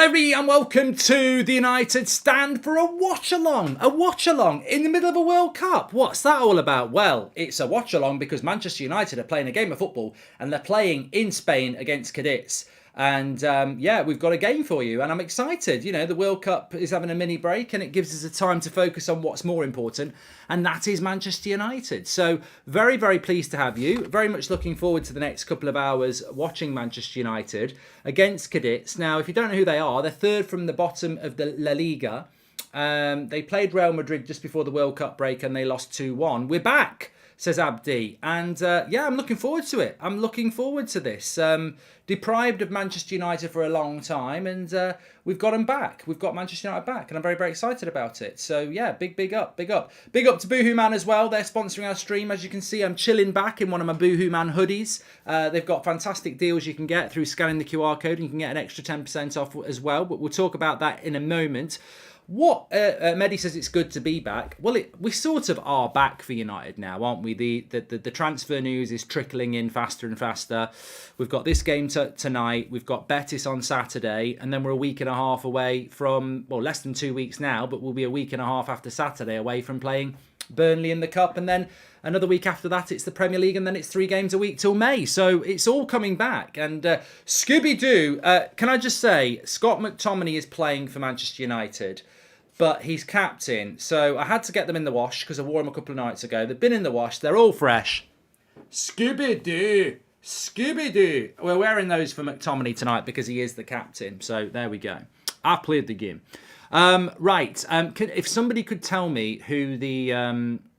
Hello everybody and welcome to the United Stand for a watch-along. A watch-along in the middle of a World Cup. What's that all about? Well, it's a watch-along because Manchester United are playing a game of football and they're playing in Spain against Cadiz. And yeah, we've got a game for you and I'm excited. You know, the World Cup is having a mini break and it gives us a time to focus on what's more important, and that is Manchester United. So very, very pleased to have you. Very much looking forward to the next couple of hours watching Manchester United against Cadiz. Now, if you don't know who they are, they're third from the bottom of the La Liga. They played Real Madrid just before the World Cup break and they lost 2-1. We're back, says Abdi. And yeah, I'm looking forward to it. I'm looking forward to this. Deprived of Manchester United for a long time, and we've got them back. We've got Manchester United back, and I'm very, very excited about it. So yeah, big up. Big up to Boohoo Man as well. They're sponsoring our stream. As you can see, I'm chilling back in one of my Boohoo Man hoodies. They've got fantastic deals you can get through scanning the QR code, and you can get an extra 10% off as well. But we'll talk about that in a moment. What Mehdi says it's good to be back. Well, we sort of are back for United now, aren't we? The transfer news is trickling in faster and faster. We've got this game tonight. We've got Betis on Saturday, and then we're a week and a half away from, well, less than 2 weeks now, but we'll be a week and a half after Saturday away from playing Burnley in the Cup, and then another week after that it's the Premier League, and then it's 3 games a week till May. So it's all coming back. And Scooby-Doo, can I just say, Scott McTominay is playing for Manchester United, but he's captain. So I had to get them in the wash because I wore them a couple of nights ago. They've been in the wash. They're all fresh. Scooby-Doo. Scooby-Doo. We're wearing those for McTominay tonight because he is the captain. So there we go. I've played the game. Right. If somebody could tell me who the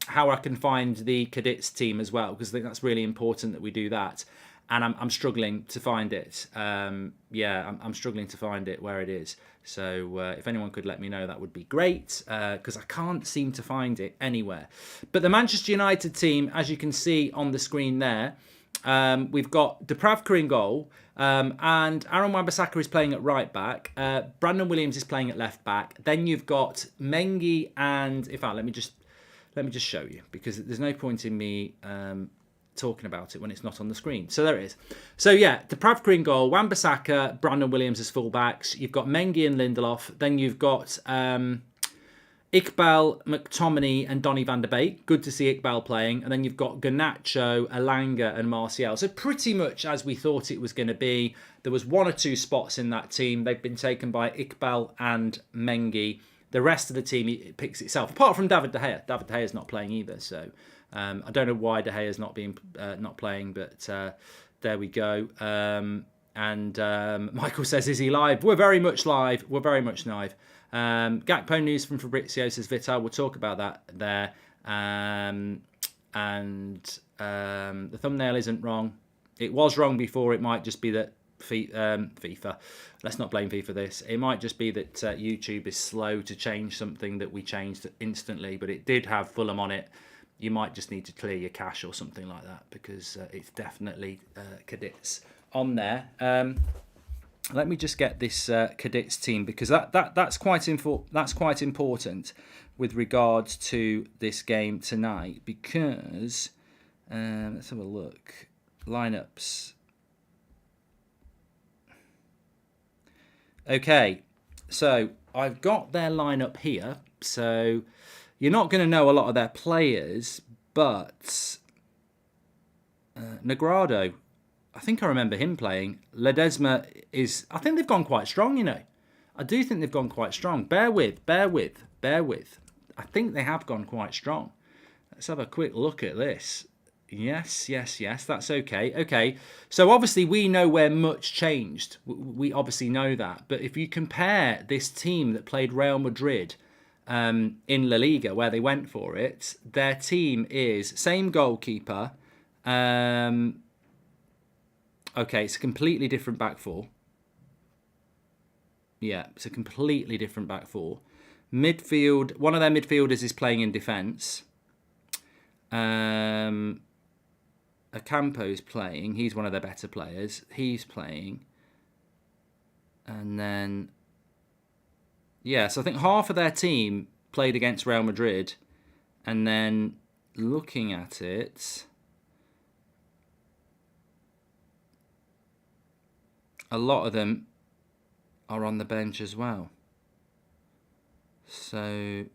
how I can find the Cadiz team as well, because I think that's really important that we do that. And I'm struggling to find it. Yeah, I'm struggling to find it where it is. So if anyone could let me know, that would be great, because I can't seem to find it anywhere. But the Manchester United team, as you can see on the screen there, we've got Dubravka in goal, and Aaron Wan-Bissaka is playing at right back. Brandon Williams is playing at left back. Then you've got Mengi and, in fact, let me just show you, because there's no point in me talking about it when it's not on the screen. So there it is. So yeah, Dubravka in goal, Wan-Bissaka, Brandon Williams as fullbacks. You've got Mengi and Lindelof. Then you've got Iqbal, McTominay and Donny van der Beek. Good to see Iqbal playing. And then you've got Garnacho, Elanga and Martial. So pretty much as we thought it was going to be. There was 1 or 2 spots in that team. They've been taken by Iqbal and Mengi. The rest of the team, it picks itself, apart from David De Gea. David De Gea is not playing either, so I don't know why De Gea is not playing, but there we go. Michael says, "Is he live?" We're very much live. We're very much live. Gakpo news from Fabrizio says, "Vital." We'll talk about that there. The thumbnail isn't wrong. It was wrong before. It might just be that FIFA. Let's not blame FIFA this. It might just be that YouTube is slow to change something that we changed instantly, but it did have Fulham on it. You might just need to clear your cache or something like that, because it's definitely Cadiz on there. Let me just get this Cadiz team, because that's quite important with regards to this game tonight, because let's have a look. Lineups. Okay, so I've got their lineup here. So you're not going to know a lot of their players, but Negredo, I think I remember him playing. Ledesma is, I think they've gone quite strong, you know. I do think they've gone quite strong. Bear with. I think they have gone quite strong. Let's have a quick look at this. Yes, that's okay. Okay, so obviously we know where much changed. We obviously know that. But if you compare this team that played Real Madrid in La Liga, where they went for it, their team is same goalkeeper. Okay, it's a completely different back four. Yeah, it's a completely different back four. Midfield, one of their midfielders is playing in defence. Ocampo's playing. He's one of their better players. He's playing. And then, yeah, so I think half of their team played against Real Madrid. And then looking at it, a lot of them are on the bench as well. So,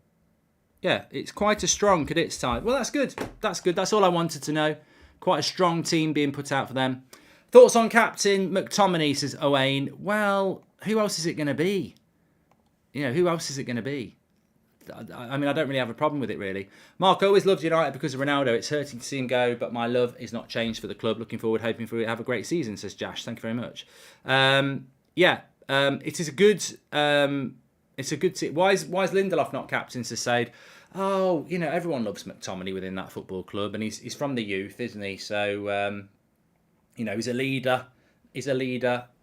yeah, it's quite a strong Cadiz side. Well, that's good. That's good. That's all I wanted to know. Quite a strong team being put out for them. Thoughts on Captain McTominay, says Owain. Well, who else is it going to be? You know, who else is it going to be? I mean, I don't really have a problem with it, really. Mark, always loved United because of Ronaldo. It's hurting to see him go, but my love is not changed for the club. Looking forward, hoping for it. Have a great season, says Jash. Thank you very much. It is a good... it's a good team. Why is Lindelof not captain, says Said? Oh, you know, everyone loves McTominay within that football club, and he's from the youth, isn't he? So, you know, he's a leader.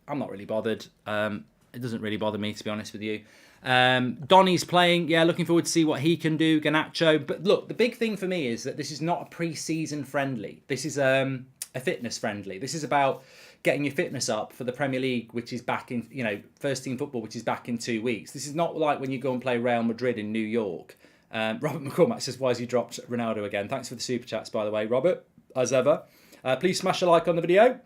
I'm not really bothered. It doesn't really bother me, to be honest with you. Donny's playing. Yeah, looking forward to see what he can do. Garnacho. But look, the big thing for me is that this is not a pre-season friendly. This is a fitness friendly. This is about getting your fitness up for the Premier League, which is back in, you know, first team football, which is back in 2 weeks. This is not like when you go and play Real Madrid in New York. Robert McCormack says, why has he dropped Ronaldo again? Thanks for the super chats, by the way, Robert, as ever. Please smash a like on the video.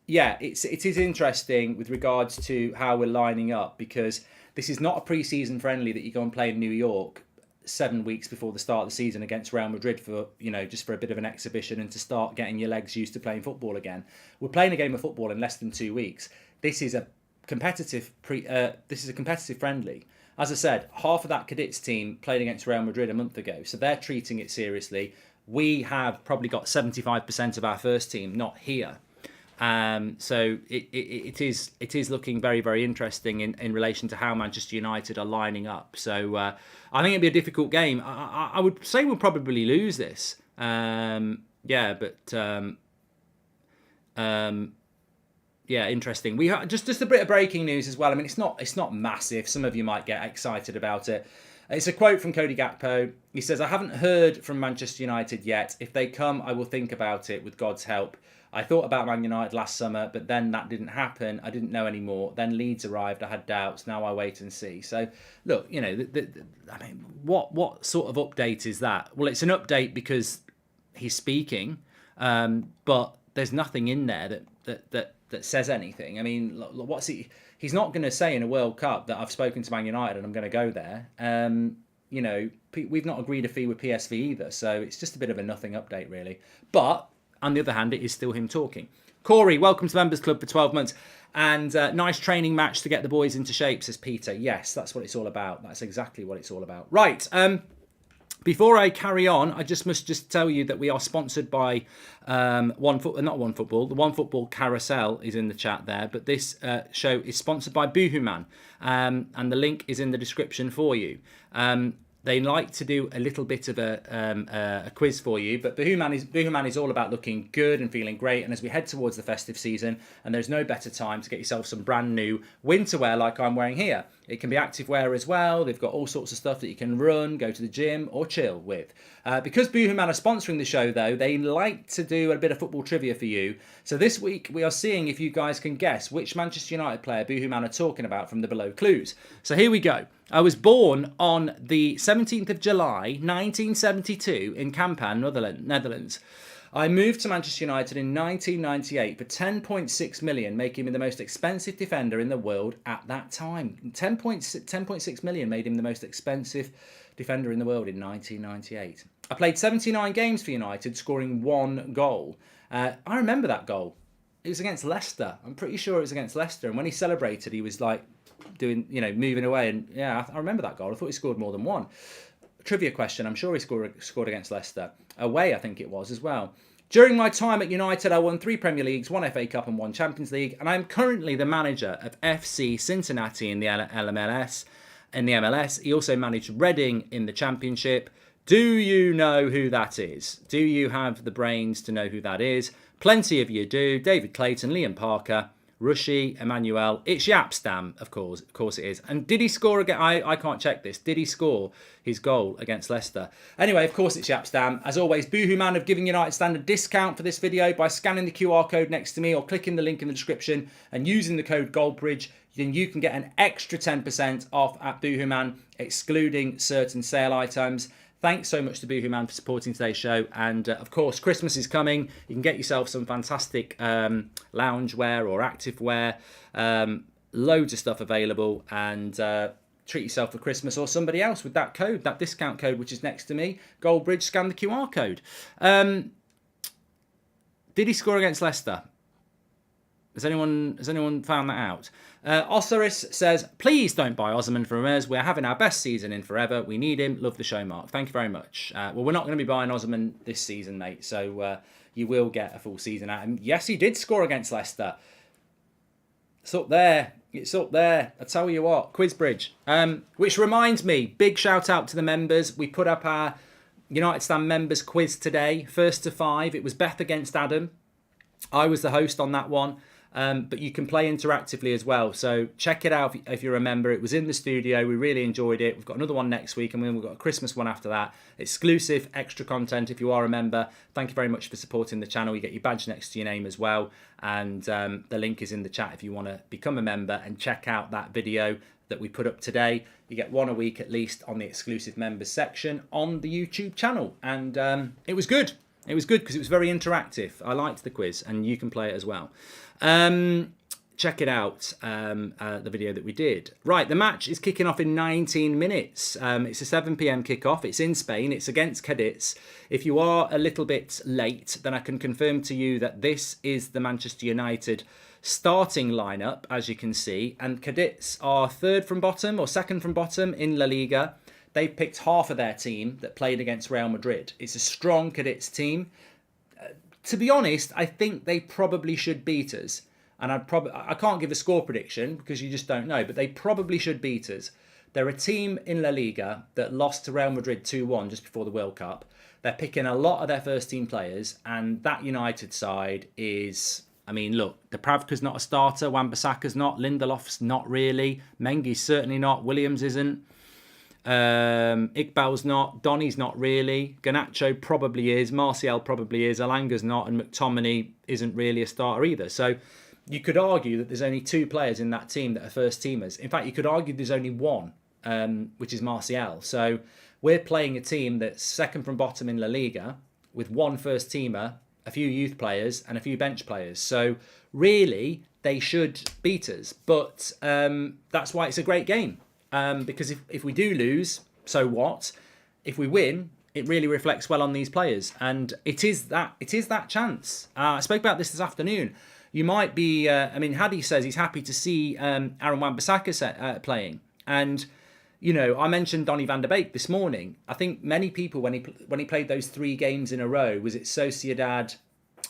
Yeah, it is interesting with regards to how we're lining up, because this is not a pre-season friendly that you go and play in New York 7 weeks before the start of the season against Real Madrid for, you know, just for a bit of an exhibition and to start getting your legs used to playing football again. We're playing a game of football in less than 2 weeks. This is a competitive friendly. As I said, half of that Cadiz team played against Real Madrid a month ago, so they're treating it seriously. We have probably got 75% of our first team not here. So it is looking very, very interesting in relation to how Manchester United are lining up. So I think it'd be a difficult game. I would say we'll probably lose this. Yeah, interesting. We just a bit of breaking news as well. I mean, it's not massive. Some of you might get excited about it. It's a quote from Cody Gakpo. He says, "I haven't heard from Manchester United yet. If they come, I will think about it with God's help. I thought about Man United last summer, but then that didn't happen. I didn't know anymore. Then Leeds arrived. I had doubts. Now I wait and see." So, look, you know, I mean, what sort of update is that? Well, it's an update because he's speaking, but there's nothing in there that says anything. I mean, what's he? He's not going to say in a World Cup that I've spoken to Man United and I'm going to go there. You know, we've not agreed a fee with PSV either, so it's just a bit of a nothing update, really. But on the other hand, it is still him talking. Corey, welcome to the Members Club for 12 months. And nice training match to get the boys into shape, says Peter. Yes, that's what it's all about. That's exactly what it's all about. Right. Before I carry on, I must tell you that we are sponsored by the One Football Carousel is in the chat there, but this show is sponsored by Boohooman, and the link is in the description for you. They like to do a little bit of a quiz for you, but Boohooman is all about looking good and feeling great. And as we head towards the festive season, and there's no better time to get yourself some brand new winter wear like I'm wearing here. It can be active wear as well. They've got all sorts of stuff that you can run, go to the gym, or chill with. Because Boohooman are sponsoring the show, though, they like to do a bit of football trivia for you. So this week, we are seeing if you guys can guess which Manchester United player Boohooman are talking about from the below clues. So here we go. I was born on the 17th of July, 1972, in Kampan, Netherlands. I moved to Manchester United in 1998 for 10.6 million, making me the most expensive defender in the world at that time. 10.6 million made him the most expensive defender in the world in 1998. I played 79 games for United, scoring 1 goal. I remember that goal. It was against Leicester. I'm pretty sure it was against Leicester. And when he celebrated, he was like doing, you know, moving away. And yeah, I remember that goal. I thought he scored more than 1. Trivia question, I'm sure he scored against Leicester. Away, I think it was as well. During my time at United, I won 3 Premier Leagues, 1 FA Cup and 1 Champions League, and I'm currently the manager of FC Cincinnati in the MLS. He also managed Reading in the Championship. Do you know who that is? Do you have the brains to know who that is? Plenty of you do. David Clayton, Liam Parker, Rushy, Emmanuel. It's Yapstam, of course it is. And did he score again? I can't check this. Did he score his goal against Leicester? Anyway, of course it's Yapstam. As always, Boohooman have given United Stand a discount for this video by scanning the QR code next to me or clicking the link in the description and using the code Goldbridge. Then you can get an extra 10% off at Boohooman, excluding certain sale items. Thanks so much to Boohooman for supporting today's show. And of course, Christmas is coming. You can get yourself some fantastic lounge wear or active wear. loads of stuff available, and treat yourself for Christmas or somebody else with that code, that discount code, which is next to me. Goldbridge, scan the QR code. Did he score against Leicester? Has anyone found that out? Osiris says, please don't buy Osman from us. We're having our best season in forever. We need him. Love the show, Mark. Thank you very much. Well, we're not going to be buying Osman this season, mate. So you will get a full season out of him. Yes, he did score against Leicester. It's up there. It's up there. I tell you what, Quizbridge. Which reminds me, big shout out to the members. We put up our United Stand members quiz today, 1st to 5. It was Beth against Adam. I was the host on that one. But you can play interactively as well. So check it out if you're a member. It was in the studio. We really enjoyed it. We've got another one next week, and then we've got a Christmas one after that. Exclusive, extra content if you are a member. Thank you very much for supporting the channel. You get your badge next to your name as well. And the link is in the chat if you want to become a member and check out that video that we put up today. You get one a week at least on the exclusive members section on the YouTube channel. And it was good. It was good because it was very interactive. I liked the quiz, and you can play it as well. Check it out, the video that we did. Right, the match is kicking off in 19 minutes. It's a 7 p.m. kickoff. It's in Spain. It's against Cadiz. If you are a little bit late, then I can confirm to you that this is the Manchester United starting lineup, as you can see. And Cadiz are third from bottom or second from bottom in La Liga. They've picked half of their team that played against Real Madrid. It's a strong Cadiz team. To be honest, I think they probably should beat us. And I can't give a score prediction because you just don't know, but they probably should beat us. They're a team in La Liga that lost to Real Madrid 2-1 just before the World Cup. They're picking a lot of their first team players, and that United side is... I mean, look, Dubravka's not a starter, Wan-Bissaka's not, Lindelof's not really, Mengi's certainly not, Williams isn't. Iqbal's not, Donny's not really, Garnacho probably is, Martial probably is, Alanga's not, and McTominay isn't really a starter either. So you could argue that there's only 2 players in that team that are first teamers. In fact, you could argue there's only one, which is Martial. So we're playing a team that's second from bottom in La Liga with 1 first teamer, a few youth players and a few bench players. So really they should beat us, but that's why it's a great game. Because if we do lose, so what? If we win, it really reflects well on these players, and it is that chance. I spoke about this afternoon. You might be. I mean, Hadi says he's happy to see Aaron Wan-Bissaka playing, and you know, I mentioned Donny van der Beek this morning. I think many people when he played those 3 games in a row, was it Sociedad,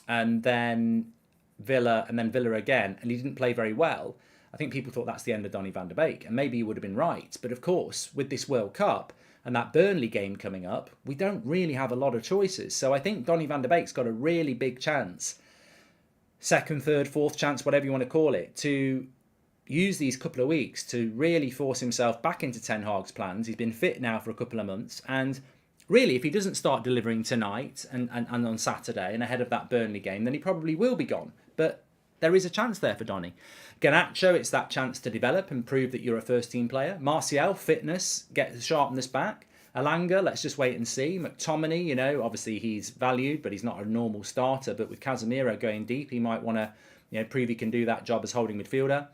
and then Villa, and then Villa again, and he didn't play very well. I think people thought that's the end of Donny van der Beek, and maybe he would have been right. But of course, with this World Cup and that Burnley game coming up, we don't really have a lot of choices. So I think Donny van der Beek's got a really big chance, 2nd, 3rd, 4th chance, whatever you want to call it, to use these couple of weeks to really force himself back into Ten Hag's plans. He's been fit now for a couple of months, and really, if he doesn't start delivering tonight and on Saturday and ahead of that Burnley game, then he probably will be gone. But there is a chance there for Donny. Garnacho, it's that chance to develop and prove that you're a first-team player. Martial, fitness, get the sharpness back. Alanga, let's just wait and see. McTominay, you know, obviously he's valued, but he's not a normal starter. But with Casemiro going deep, he might want to, you know, prove he can do that job as holding midfielder.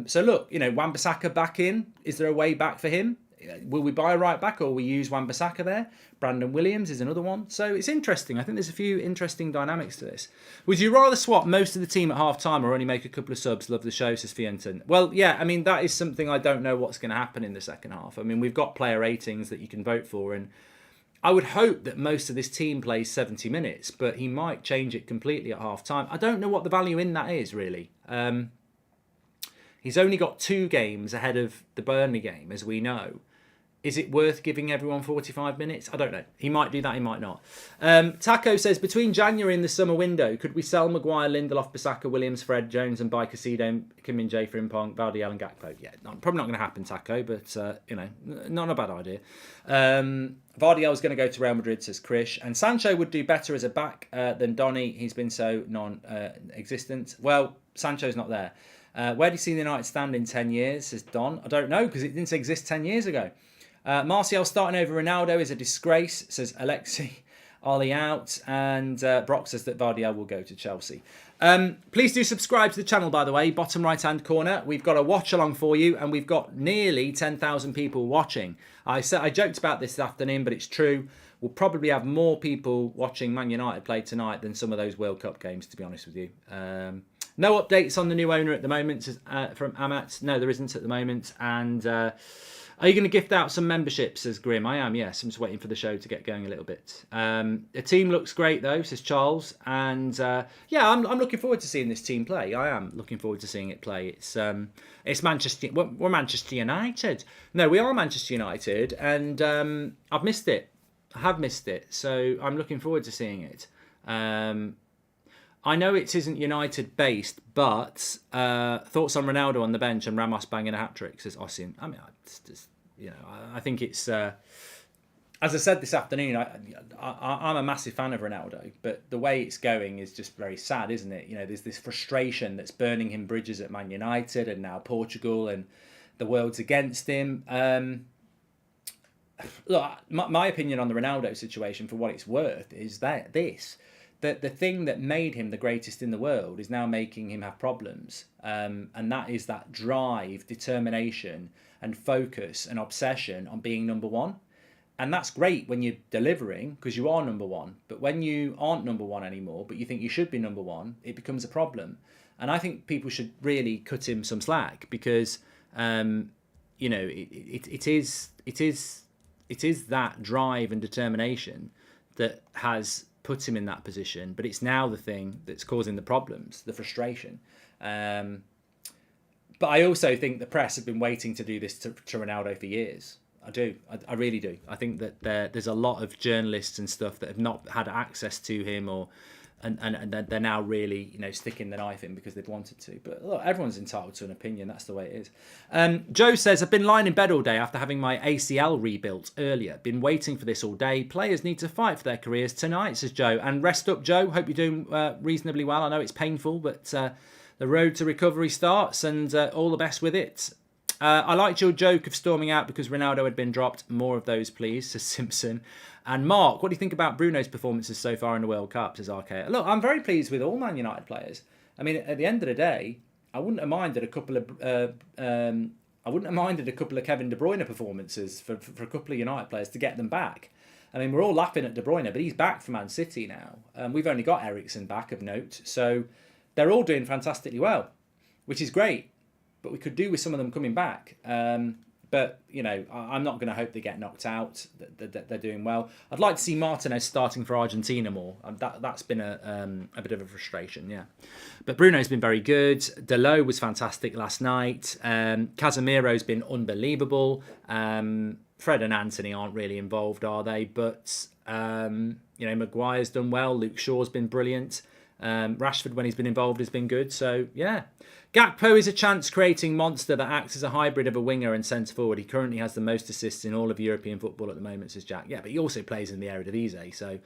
So look, you know, Wan-Bissaka back in. Is there a way back for him? Will we buy a right back, or will we use Wan-Bissaka there? Brandon Williams is another one. So it's interesting. I think there's a few interesting dynamics to this. Would you rather swap most of the team at half-time or only make a couple of subs? Love the show, says Fienton. Well, yeah, I mean, that is something I don't know what's going to happen in the second half. I mean, we've got player ratings that you can vote for, and I would hope that most of this team plays 70 minutes, but he might change it completely at half-time. I don't know what the value in that is, really. He's only got 2 games ahead of the Burnley game, as we know. Is it worth giving everyone 45 minutes? I don't know. He might do that, he might not. Taco says, between January and the summer window, could we sell Maguire, Lindelof, Bissaka, Williams, Fred, Jones and buy Casido, Kim Min-jae, Frimpong, Vardiel and Gakpo? Yeah, probably not going to happen, Taco, but, you know, not a bad idea. Vardiel's going to go to Real Madrid, says Krish. And Sancho would do better as a back than Donny. He's been so non-existent. Well, Sancho's not there. Where do you see the United stand in 10 years, says Don? I don't know, because it didn't exist 10 years ago. Martial starting over Ronaldo is a disgrace, says Alexi. Ollie out, and Brock says that Vardiel will go to Chelsea. Please do subscribe to the channel, by the way. Bottom right-hand corner, we've got a watch-along for you, and we've got nearly 10,000 people watching. I joked about this afternoon, but it's true. We'll probably have more people watching Man United play tonight than some of those World Cup games, to be honest with you. No updates on the new owner at the moment from Amat. No, there isn't at the moment. And are you going to gift out some memberships, says Grim? I am, yes. I'm just waiting for the show to get going a little bit. The team looks great, though, says Charles. And yeah, I'm looking forward to seeing this team play. I am looking forward to seeing it play. It's Manchester. We're Manchester United. No, we are Manchester United, and I've missed it. I have missed it, so I'm looking forward to seeing it. I know it isn't United based, but thoughts on Ronaldo on the bench and Ramos banging a hat trick, says Osin. I mean, I think it's as I said this afternoon. I'm a massive fan of Ronaldo, but the way it's going is just very sad, isn't it? You know, there's this frustration that's burning him bridges at Man United and now Portugal, and the world's against him. Look, my opinion on the Ronaldo situation, for what it's worth, is that the thing that made him the greatest in the world is now making him have problems. And that is that drive, determination, and focus and obsession on being number one. And that's great when you're delivering, because you are number one. But when you aren't number one anymore, but you think you should be number one, it becomes a problem. And I think people should really cut him some slack, because it is that drive and determination that has put him in that position, but it's now the thing that's causing the problems, the frustration. But I also think the press have been waiting to do this to Ronaldo for years. I do. I really do. I think that there's a lot of journalists and stuff that have not had access to him, and they're now really, sticking the knife in because they've wanted to. But look, everyone's entitled to an opinion. That's the way it is. Joe says, I've been lying in bed all day after having my ACL rebuilt earlier. Been waiting for this all day. Players need to fight for their careers tonight, says Joe. And rest up, Joe. Hope you're doing reasonably well. I know it's painful, but the road to recovery starts, and all the best with it. I liked your joke of storming out because Ronaldo had been dropped. More of those, please, says Simpson. And Mark, what do you think about Bruno's performances so far in the World Cup, says RK? Look, I'm very pleased with all Man United players. I mean, at the end of the day, I wouldn't have minded a couple of Kevin De Bruyne performances for a couple of United players to get them back. I mean, we're all laughing at De Bruyne, but he's back for Man City now. We've only got Eriksen back of note, so they're all doing fantastically well, which is great. But we could do with some of them coming back. But, I'm not going to hope they get knocked out. They're doing well. I'd like to see Martinez starting for Argentina more. That's been a bit of a frustration, yeah. But Bruno's been very good. Delot was fantastic last night. Casemiro's been unbelievable. Fred and Anthony aren't really involved, are they? But, Maguire's done well. Luke Shaw's been brilliant. Rashford, when he's been involved, has been good. So, yeah. Gakpo is a chance-creating monster that acts as a hybrid of a winger and centre-forward. He currently has the most assists in all of European football at the moment, says Jack. Yeah, but he also plays in the Eredivisie, so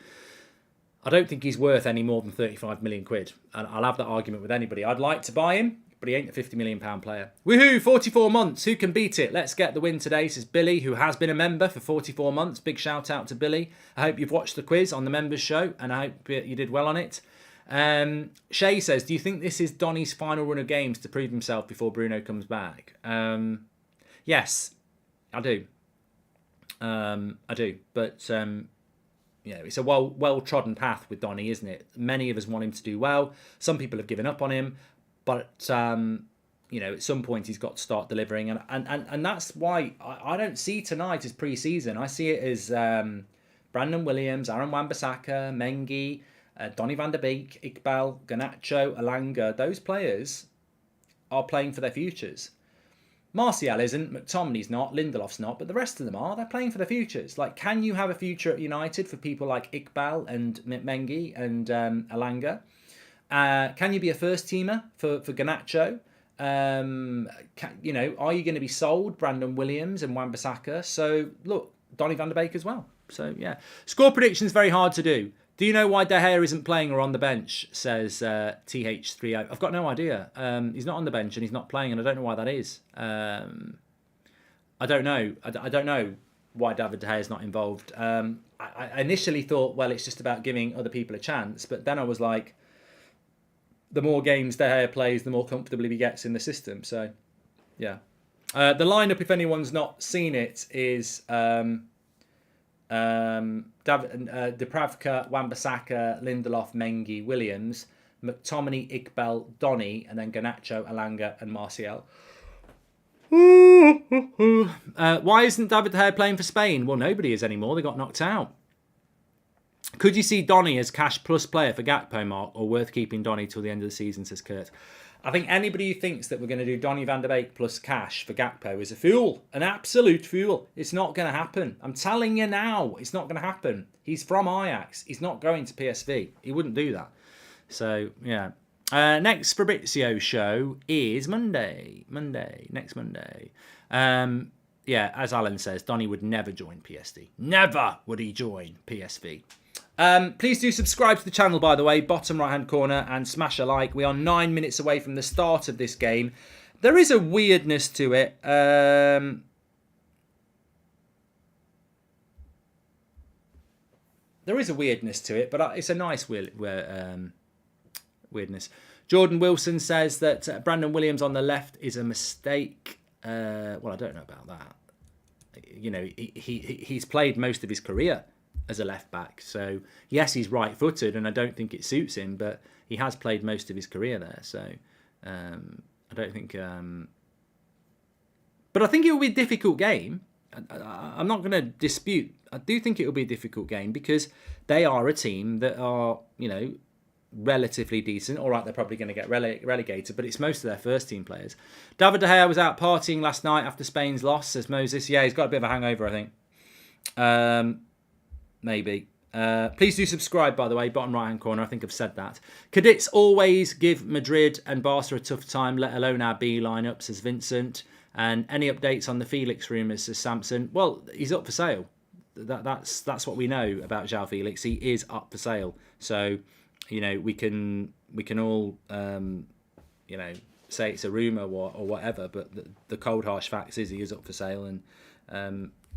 I don't think he's worth any more than 35 million quid. And I'll have that argument with anybody. I'd like to buy him, but he ain't a 50 million pound player. Woohoo, 44 months. Who can beat it? Let's get the win today, says Billy, who has been a member for 44 months. Big shout out to Billy. I hope you've watched the quiz on the members show, and I hope you did well on it. Shay says, do you think this is Donny's final run of games to prove himself before Bruno comes back? Yes, I do. But it's a well-trodden path with Donny, isn't it? Many of us want him to do well. Some people have given up on him, but at some point he's got to start delivering, and that's why I don't see tonight as pre-season. I see it as Brandon Williams, Aaron Wan-Bissaka, Mengi, Donny van der Beek, Iqbal, Garnacho, Alanga. Those players are playing for their futures. Martial isn't, McTominay's not, Lindelof's not, but the rest of them are. They're playing for their futures. Like, can you have a future at United for people like Iqbal and Mengi and Alanga? Can you be a first teamer for Garnacho? Are you going to be sold Brandon Williams and Wan-Bissaka? So look, Donny van der Beek as well. So yeah, score predictions very hard to do. Do you know why De Gea isn't playing or on the bench, says TH30. I've got no idea. He's not on the bench and he's not playing, and I don't know why that is. I don't know. I don't know why David De Gea is not involved. I initially thought, well, it's just about giving other people a chance. But then I was like, the more games De Gea plays, the more comfortably he gets in the system. So, yeah. The lineup, if anyone's not seen it, is Dubravka, Wan-Bissaka, Lindelof, Mengi, Williams, McTominay, Iqbal, Donny, and then Garnacho, Alanga, and Martial. Why isn't David De Gea playing for Spain? Well, nobody is anymore. They got knocked out. Could you see Donny as cash plus player for Gakpo, Mark, or worth keeping Donny till the end of the season, says Kurt? I think anybody who thinks that we're going to do Donny van de Beek plus cash for Gakpo is a fool. An absolute fool. It's not going to happen. I'm telling you now, it's not going to happen. He's from Ajax. He's not going to PSV. He wouldn't do that. So, yeah. Next Fabrizio show is Monday. Next Monday. Yeah, as Alan says, Donny would never join PSD. Never would he join PSV. Please do subscribe to the channel, by the way, bottom right hand corner, and smash a like. We are 9 minutes away from the start of this game. There is a weirdness to it. There is a weirdness to it, but it's a nice weirdness. Jordan Wilson says that Brandon Williams on the left is a mistake. Well, I don't know about that. You know, he's played most of his career as a left back, so yes, he's right-footed, and I don't think it suits him, but he has played most of his career there. So I don't think. But I think it will be a difficult game. I'm not going to dispute. I do think it will be a difficult game because they are a team that are, you know, relatively decent. All right, they're probably going to get relegated, but it's most of their first team players. David De Gea was out partying last night after Spain's loss, says Moses. Yeah, he's got a bit of a hangover, I think. Maybe. Please do subscribe, by the way, bottom right hand corner. I think I've said that. Cadiz always give Madrid and Barca a tough time, let alone our B lineup, says Vincent. And any updates on the Felix rumours, says Samson. Well, he's up for sale. That's what we know about João Felix. He is up for sale. So, you know, we can all you know, say it's a rumour or whatever, but the cold harsh facts is he is up for sale, and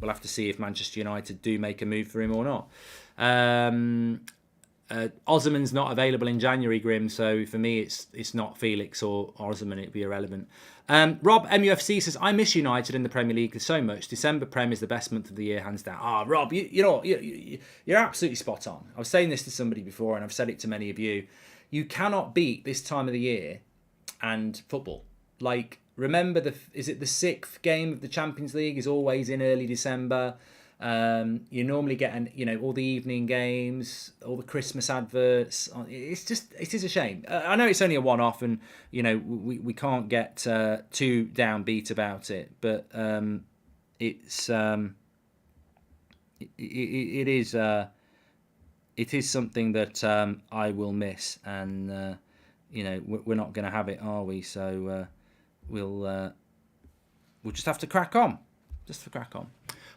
we'll have to see if Manchester United do make a move for him or not. Osman's not available in January, Grim, so for me it's not Felix or Osman. It'd be irrelevant. Rob MUFC says, I miss United in the Premier League so much. December Prem is the best month of the year, hands down. Rob, you're absolutely spot on. I was saying this to somebody before, and I've said it to many of you. You cannot beat this time of the year and football. Like, remember, is it the 6th game of the Champions League is always in early December. You normally get all the evening games, all the Christmas adverts. It is a shame. I know it's only a one-off, and we can't get too downbeat about it, but it is something that I will miss, and we're not going to have it, are we? So we'll just have to crack on.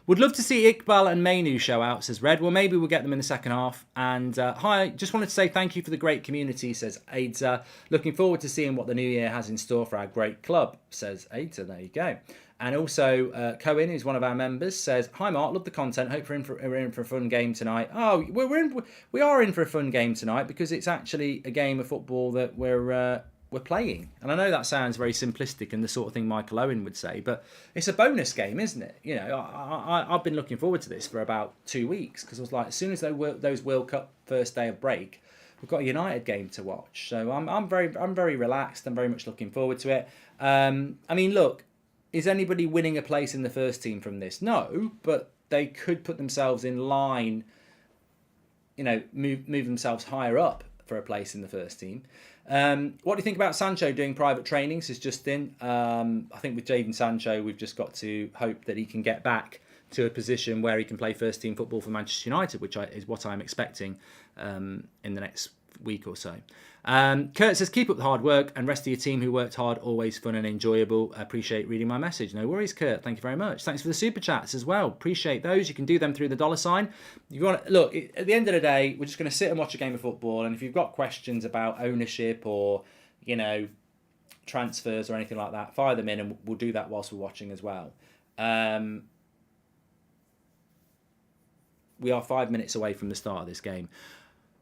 Would love to see Iqbal and Mainu show out, says Red. Well, maybe we'll get them in the second half. And hi, just wanted to say thank you for the great community, says Aidza. Looking forward to seeing what the new year has in store for our great club, says Aidza. There you go. And also, Cohen, who's one of our members, says, hi, Mark, love the content. Hope we're in for a fun game tonight. Oh, we are in for a fun game tonight because it's actually a game of football that we're playing. And I know that sounds very simplistic and the sort of thing Michael Owen would say, but it's a bonus game, isn't it? I've been looking forward to this for about 2 weeks because I was like, as soon as those World Cup first day of break, we've got a United game to watch. So I'm very relaxed. I'm very much looking forward to it. I mean, look, is anybody winning a place in the first team from this? No, but they could put themselves in line, move themselves higher up for a place in the first team. What do you think about Sancho doing private training, says Justin? I think with Jadon Sancho, we've just got to hope that he can get back to a position where he can play first team football for Manchester United, which is what I'm expecting in the next week or so. Kurt says, keep up the hard work, and rest of your team who worked hard, always fun and enjoyable. I appreciate reading my message. No worries, Kurt. Thank you very much. Thanks for the super chats as well. Appreciate those. You can do them through the $sign. If you want, look, at the end of the day, we're just going to sit and watch a game of football, and if you've got questions about ownership or, transfers or anything like that, fire them in, and we'll do that whilst we're watching as well. we are 5 minutes away from the start of this game.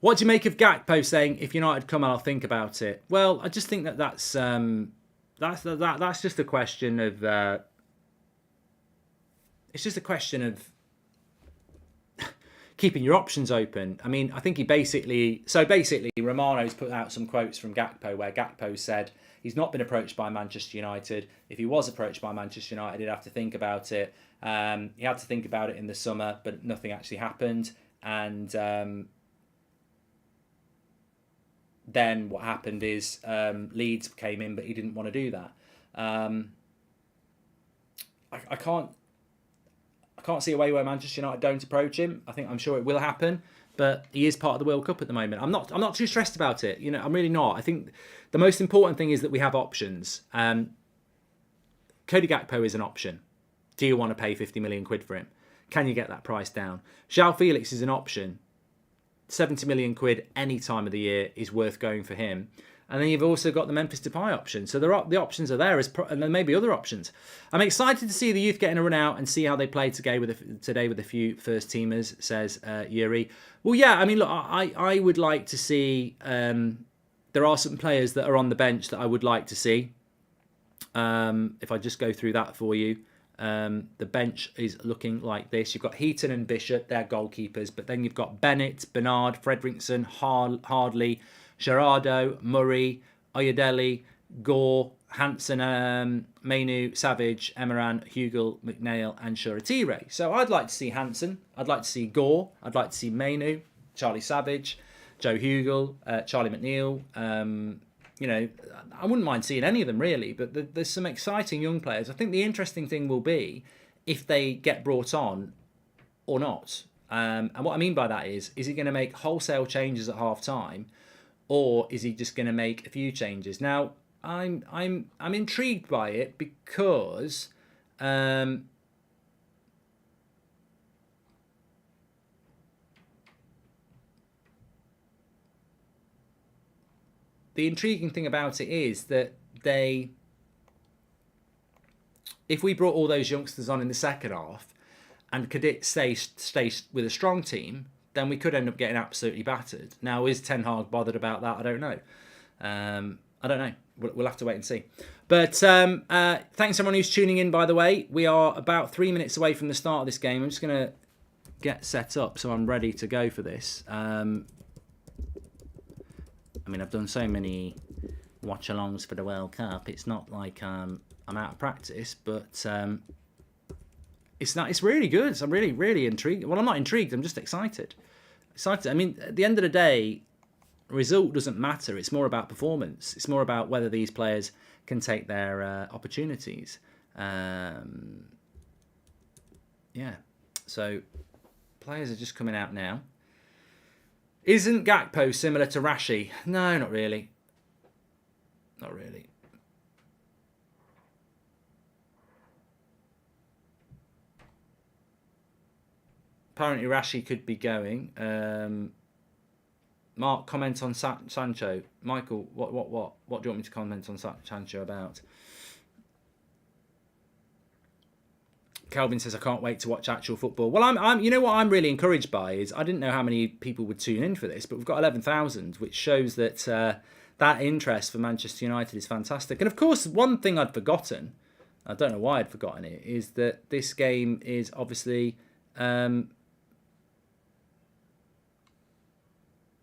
What do you make of Gakpo saying, if United come, I'll think about it? Well, I just think that's just a question of... it's just a question of keeping your options open. I mean, I think he basically... So basically, Romano's put out some quotes from Gakpo where Gakpo said he's not been approached by Manchester United. If he was approached by Manchester United, he'd have to think about it. He had to think about it in the summer, but nothing actually happened. And then what happened is Leeds came in, but he didn't want to do that. I can't see a way where Manchester United don't approach him. I'm sure it will happen, but he is part of the World Cup at the moment. I'm not too stressed about it. I'm really not. I think the most important thing is that we have options. Cody Gakpo is an option. Do you want to pay 50 million quid for him? Can you get that price down? João Felix is an option. 70 million quid any time of the year is worth going for him. And then you've also got the Memphis Depay option. So the options are there, and there may be other options. I'm excited to see the youth getting a run out and see how they play today with a few first teamers, says Yuri. Well, yeah, I mean, look, I would like to see... there are some players that are on the bench that I would like to see. If I just go through that for you. The bench is looking like this. You've got Heaton and Bishop, they're goalkeepers. But then you've got Bennett, Bernard, Fredrickson, Hardley, Gerardo, Murray, Oyedele, Gore, Hansen, Mainu, Savage, Emeran, Hugel, McNeil and Shuratire. So I'd like to see Hansen, I'd like to see Gore, I'd like to see Mainu, Charlie Savage, Joe Hugel, Charlie McNeil. I wouldn't mind seeing any of them really, but there's some exciting young players. I think the interesting thing will be if they get brought on or not. And what I mean by that is he going to make wholesale changes at half time? Or is he just going to make a few changes? Now, I'm intrigued by it because the intriguing thing about it is that if we brought all those youngsters on in the second half and Cadiz stays with a strong team, then we could end up getting absolutely battered. Now, is Ten Hag bothered about that? I don't know. We'll have to wait and see. But thanks everyone who's tuning in, by the way. We are about 3 minutes away from the start of this game. I'm just going to get set up so I'm ready to go for this. I've done so many watch-alongs for the World Cup. It's not like I'm out of practice, but it's really good. I'm really, really intrigued. Well, I'm not intrigued. I'm just excited. I mean, at the end of the day, result doesn't matter. It's more about performance. It's more about whether these players can take their opportunities. Yeah. So players are just coming out now. Isn't Gakpo similar to Rashi? No, not really. Not really. Apparently Rashi could be going. Mark, comment on Sancho. Michael, what do you want me to comment on Sancho about? Calvin says, I can't wait to watch actual football. Well, I'm you know what I'm really encouraged by is, I didn't know how many people would tune in for this, but we've got 11,000, which shows that that interest for Manchester United is fantastic. And of course, one thing I'd forgotten, I don't know why I'd forgotten it, is that this game is obviously...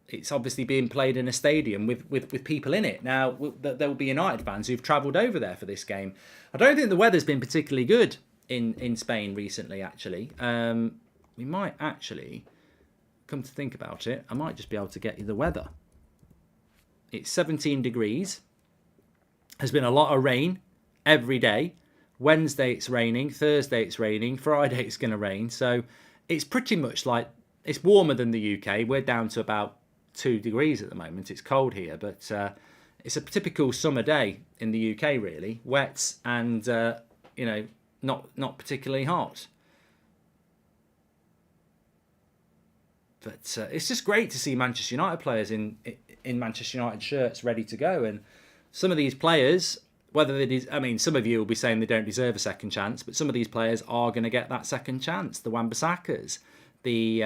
it's obviously being played in a stadium with people in it. Now, there will be United fans who've travelled over there for this game. I don't think the weather's been particularly good in Spain recently, actually. We might actually, come to think about it, I might just be able to get you the weather. It's 17 degrees. There's been a lot of rain every day. Wednesday it's raining, Thursday it's raining, Friday it's going to rain. So it's pretty much like, it's warmer than the UK. We're down to about 2 degrees at the moment. It's cold here, but it's a typical summer day in the UK, really. Wet and, not particularly hot. But it's just great to see Manchester United players in Manchester United shirts ready to go. And some of these players, some of you will be saying they don't deserve a second chance, but some of these players are going to get that second chance. The Wan-Bissakas, the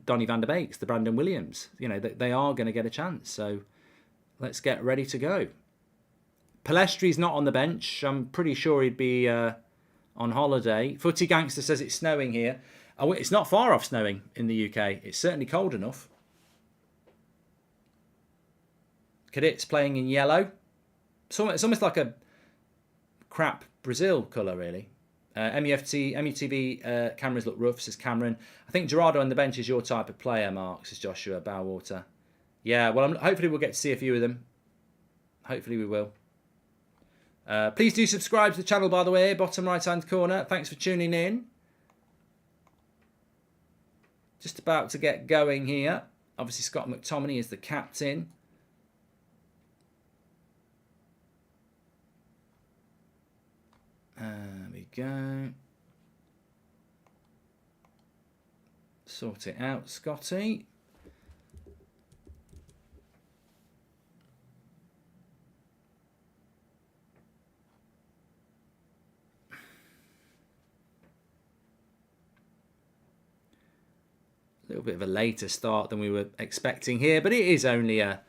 Donny van der Beeks, the Brandon Williams. You know, they are going to get a chance. So let's get ready to go. Palestri's not on the bench. I'm pretty sure he'd be on holiday. Footy Gangster says it's snowing here. Oh, it's not far off snowing in the UK. It's certainly cold enough. Cadiz playing in yellow. So it's almost like a crap Brazil colour, really. MUFC cameras look rough, says Cameron. I think Gerardo on the bench is your type of player, Mark, says Joshua Bowater. Yeah, well, hopefully we'll get to see a few of them. Hopefully we will. Please do subscribe to the channel, by the way, bottom right-hand corner. Thanks for tuning in. Just about to get going here. Obviously, Scott McTominay is the captain. There we go. Sort it out, Scotty. A little bit of a later start than we were expecting here, but it is only a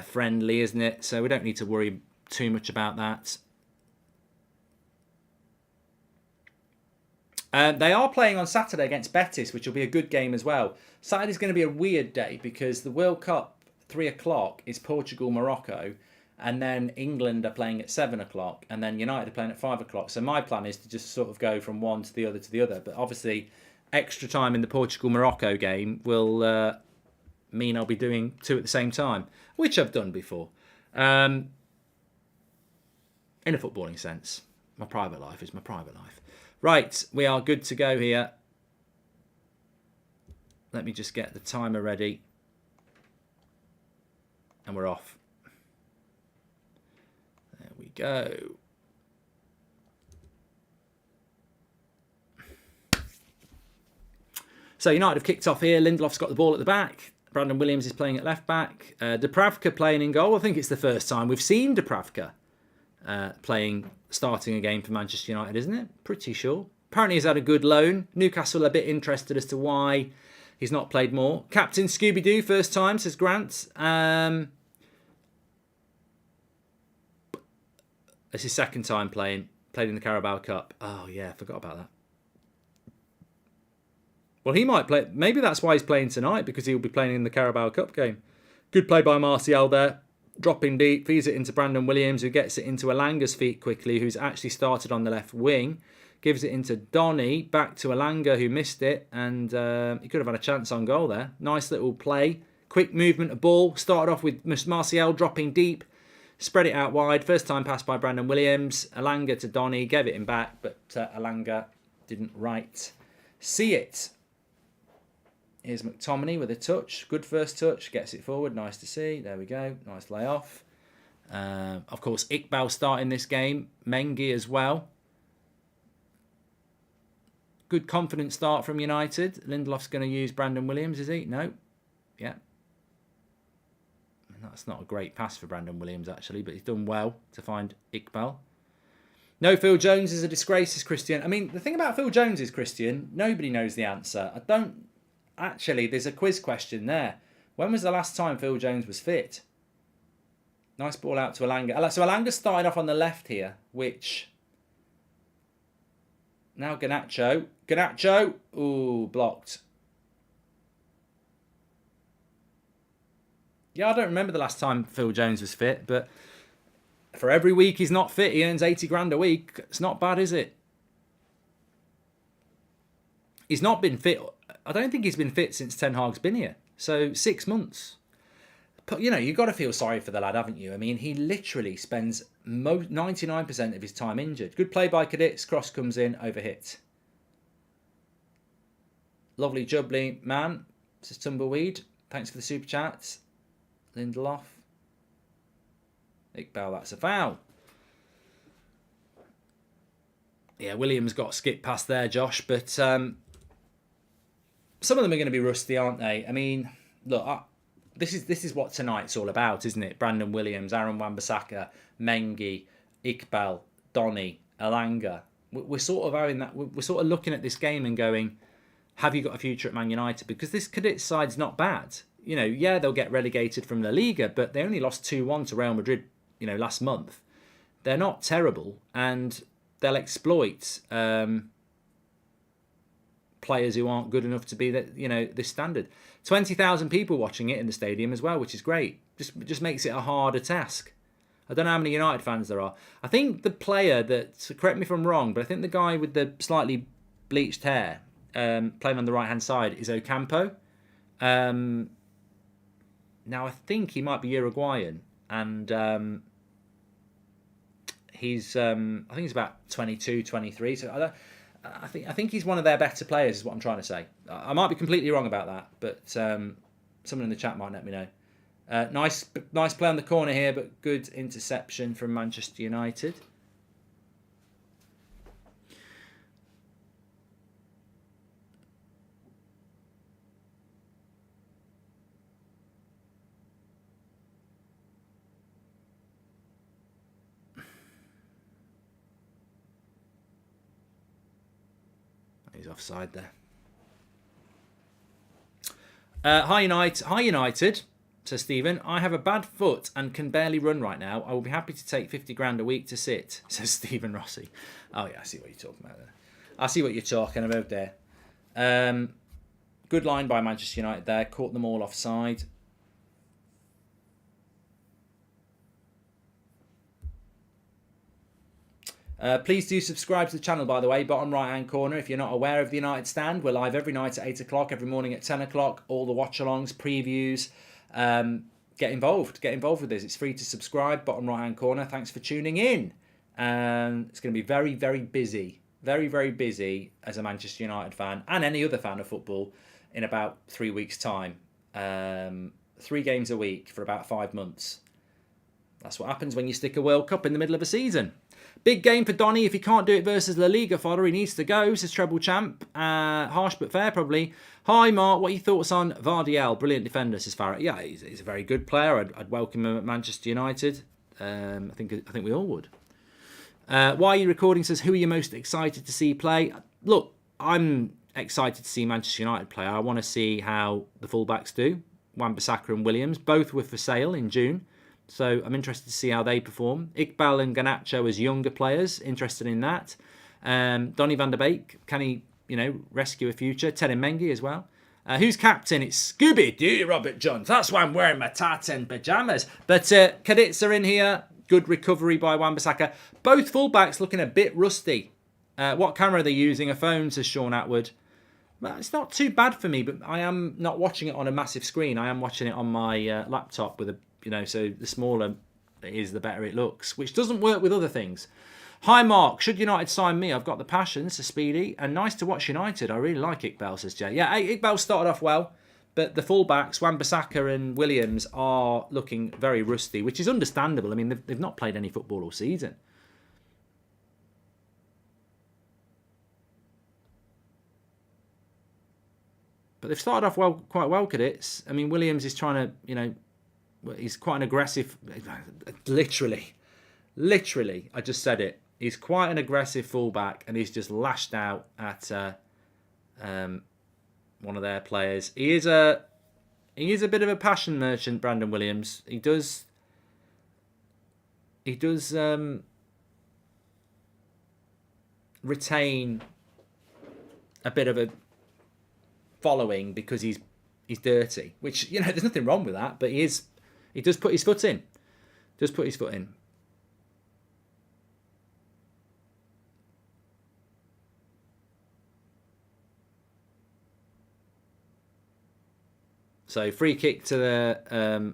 friendly, isn't it? So we don't need to worry too much about that. They are playing on Saturday against Betis, which will be a good game as well. Saturday's going to be a weird day because the World Cup, 3 o'clock, is Portugal-Morocco, and then England are playing at 7 o'clock, and then United are playing at 5 o'clock. So my plan is to just sort of go from one to the other. But obviously, extra time in the Portugal-Morocco game will mean I'll be doing 2 at the same time, which I've done before. In a footballing sense. My private life is my private life. Right, we are good to go here. Let me just get the timer ready. And we're off. There we go. So United have kicked off here. Lindelof's got the ball at the back. Brandon Williams is playing at left back. Dubravka playing in goal. I think it's the first time we've seen Dubravka starting a game for Manchester United, isn't it? Pretty sure. Apparently he's had a good loan. Newcastle are a bit interested as to why he's not played more. Captain Scooby-Doo, first time, says Grant. It's his second time playing. Played in the Carabao Cup. Oh, yeah, I forgot about that. Well, he might play. Maybe that's why he's playing tonight, because he'll be playing in the Carabao Cup game. Good play by Martial there. Dropping deep, feeds it into Brandon Williams, who gets it into Alanga's feet quickly, who's actually started on the left wing. Gives it into Donny, back to Alanga, who missed it, and he could have had a chance on goal there. Nice little play. Quick movement of ball. Started off with Martial dropping deep. Spread it out wide. First time pass by Brandon Williams. Alanga to Donny. Gave it him back, but Alanga didn't right see it. Here's McTominay with a touch. Good first touch. Gets it forward. Nice to see. There we go. Nice layoff. Of course, Iqbal starting this game. Mengi as well. Good confident start from United. Lindelof's going to use Brandon Williams, is he? No. Yeah. And that's not a great pass for Brandon Williams, actually, but he's done well to find Iqbal. No, Phil Jones is a disgrace, says Christian. I mean, the thing about Phil Jones is, Christian, nobody knows the answer. I don't... Actually, there's a quiz question there. When was the last time Phil Jones was fit? Nice ball out to Alanga. So Alanga started off on the left here, which... Now Garnacho. Garnacho! Ooh, blocked. Yeah, I don't remember the last time Phil Jones was fit, but for every week he's not fit, he earns 80 grand a week. It's not bad, is it? He's not been fit... I don't think he's been fit since Ten Hag's been here. So 6 months. But, you know, you've got to feel sorry for the lad, haven't you? I mean, he literally spends 99% of his time injured. Good play by Cadiz. Cross comes in, over hit. Lovely jubbly man. This is Tumbleweed. Thanks for the super chats. Lindelof. Iqbal, that's a foul. Yeah, Williams got skipped past there, Josh, but... some of them are going to be rusty, aren't they? I mean, look, this is what tonight's all about, isn't it? Brandon Williams, Aaron Wan-Bissaka, Mengi, Iqbal, Donny, Alanga. We're sort of having that. We're sort of looking at this game and going, have you got a future at Man United? Because this Cadiz side's not bad. You know, yeah, they'll get relegated from La Liga, but they only lost 2-1 to Real Madrid, you know, last month. They're not terrible, and they'll exploit players who aren't good enough to be that, you know, this standard. 20,000 people watching it in the stadium as well, which is great. Just makes it a harder task. I don't know how many United fans there are. I think the player that, correct me if I'm wrong, but I think the guy with the slightly bleached hair playing on the right hand side is Ocampo. Now I think he might be Uruguayan, and he's I think he's about 22, 23. So I think he's one of their better players, is what I'm trying to say. I might be completely wrong about that, but someone in the chat might let me know. Nice play on the corner here, but good interception from Manchester United. He's offside there. Hi United, says Stephen. I have a bad foot and can barely run right now. I will be happy to take 50 grand a week to sit, says Stephen Rossi. Oh yeah, I see what you're talking about there. I see what you're talking about there. Good line by Manchester United there. Caught them all offside. Please do subscribe to the channel, by the way, bottom right hand corner. If you're not aware of the United Stand, we're live every night at 8 o'clock, every morning at 10 o'clock. All the watch-alongs, previews. Get involved with this. It's free to subscribe, bottom right hand corner. Thanks for tuning in. It's going to be very, very busy. Very, very busy as a Manchester United fan and any other fan of football in about 3 weeks' time. 3 games a week for about 5 months. That's what happens when you stick a World Cup in the middle of a season. Big game for Donny. If he can't do it versus La Liga fodder, he needs to go, says Treble Champ. Harsh but fair, probably. Hi, Mark. What are your thoughts on Vardiel? Brilliant defender, says Farrett. Yeah, he's a very good player. I'd welcome him at Manchester United. I think we all would. Why are you recording? Says, who are you most excited to see play? Look, I'm excited to see Manchester United play. I want to see how the fullbacks do. Wan-Bissaka and Williams. Both were for sale in June. So I'm interested to see how they perform. Iqbal and Garnacho as younger players, interested in that. Donny van der Beek, can he, rescue a future? Terin Mengi as well. Who's captain? It's Scooby-Doo, Robert Jones. That's why I'm wearing my tartan pyjamas. But Cadiz are in here. Good recovery by Wan-Bissaka. Both fullbacks looking a bit rusty. What camera are they using? A phone, says Sean Atwood. Well, it's not too bad for me, but I am not watching it on a massive screen. I am watching it on my laptop with a, so the smaller it is, the better it looks, which doesn't work with other things. Hi, Mark. Should United sign me? I've got the passion, says Speedy. And nice to watch United. I really like Iqbal, says Jay. Yeah, Iqbal started off well, but the fullbacks, Wan-Bissaka and Williams, are looking very rusty, which is understandable. I mean, they've not played any football all season. But they've started off quite well, Cadiz. I mean, Williams is trying to, he's quite an aggressive, literally, I just said it. He's quite an aggressive fullback, and he's just lashed out at one of their players. He is a bit of a passion merchant, Brandon Williams. He does retain a bit of a following because he's dirty, which there's nothing wrong with that, but he does put his foot in. So free kick to the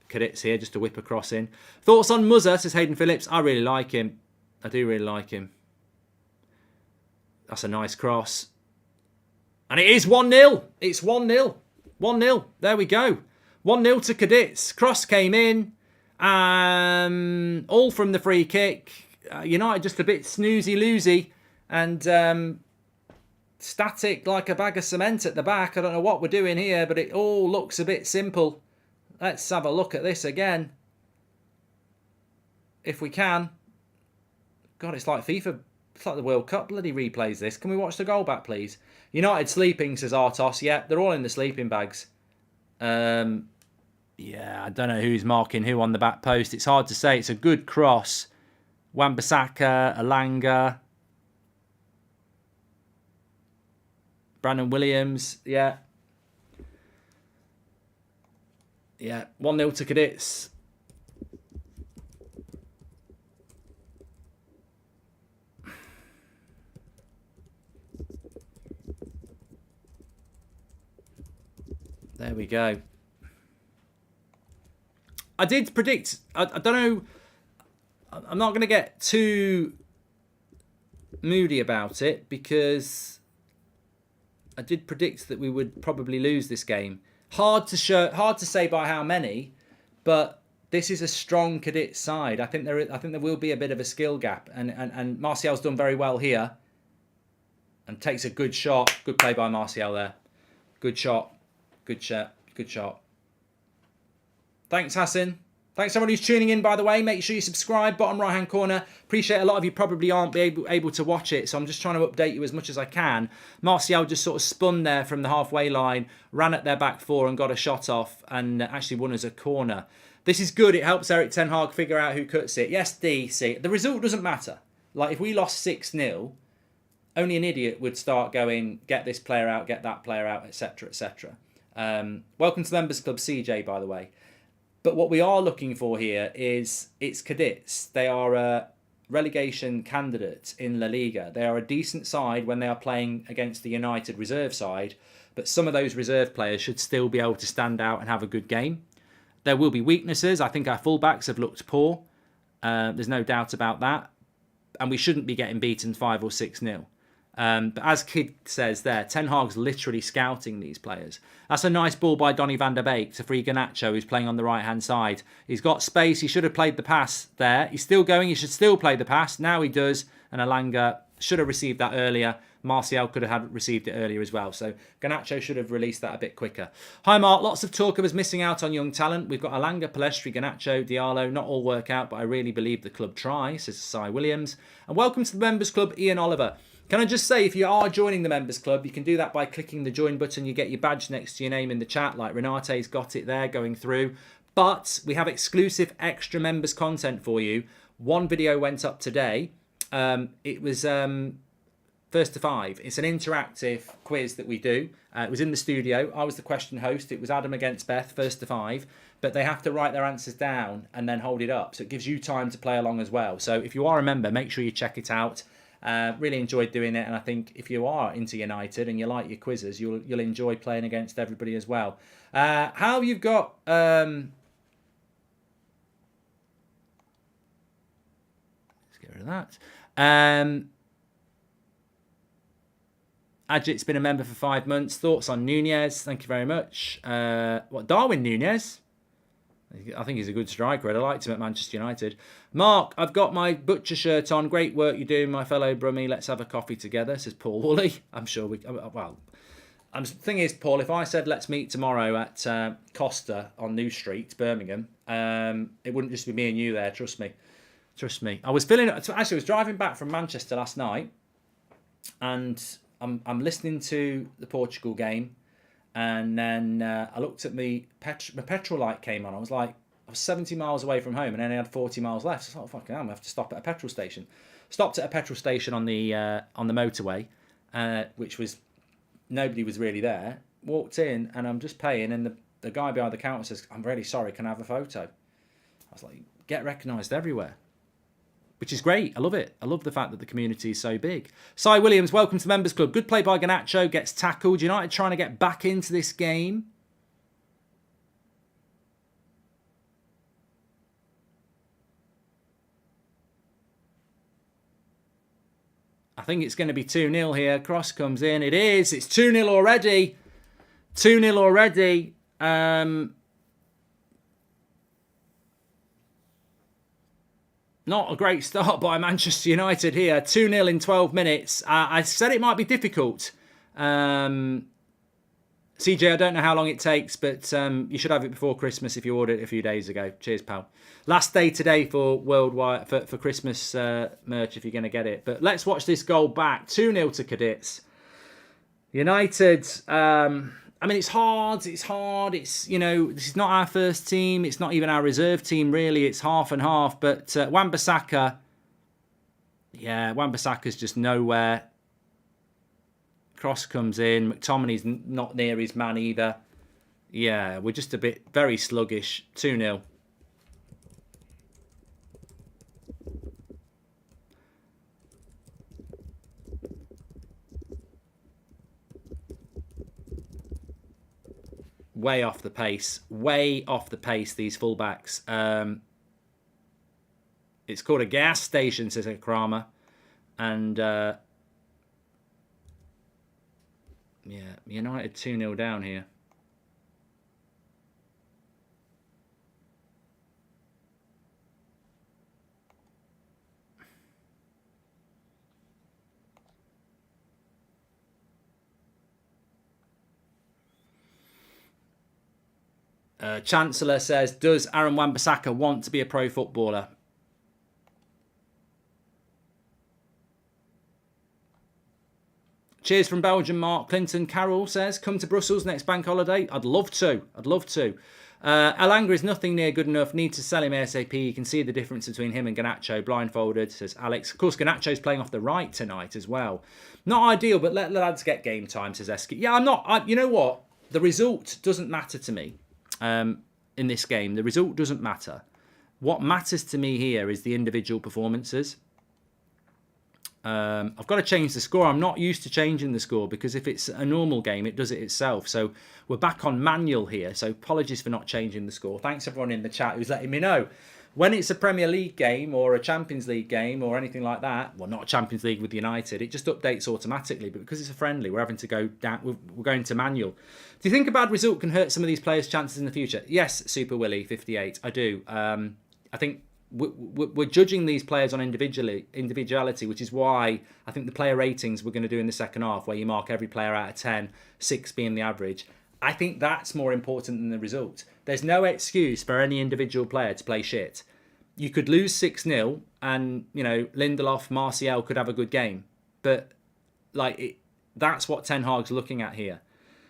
Cadiz here, just to whip a cross in. Thoughts on Muzza, says Hayden Phillips. I really like him. I do really like him. That's a nice cross. And it is 1-0. It's 1-0. 1-0. There we go. 1-0 to Cadiz. Cross came in. All from the free kick. United just a bit snoozy-loosey. And static like a bag of cement at the back. I don't know what we're doing here, but it all looks a bit simple. Let's have a look at this again. If we can. God, it's like FIFA It's like the World Cup bloody replays this. Can we watch the goal back, please? United sleeping, says Artos. Yeah, they're all in the sleeping bags. Yeah, I don't know who's marking who on the back post. It's hard to say. It's a good cross. Wan-Bissaka, Alanga, Brandon Williams. Yeah. Yeah, 1-0 to Cadiz. There we go. I did predict, I don't know, I'm not going to get too moody about it because I did predict that we would probably lose this game. Hard to say by how many, but this is a strong Cadiz side. I think there will be a bit of a skill gap, and Martial's done very well here, and takes a good shot. Good play by Martial there. Good shot. Good shot. Good shot. Thanks, Hassan. Thanks everyone who's tuning in, by the way. Make sure you subscribe, bottom right-hand corner. Appreciate a lot of you probably aren't able to watch it, so I'm just trying to update you as much as I can. Martial just sort of spun there from the halfway line, ran at their back four and got a shot off, and actually won as a corner. This is good. It helps Erik ten Hag figure out who cuts it. Yes, DC. The result doesn't matter. Like, if we lost 6-0, only an idiot would start going, get this player out, get that player out, etc., etc. Welcome to the Members Club, CJ, by the way. But what we are looking for here is, it's Cadiz. They are a relegation candidate in La Liga. They are a decent side when they are playing against the United reserve side, but some of those reserve players should still be able to stand out and have a good game. There will be weaknesses. I think our fullbacks have looked poor. There's no doubt about that. And we shouldn't be getting beaten 5 or 6-0. But as Kid says there, Ten Hag's literally scouting these players. That's a nice ball by Donny van der Beek to free Garnacho, who's playing on the right-hand side. He's got space. He should have played the pass there. He's still going. He should still play the pass. Now he does. And Alanga should have received that earlier. Martial could have received it earlier as well. So Garnacho should have released that a bit quicker. Hi, Mark. Lots of talk of us missing out on young talent. We've got Alanga, Palestri, Garnacho, Diallo. Not all work out, but I really believe the club try, says Cy Williams. And welcome to the Members Club, Ian Oliver. Can I just say, if you are joining the Members Club, you can do that by clicking the join button. You get your badge next to your name in the chat, like Renate's got it there going through. But we have exclusive extra members content for you. One video went up today. It was first to 5. It's an interactive quiz that we do. It was in the studio. I was the question host. It was Adam against Beth, first to 5. But they have to write their answers down and then hold it up. So it gives you time to play along as well. So if you are a member, make sure you check it out. Really enjoyed doing it, and I think if you are into United and you like your quizzes, you'll enjoy playing against everybody as well. How you've got let's get rid of that. Ajit's been a member for 5 months. Thoughts on Nunez? Thank you very much. Darwin Nunez? I think he's a good striker. I liked him at Manchester United. Mark, I've got my butcher shirt on. Great work you're doing, my fellow Brummie. Let's have a coffee together, says Paul Woolley. I'm sure we... Well, the thing is, Paul, if I said let's meet tomorrow at Costa on New Street, Birmingham, it wouldn't just be me and you there, trust me. Trust me. I was driving back from Manchester last night, and I'm listening to the Portugal game. And then I looked at my petrol light came on. I was 70 miles away from home and only had 40 miles left. So I thought, fucking hell, I have to stop at a petrol station. Stopped at a petrol station on the motorway, which was, nobody was really there. Walked in and I'm just paying, and the guy behind the counter says, I'm really sorry, can I have a photo? I was like, get recognised everywhere. Which is great. I love it. I love the fact that the community is so big. Cy Williams, welcome to the Members Club. Good play by Garnacho. Gets tackled. United trying to get back into this game. I think it's going to be 2-0 here. Cross comes in. It is. It's 2-0 already. 2-0 already. Not a great start by Manchester United here. 2-0 in 12 minutes. I said it might be difficult. CJ, I don't know how long it takes, but you should have it before Christmas if you ordered it a few days ago. Cheers, pal. Last day today for worldwide for Christmas merch if you're going to get it. But let's watch this goal back. 2-0 to Cadiz. United, I mean, it's hard. It's, you know, this is not our first team. It's not even our reserve team, really. It's half and half. But Wan-Bissaka, yeah, Wan-Bissaka's just nowhere. Cross comes in. McTominay's not near his man either. Yeah, we're just a bit very sluggish. 2-0. Way off the pace. Way off the pace, these fullbacks. It's called a gas station, says Kramer. And... yeah, United 2-0 down here. Chancellor says, does Aaron Wan-Bissaka want to be a pro footballer? Cheers from Belgium, Mark. Clinton Carroll says, come to Brussels next bank holiday. I'd love to. Elanga is nothing near good enough. Need to sell him ASAP. You can see the difference between him and Garnacho. Blindfolded, says Alex. Of course, Garnacho's playing off the right tonight as well. Not ideal, but let lads get game time, says Eski. Yeah, I'm not. You know what? The result doesn't matter to me in this game. The result doesn't matter. What matters to me here is the individual performances. I've got to change the score. I'm not used to changing the score because if it's a normal game, it does it itself. So we're back on manual here. So apologies for not changing the score. Thanks everyone in the chat who's letting me know. When it's a Premier League game or a Champions League game or anything like that, well, not a Champions League with United, it just updates automatically. But because it's a friendly, we're having to go down. We're going to manual. Do you think a bad result can hurt some of these players' chances in the future? Yes, Super Willie 58. I do. I think we're judging these players on individuality, which is why I think the player ratings we're going to do in the second half, where you mark every player out of 10, 6 being the average, I think that's more important than the result. There's no excuse for any individual player to play shit. You could lose 6-0 and, you know, Lindelof, Martial could have a good game. But, that's what Ten Hag's looking at here.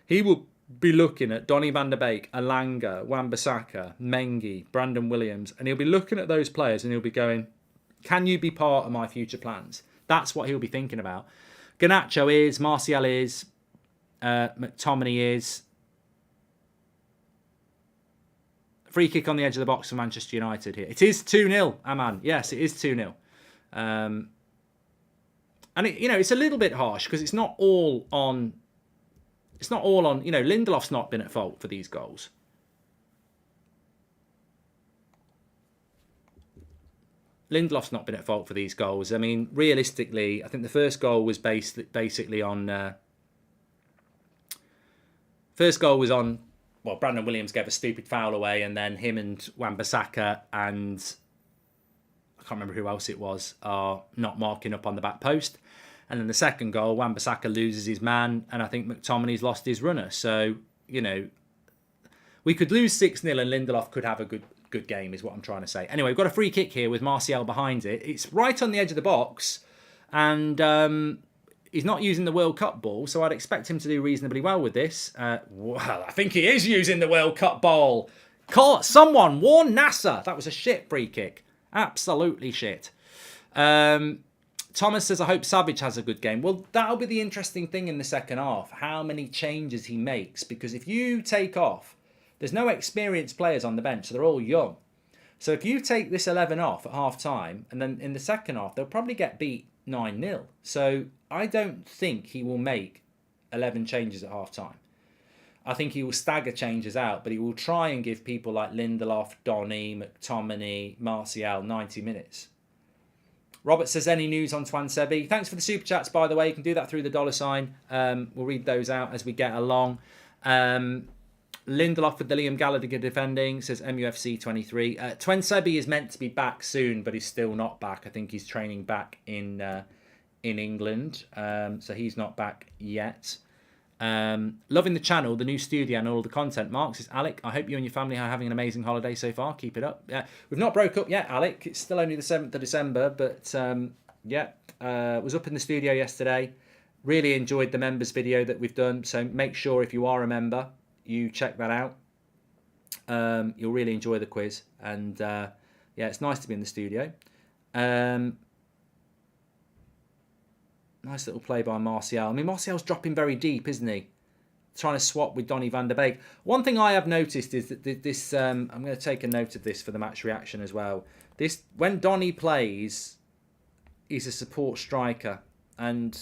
He will be looking at Donny van der Beek, Elanga, Wan-Bissaka, Mengi, Brandon Williams, and he'll be looking at those players and he'll be going, can you be part of my future plans? That's what he'll be thinking about. Garnacho is, Martial is, McTominay is. Free kick on the edge of the box for Manchester United here. It is 2-0, Aman. Yes, it is 2-0. And, it's a little bit harsh because it's not all on... Lindelof's not been at fault for these goals. Lindelof's not been at fault for these goals. I mean, realistically, I think the first goal was basically on... First goal was on... Well, Brandon Williams gave a stupid foul away, and then him and Wan-Bissaka and... I can't remember who else it was, are not marking up on the back post. And then the second goal, Wan-Bissaka loses his man, and I think McTominay's lost his runner. So, we could lose 6-0 and Lindelof could have a good game, is what I'm trying to say. Anyway, we've got a free kick here with Martial behind it. It's right on the edge of the box, and he's not using the World Cup ball, so I'd expect him to do reasonably well with this. Well, I think he is using the World Cup ball. Someone warn NASA. That was a shit free kick. Absolutely shit. Thomas says, I hope Savage has a good game. Well, that'll be the interesting thing in the second half, how many changes he makes. Because if you take off, there's no experienced players on the bench, so they're all young. So if you take this 11 off at half-time, and then in the second half, they'll probably get beat 9-0. So I don't think he will make 11 changes at half-time. I think he will stagger changes out, but he will try and give people like Lindelof, Donny, McTominay, Martial 90 minutes. Robert says, any news on Twan Sebi? Thanks for the super chats, by the way. You can do that through the $sign. We'll read those out as we get along. Lindelof with the Liam Gallagher defending, says MUFC 23. Twan Sebi is meant to be back soon, but he's still not back. I think he's training back in England. So he's not back yet. Loving the channel, the new studio and all the content. Mark says, Alec, I hope you and your family are having an amazing holiday so far. Keep it up. Yeah, we've not broke up yet, Alec. It's still only the 7th of December, but was up in the studio yesterday. Really enjoyed the members video that we've done. So make sure if you are a member, you check that out. You'll really enjoy the quiz. And it's nice to be in the studio. Nice little play by Martial. I mean, Martial's dropping very deep, isn't he? Trying to swap with Donny van der Beek. One thing I have noticed is that this... I'm going to take a note of this for the match reaction as well. When Donny plays, he's a support striker. And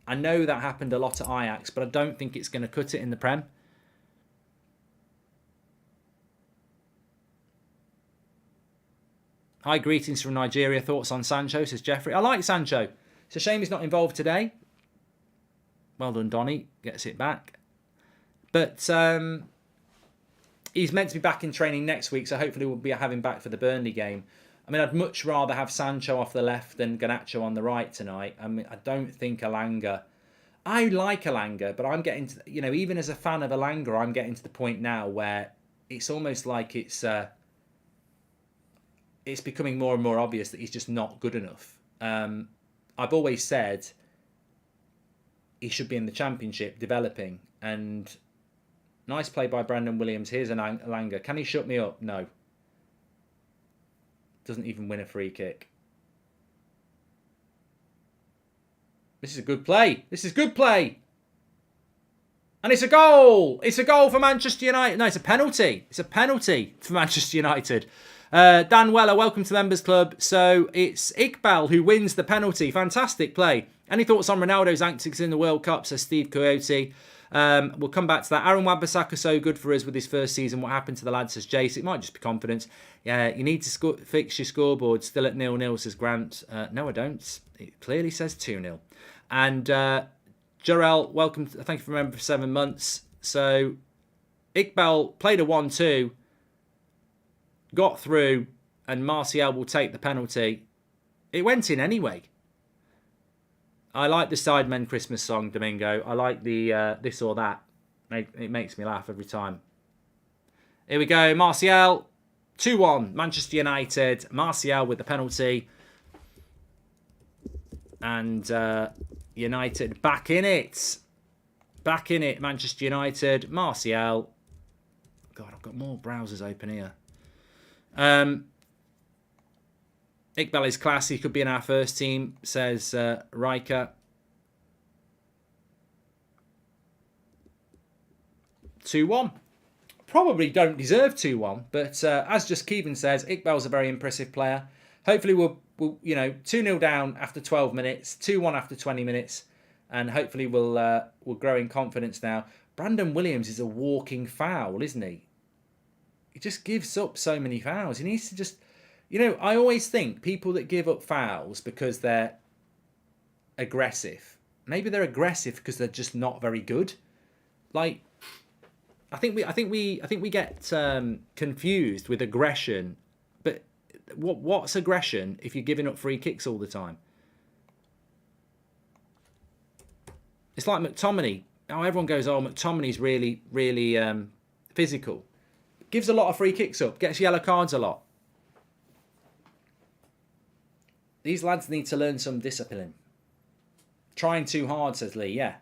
I know that happened a lot at Ajax, but I don't think it's going to cut it in the Prem. Hi, greetings from Nigeria. Thoughts on Sancho, says Jeffrey. I like Sancho. It's a shame he's not involved today. Well done, Donny. Gets it back. But he's meant to be back in training next week, so hopefully we'll be having back for the Burnley game. I mean, I'd much rather have Sancho off the left than Garnacho on the right tonight. I mean, I don't think Elanga... I like Elanga, but I'm getting to... even as a fan of Elanga, I'm getting to the point now where it's almost like it's becoming more and more obvious that he's just not good enough. I've always said he should be in the Championship developing. And nice play by Brandon Williams. Here's an Elanga. Can he shut me up? No. Doesn't even win a free kick. This is a good play. This is good play. And it's a goal. It's a goal for Manchester United. No, it's a penalty. It's a penalty for Manchester United. Dan Weller, welcome to the Members Club. So it's Iqbal who wins the penalty. Fantastic play. Any thoughts on Ronaldo's antics in the World Cup, says Steve Coyote. We'll come back to that. Aaron Wan-Bissaka so good for us with his first season. What happened to the lad, says Jace. It might just be confidence. Yeah, you need to fix your scoreboard. Still at 0-0, says Grant. No, I don't. It clearly says 2-0. And Jarrell, welcome. Thank you for remembering for 7 months. So Iqbal played a 1-2. Got through, and Martial will take the penalty. It went in anyway. I like the Sidemen Christmas song, Domingo. I like the this or that. It makes me laugh every time. Here we go, Martial. 2-1, Manchester United. Martial with the penalty. And United back in it. Back in it, Manchester United. Martial. God, I've got more browsers open here. Iqbal is class. He could be in our first team, says Riker. 2-1. Probably don't deserve 2-1, but as just Keevan says, Iqbal's a very impressive player. Hopefully we'll 2-0 down after 12 minutes, 2-1 after 20 minutes, and hopefully we'll grow in confidence now. Brandon Williams is a walking foul, isn't he? He just gives up so many fouls. He needs to just... I always think people that give up fouls because they're aggressive. Maybe they're aggressive because they're just not very good. Like, I think we get confused with aggression. But what's aggression if you're giving up free kicks all the time? It's like McTominay. Oh, everyone goes, oh, McTominay's really, really physical. Gives a lot of free kicks up. Gets yellow cards a lot. These lads need to learn some discipline. Trying too hard, says Lee. Yeah.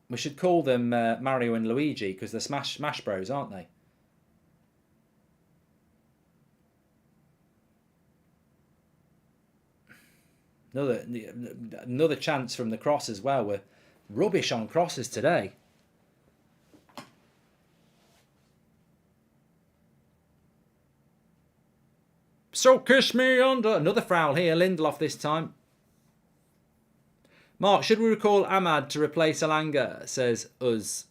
We should call them Mario and Luigi because they're Smash Bros, aren't they? Another chance from the cross as well. We're rubbish on crosses today. So kiss me under. Another foul here. Lindelof this time. Mark, should we recall Ahmad to replace Elanga? Says us.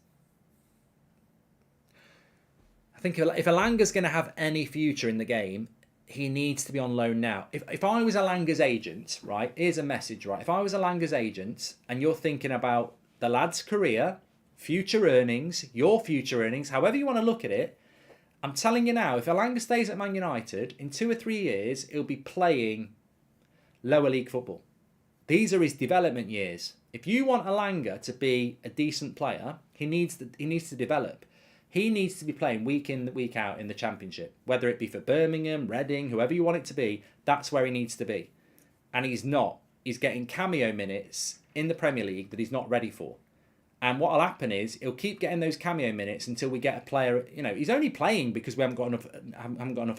I think if Elanga's going to have any future in the game, he needs to be on loan now. If I was Elanga's agent, right, here's a message, right? If I was Elanga's agent and you're thinking about the lad's career, future earnings, your future earnings, however you want to look at it, I'm telling you now, if Elanga stays at Man United, in 2 or 3 years, he'll be playing lower league football. These are his development years. If you want Alanga to be a decent player, he needs to develop. He needs to be playing week in, week out in the Championship. Whether it be for Birmingham, Reading, whoever you want it to be, that's where he needs to be. And he's not. He's getting cameo minutes in the Premier League that he's not ready for. And what will happen is he'll keep getting those cameo minutes until we get a player. You know, he's only playing because we haven't got enough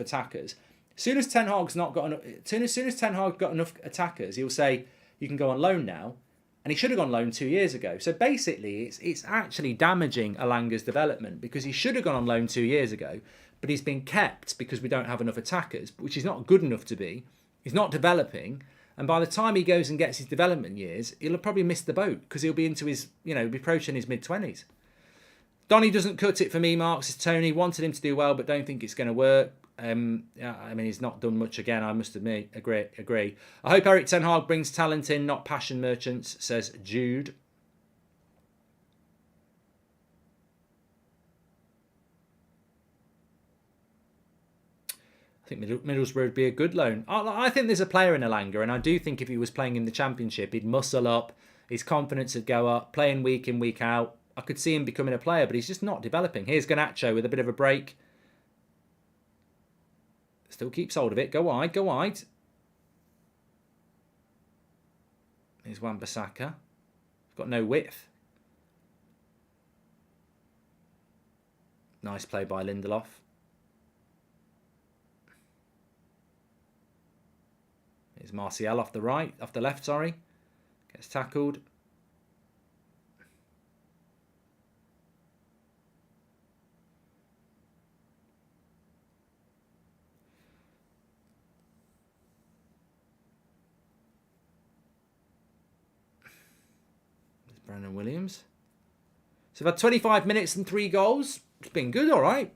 attackers. As soon as Ten Hag's got enough attackers, he'll say you can go on loan now. And he should have gone loan 2 years ago. So basically, it's actually damaging Alanga's development because he should have gone on loan 2 years ago, but he's been kept because we don't have enough attackers, which is not good enough to be. He's not developing. And by the time he goes and gets his development years, he'll have probably missed the boat because he'll be into his, be approaching his mid-20s. Donny doesn't cut it for me, Mark, says Tony. Wanted him to do well, but don't think it's going to work. He's not done much again, I must admit. Agree. I hope Erik Ten Hag brings talent in, not passion merchants, says Jude. I think Middlesbrough would be a good loan. I think there's a player in Alanga, and I do think if he was playing in the Championship, he'd muscle up, his confidence would go up, playing week in, week out. I could see him becoming a player, but he's just not developing. Here's Garnacho with a bit of a break. Still keeps hold of it. Go wide. Here's Wan-Bissaka. Got no width. Nice play by Lindelof. Here's Martial off the left, sorry. Gets tackled. Brandon Williams. So we've had 25 minutes and 3 goals. It's been good, all right.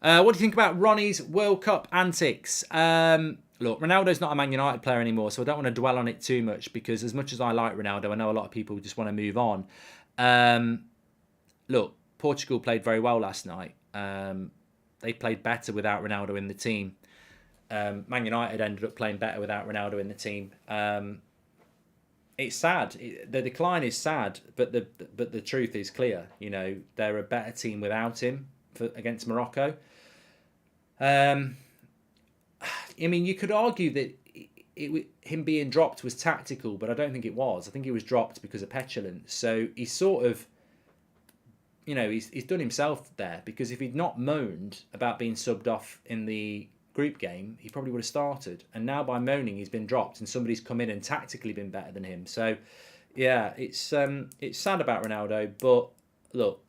What do you think about Ronnie's World Cup antics? Look, Ronaldo's not a Man United player anymore, so I don't want to dwell on it too much because as much as I like Ronaldo, I know a lot of people just want to move on. Look, Portugal played very well last night. They played better without Ronaldo in the team. Man United ended up playing better without Ronaldo in the team. It's sad. The decline is sad, but the truth is clear. They're a better team without him against Morocco. You could argue that him being dropped was tactical, but I don't think it was. I think he was dropped because of petulance. So he's sort of, he's done himself there because if he'd not moaned about being subbed off in the group game, he probably would have started. And now by moaning, he's been dropped and somebody's come in and tactically been better than him. So, yeah, it's sad about Ronaldo, but look,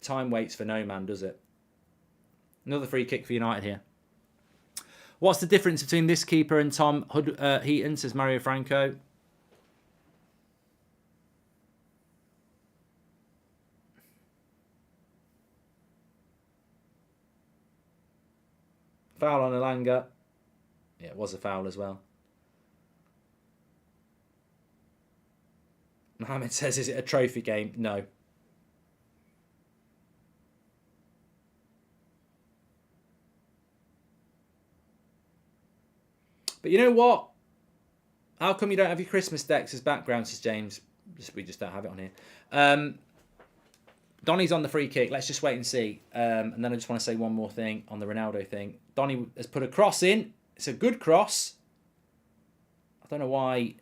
time waits for no man, does it? Another free kick for United here. What's the difference between this keeper and Tom Heaton, says Mario Franco? Foul on Alanga. Yeah, it was a foul as well. Mohammed says, is it a trophy game? No. But you know what? How come you don't have your Christmas decks as background, says James? We just don't have it on here. Donny's on the free kick. Let's just wait and see. And then I just want to say one more thing on the Ronaldo thing. Donny has put a cross in. It's a good cross. I don't know why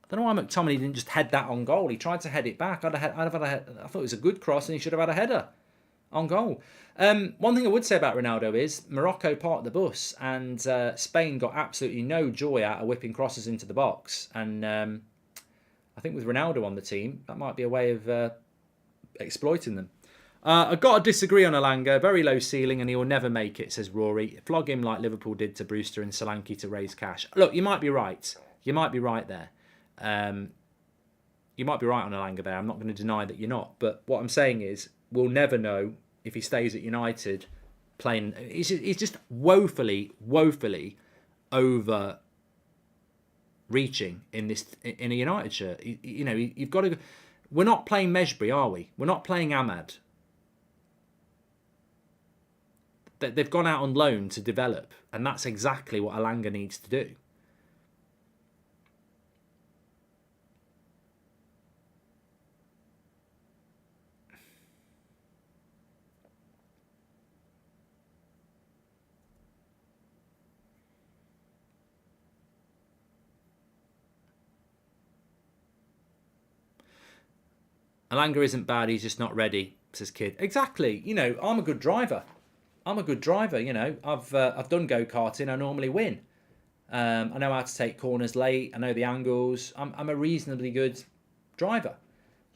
McTominay didn't just head that on goal. He tried to head it back. I thought it was a good cross and he should have had a header on goal. One thing I would say about Ronaldo is Morocco parked the bus and Spain got absolutely no joy out of whipping crosses into the box. And I think with Ronaldo on the team, that might be a way of exploiting them. I've got to disagree on Alanga. Very low ceiling and he will never make it, says Rory. Flog him like Liverpool did to Brewster and Solanke to raise cash. Look, you might be right. You might be right there. You might be right on Alanga there. I'm not going to deny that you're not. But what I'm saying is we'll never know if he stays at United playing. He's just woefully over reaching in a United shirt. You've got to. We're not playing Mejbri, are we? We're not playing Ahmad. They've gone out on loan to develop, and that's exactly what Alanga needs to do. Alanga isn't bad, he's just not ready, says Kid. Exactly. You know, I'm a good driver. You know. I've done go-karting, I normally win. I know how to take corners late, I know the angles. I'm a reasonably good driver.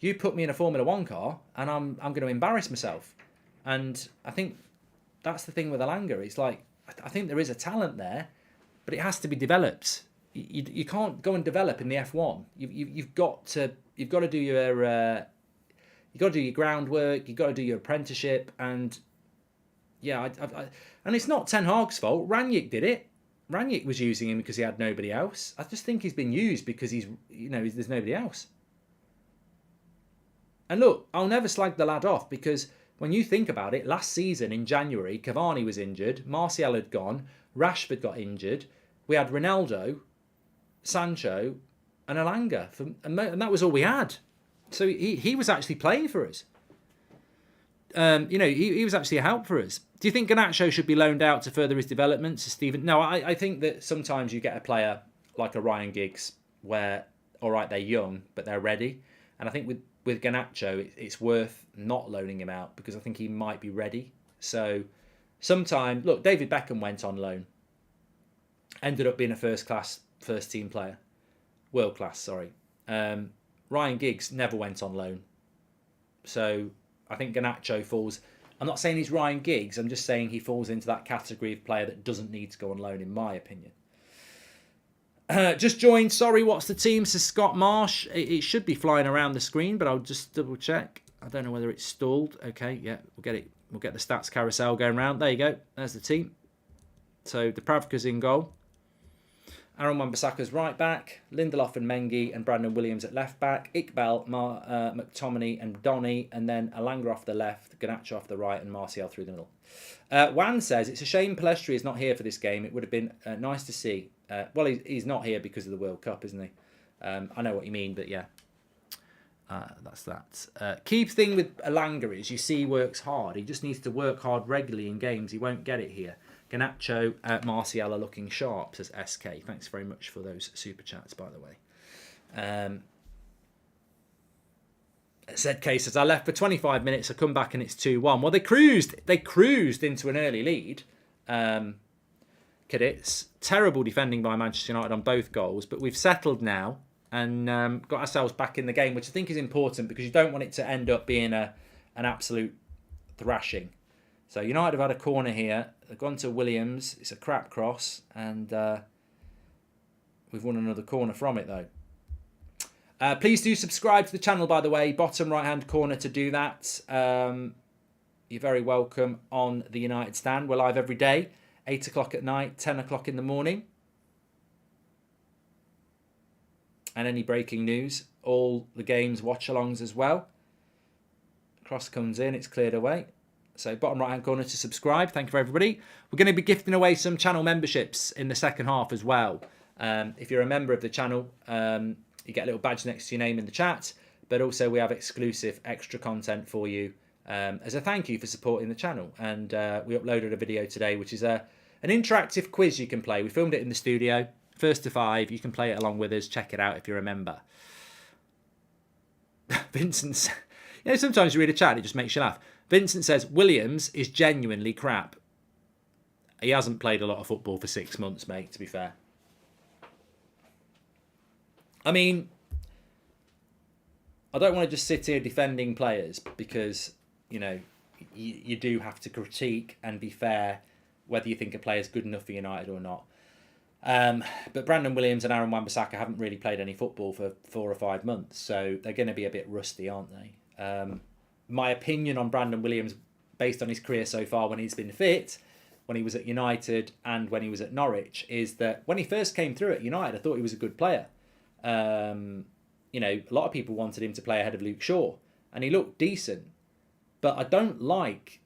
You put me in a Formula 1 car and I'm going to embarrass myself. And I think that's the thing with Alanga. It's like, I think there is a talent there, but it has to be developed. You can't go and develop in the F1. You've got to do your groundwork. You've got to do your apprenticeship, and yeah, and it's not Ten Hag's fault. Rangnick did it. Rangnick was using him because he had nobody else. I just think he's been used because there's nobody else. And look, I'll never slag the lad off, because when you think about it, last season in January, Cavani was injured, Martial had gone, Rashford got injured, we had Ronaldo, Sancho, and Alanga, and that was all we had. So he was actually playing for us. He was actually a help for us. Do you think Garnacho should be loaned out to further his development, to Stephen? No, I think that sometimes you get a player like a Ryan Giggs where, all right, they're young, but they're ready. And I think with Garnacho, it's worth not loaning him out, because I think he might be ready. So look, David Beckham went on loan. Ended up being a first team player. World class, sorry. Ryan Giggs never went on loan. So I think Garnacho falls... I'm not saying he's Ryan Giggs, I'm just saying he falls into that category of player that doesn't need to go on loan, in my opinion. Just joined, sorry, what's the team? Says Scott Marsh. It should be flying around the screen, but I'll just double check. I don't know whether it's stalled. Okay, yeah, we'll get it. We'll get the stats carousel going round. There you go. There's the team. So Dubravka's in goal. Aaron Wan-Bissaka's right back. Lindelof and Mengi and Brandon Williams at left back. Iqbal, McTominay and Donny. And then Alanga off the left, Garnacho off the right, and Martial through the middle. Wan says, it's a shame Palestri is not here for this game. It would have been nice to see. Well, he's not here because of the World Cup, isn't he? I know what you mean, but yeah. That's that. Key thing with Alanga is you see he works hard. He just needs to work hard regularly in games. He won't get it here. Garnacho, Martial are looking sharp, says SK. Thanks very much for those super chats, by the way. ZK says, I left for 25 minutes. I come back and it's 2-1. Well, they cruised into an early lead. Cadiz. Terrible defending by Manchester United on both goals, but we've settled now and got ourselves back in the game, which I think is important, because you don't want it to end up being an absolute thrashing. So United have had a corner here. They've gone to Williams. It's a crap cross, and we've won another corner from it, though. Please do subscribe to the channel, by the way. Bottom right-hand corner to do that. You're very welcome on the United Stand. We're live every day, 8 o'clock at night, 10 o'clock in the morning. And any breaking news, all the games, watch-alongs as well. Cross comes in, it's cleared away. So bottom right-hand corner to subscribe. Thank you for everybody. We're going to be gifting away some channel memberships in the second half as well. If you're a member of the channel, you get a little badge next to your name in the chat. But also we have exclusive extra content for you as a thank you for supporting the channel. And we uploaded a video today, which is an interactive quiz you can play. We filmed it in the studio. 1st to 5. You can play it along with us. Check it out if you're a member. Vincent's... sometimes you read a chat and it just makes you laugh. Vincent says, Williams is genuinely crap. He hasn't played a lot of football for 6 months, mate, to be fair. I mean, I don't want to just sit here defending players, because, you do have to critique and be fair whether you think a player's good enough for United or not. But Brandon Williams and Aaron Wan-Bissaka haven't really played any football for 4 or 5 months, so they're going to be a bit rusty, aren't they? My opinion on Brandon Williams, based on his career so far when he's been fit, when he was at United and when he was at Norwich, is that when he first came through at United, I thought he was a good player. A lot of people wanted him to play ahead of Luke Shaw, and he looked decent. But I don't like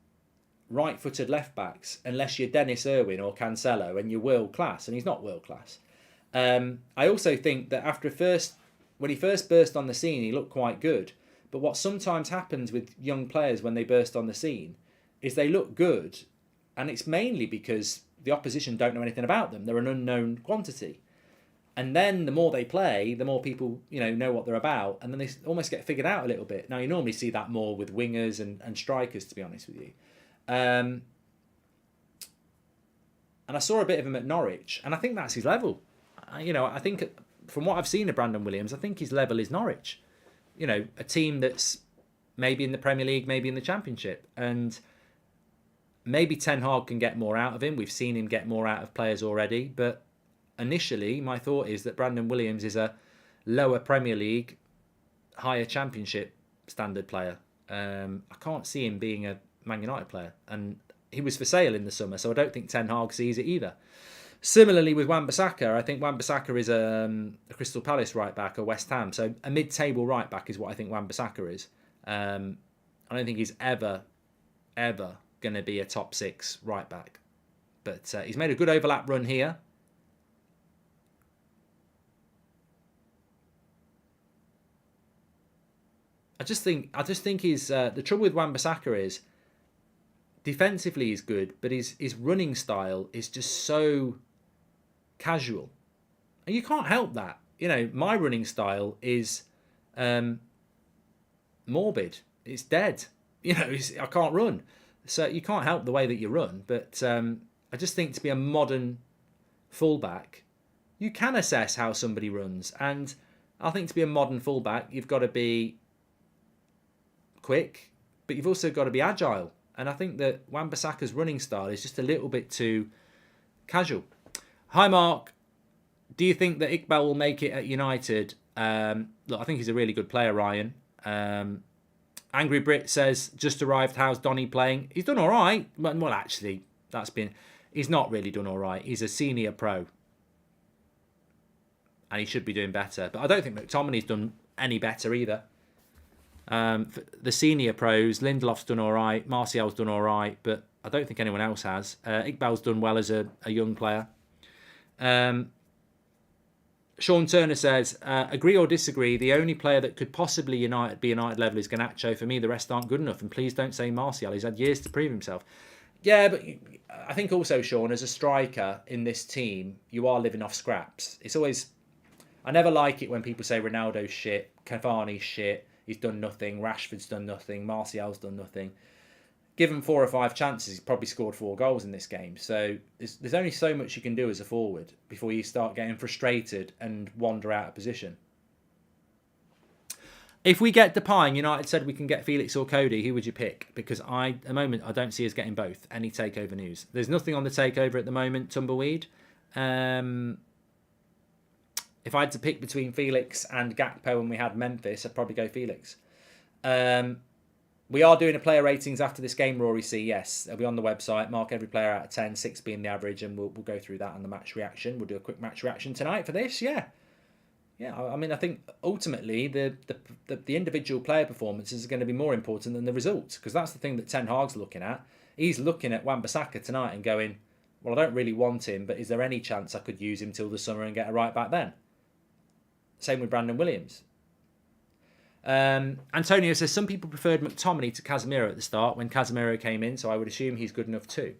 right-footed left-backs unless you're Dennis Irwin or Cancelo and you're world-class, and he's not world-class. I also think that when he first burst on the scene, he looked quite good. But what sometimes happens with young players when they burst on the scene is they look good, and it's mainly because the opposition don't know anything about them. They're an unknown quantity. And then the more they play, the more people know what they're about, and then they almost get figured out a little bit. Now, you normally see that more with wingers and strikers, to be honest with you. And I saw a bit of him at Norwich, and I think that's his level. I think from what I've seen of Brandon Williams, I think his level is Norwich. A team that's maybe in the Premier League, maybe in the Championship. And maybe Ten Hag can get more out of him. We've seen him get more out of players already. But initially, my thought is that Brandon Williams is a lower Premier League, higher Championship standard player. I can't see him being a Man United player. And he was for sale in the summer, so I don't think Ten Hag sees it either. Similarly with Wan-Bissaka, I think Wan-Bissaka is a Crystal Palace right-back or West Ham. So a mid-table right-back is what I think Wan-Bissaka is. I don't think he's ever going to be a top 6 right-back. But he's made a good overlap run here. I just think he's the trouble with Wan-Bissaka is defensively he's good, but his running style is just so casual, and you can't help that. My running style is morbid. It's dead. I can't run, so you can't help the way that you run. But I just think to be a modern fullback, you can assess how somebody runs, and I think to be a modern fullback, you've got to be quick, but you've also got to be agile. And I think that Wan-Bissaka's running style is just a little bit too casual. Hi, Mark. Do you think that Iqbal will make it at United? Look, I think he's a really good player, Ryan. Angry Brit says, just arrived, how's Donny playing? He's done all right. Well, actually, he's not really done all right. He's a senior pro. And he should be doing better. But I don't think McTominay's done any better either. The senior pros, Lindelof's done all right, Martial's done all right, but I don't think anyone else has. Iqbal's done well as a young player. Sean Turner says, agree or disagree, the only player that could possibly be United level is Garnacho. For me, the rest aren't good enough. And please don't say Martial. He's had years to prove himself. Yeah, but I think also, Sean, as a striker in this team, you are living off scraps. It's always... I never like it when people say Ronaldo's shit, Cavani's shit, he's done nothing, Rashford's done nothing, Martial's done nothing. Given 4 or 5 chances, he's probably scored 4 goals in this game. So there's only so much you can do as a forward before you start getting frustrated and wander out of position. If we get Depay and United said we can get Felix or Cody, who would you pick? Because at the moment, I don't see us getting both. Any takeover news? There's nothing on the takeover at the moment, Tumbleweed. If I had to pick between Felix and Gakpo when we had Memphis, I'd probably go Felix. We are doing a player ratings after this game, Rory C. Yes, it'll be on the website. Mark every player out of 10, 6 being the average, and we'll go through that on the match reaction. We'll do a quick match reaction tonight for this. Yeah. I mean, I think ultimately the individual player performances are going to be more important than the results, because that's the thing that Ten Hag's looking at. He's looking at Wan-Bissaka tonight and going, well, I don't really want him, but is there any chance I could use him till the summer and get a right back then? Same with Brandon Williams. Antonio says, some people preferred McTominay to Casemiro at the start when Casemiro came in, so I would assume he's good enough too.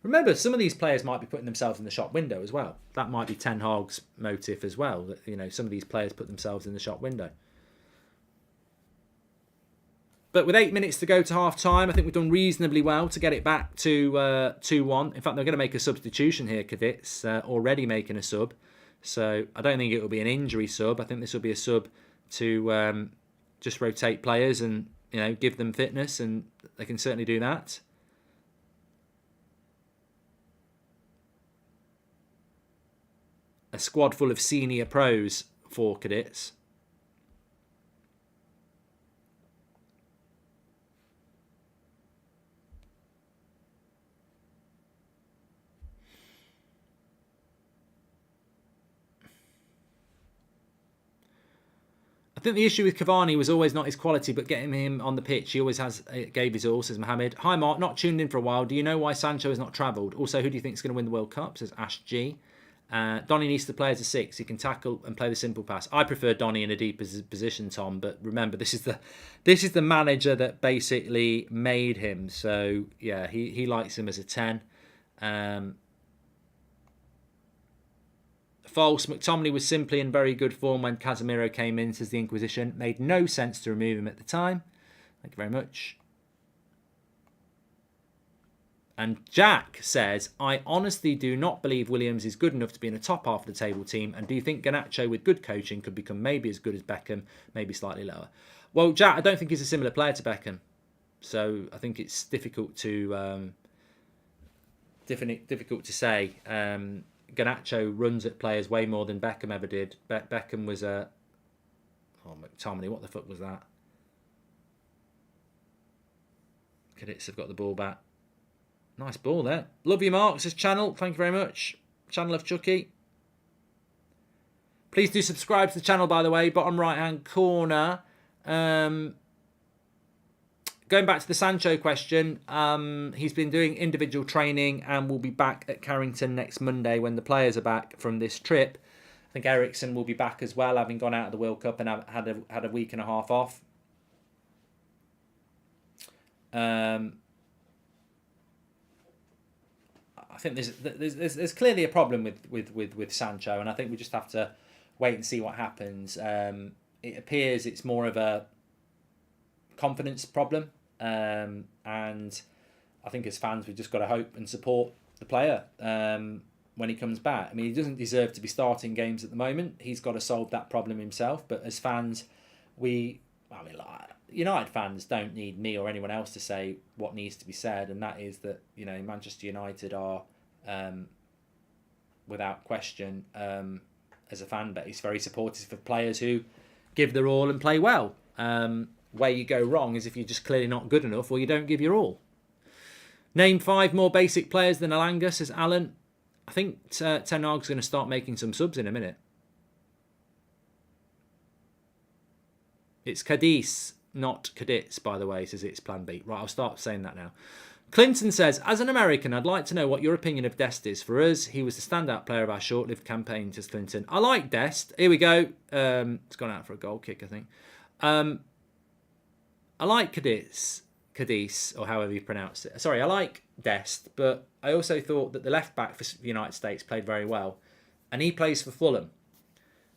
Remember, some of these players might be putting themselves in the shop window as well. That might be Ten Hag's motive as well. That some of these players put themselves in the shop window. But with 8 minutes to go to half time, I think we've done reasonably well to get it back to 2-1. In fact, they're going to make a substitution here, Cadiz, already making a sub. So I don't think it will be an injury sub. I think this will be a sub to just rotate players and give them fitness, and they can certainly do that. A squad full of senior pros for Cadiz. think the issue with Cavani was always not his quality, but getting him on the pitch. He always gave his all, says Mohammed. Hi, Mark. Not tuned in for a while. Do you know why Sancho has not travelled? Also, who do you think is going to win the World Cup? Says Ash G. Donny needs to play as a 6. He can tackle and play the simple pass. I prefer Donny in a deep position, Tom. But remember, this is the manager that basically made him. So yeah, he likes him as a 10. False. McTominay was simply in very good form when Casemiro came in, says the Inquisition. Made no sense to remove him at the time. Thank you very much. And Jack says, I honestly do not believe Williams is good enough to be in the top half of the table team. And do you think Garnacho with good coaching could become maybe as good as Beckham, maybe slightly lower? Well, Jack, I don't think he's a similar player to Beckham. So I think it's difficult to say. Garnacho runs at players way more than Beckham ever did. Beckham was a... Oh, McTominay, what the fuck was that? Cadiz have got the ball back. Nice ball there. Love you, Mark, says Channel. Thank you very much. Channel of Chucky. Please do subscribe to the channel, by the way. Bottom right-hand corner. Going back to the Sancho question, he's been doing individual training and will be back at Carrington next Monday when the players are back from this trip. I think Eriksen will be back as well, having gone out of the World Cup and had a week and a half off. I think there's clearly a problem with Sancho, and I think we just have to wait and see what happens. It appears it's more of a confidence problem, and I think as fans we've just got to hope and support the player when he comes back. I mean, he doesn't deserve to be starting games at the moment. He's got to solve that problem himself. But as fans, United fans don't need me or anyone else to say what needs to be said, and that is that Manchester United are, without question, as a fan base, very supportive of players who give their all and play well. Where you go wrong is if you're just clearly not good enough or you don't give your all. Name 5 more basic players than Elanga, says Alan. I think Ten Hag's going to start making some subs in a minute. It's Cadiz, not Cadiz, by the way, says it's Plan B. Right, I'll start saying that now. Clinton says, as an American, I'd like to know what your opinion of Dest is. For us, he was the standout player of our short-lived campaign, says Clinton. I like Dest. Here we go. It's gone out for a goal kick, I think. I like Cadiz, or however you pronounce it. Sorry, I like Dest, but I also thought that the left-back for the United States played very well. And he plays for Fulham.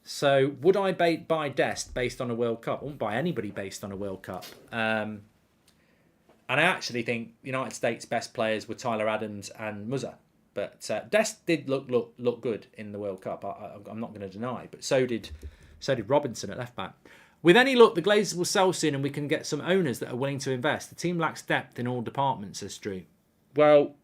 So would I buy Dest based on a World Cup? I wouldn't buy anybody based on a World Cup. And I actually think United States' best players were Tyler Adams and Muzza. But Dest did look good in the World Cup. I'm not going to deny. But so did Robinson at left back. With any luck, the Glazers will sell soon and we can get some owners that are willing to invest. The team lacks depth in all departments, says Drew. Well,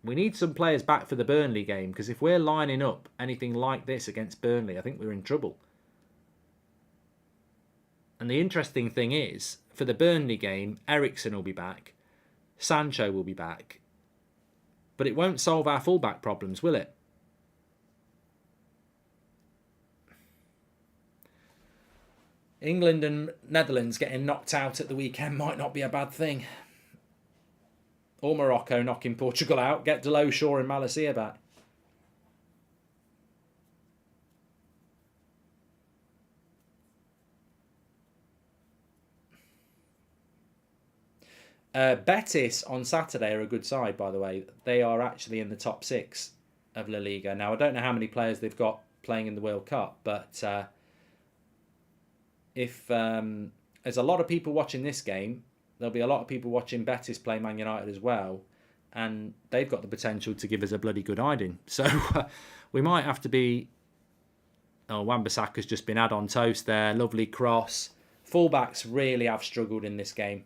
we need some players back for the Burnley game, because if we're lining up anything like this against Burnley, I think we're in trouble. And the interesting thing is, for the Burnley game, Eriksen will be back, Sancho will be back, but it won't solve our fullback problems, will it? England and Netherlands getting knocked out at the weekend might not be a bad thing. Or Morocco knocking Portugal out. Get Delo, Shaw and Malacia back. Betis on Saturday are a good side, by the way. They are actually in the top 6 of La Liga. Now, I don't know how many players they've got playing in the World Cup, but if there's a lot of people watching this game, there'll be a lot of people watching Betis play Man United as well, and they've got the potential to give us a bloody good hiding. So we might have to be... Oh, Wan-Bissaka's just been had on toast there. Lovely cross. Fullbacks really have struggled in this game.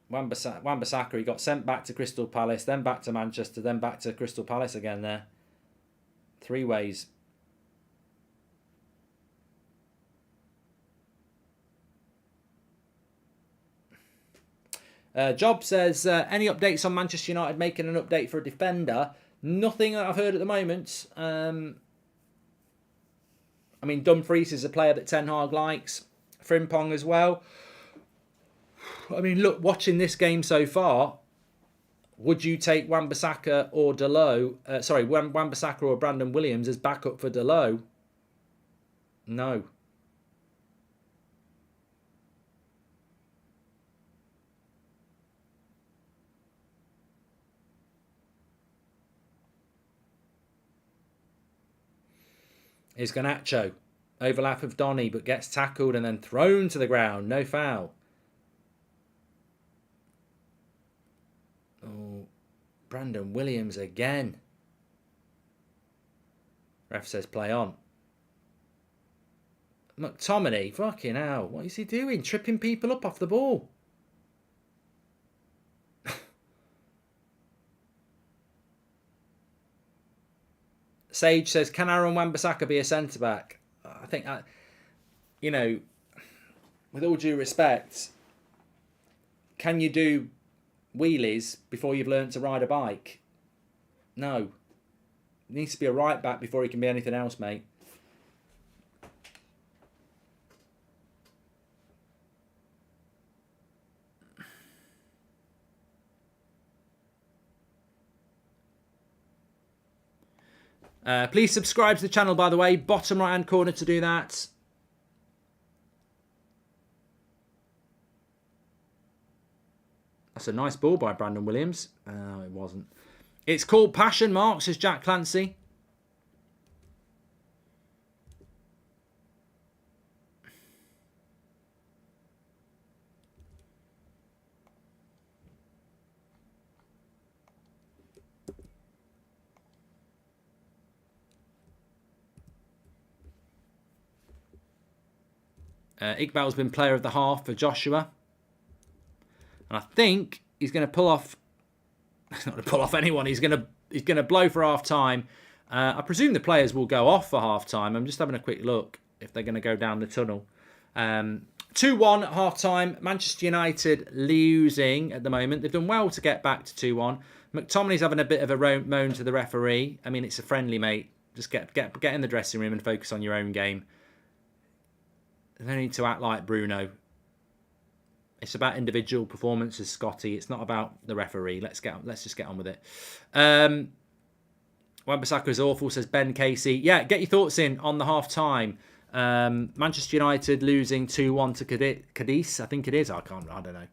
Wan-Bissaka, he got sent back to Crystal Palace, then back to Manchester, then back to Crystal Palace again there. 3 ways. Job says, any updates on Manchester United making an update for a defender? Nothing that I've heard at the moment. I mean, Dumfries is a player that Ten Hag likes. Frimpong as well. I mean, look, watching this game so far, would you take Wan-Bissaka or Wan-Bissaka or Brandon Williams as backup for Dalot? No. Here's Garnacho. Overlap of Donny, but gets tackled and then thrown to the ground. No foul. Oh, Brandon Williams again. Ref says play on. McTominay, fucking hell. What is he doing? Tripping people up off the ball. Sage says, can Aaron Wan-Bissaka be a centre-back? I think, you know, with all due respect, can you do wheelies before you've learned to ride a bike? No. He needs to be a right back before he can be anything else, mate. Please subscribe to the channel, by the way. Bottom right-hand corner to do that. That's a nice ball by Brandon Williams. Oh, it wasn't. It's called passion, Mark, says Jack Clancy. Iqbal's been player of the half for Joshua. And I think he's going to pull off... He's not going to pull off anyone. He's going to blow for half-time. I presume the players will go off for half-time. I'm just having a quick look if they're going to go down the tunnel. 2-1 at half-time. Manchester United losing at the moment. They've done well to get back to 2-1. McTominay's having a bit of a moan to the referee. I mean, it's a friendly, mate. Just get in the dressing room and focus on your own game. They need to act like Bruno. It's about individual performances, Scotty. It's not about the referee. Let's just get on with it. Wan-Bissaka is awful, says Ben Casey. Yeah, get your thoughts in on the half-time. Manchester United losing 2-1 to Cadiz. I think it is. I don't know.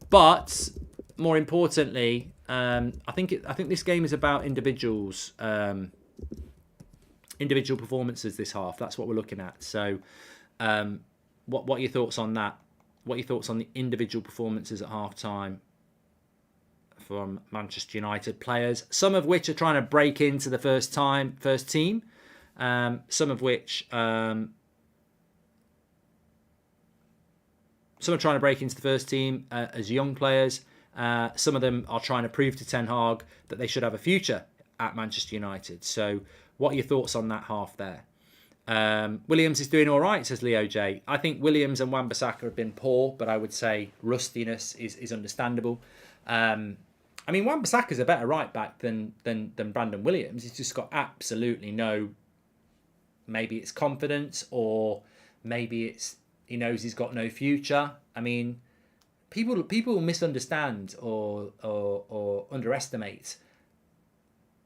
But more importantly, I think this game is about individuals. Individual performances this half. That's what we're looking at. So, what are your thoughts on that? What are your thoughts on the individual performances at half-time from Manchester United players? Some of which are trying to break into the first team. Some of which some are trying to break into the first team as young players. Some of them are trying to prove to Ten Hag that they should have a future at Manchester United. So, what are your thoughts on that half there? Williams is doing all right, says Leo J. I think Williams and Wan-Bissaka have been poor, but I would say rustiness is understandable. I mean, Wan-Bissaka's a better right back than Brandon Williams. He's just got absolutely no. Maybe it's confidence, or maybe it's he knows he's got no future. I mean, people misunderstand or underestimate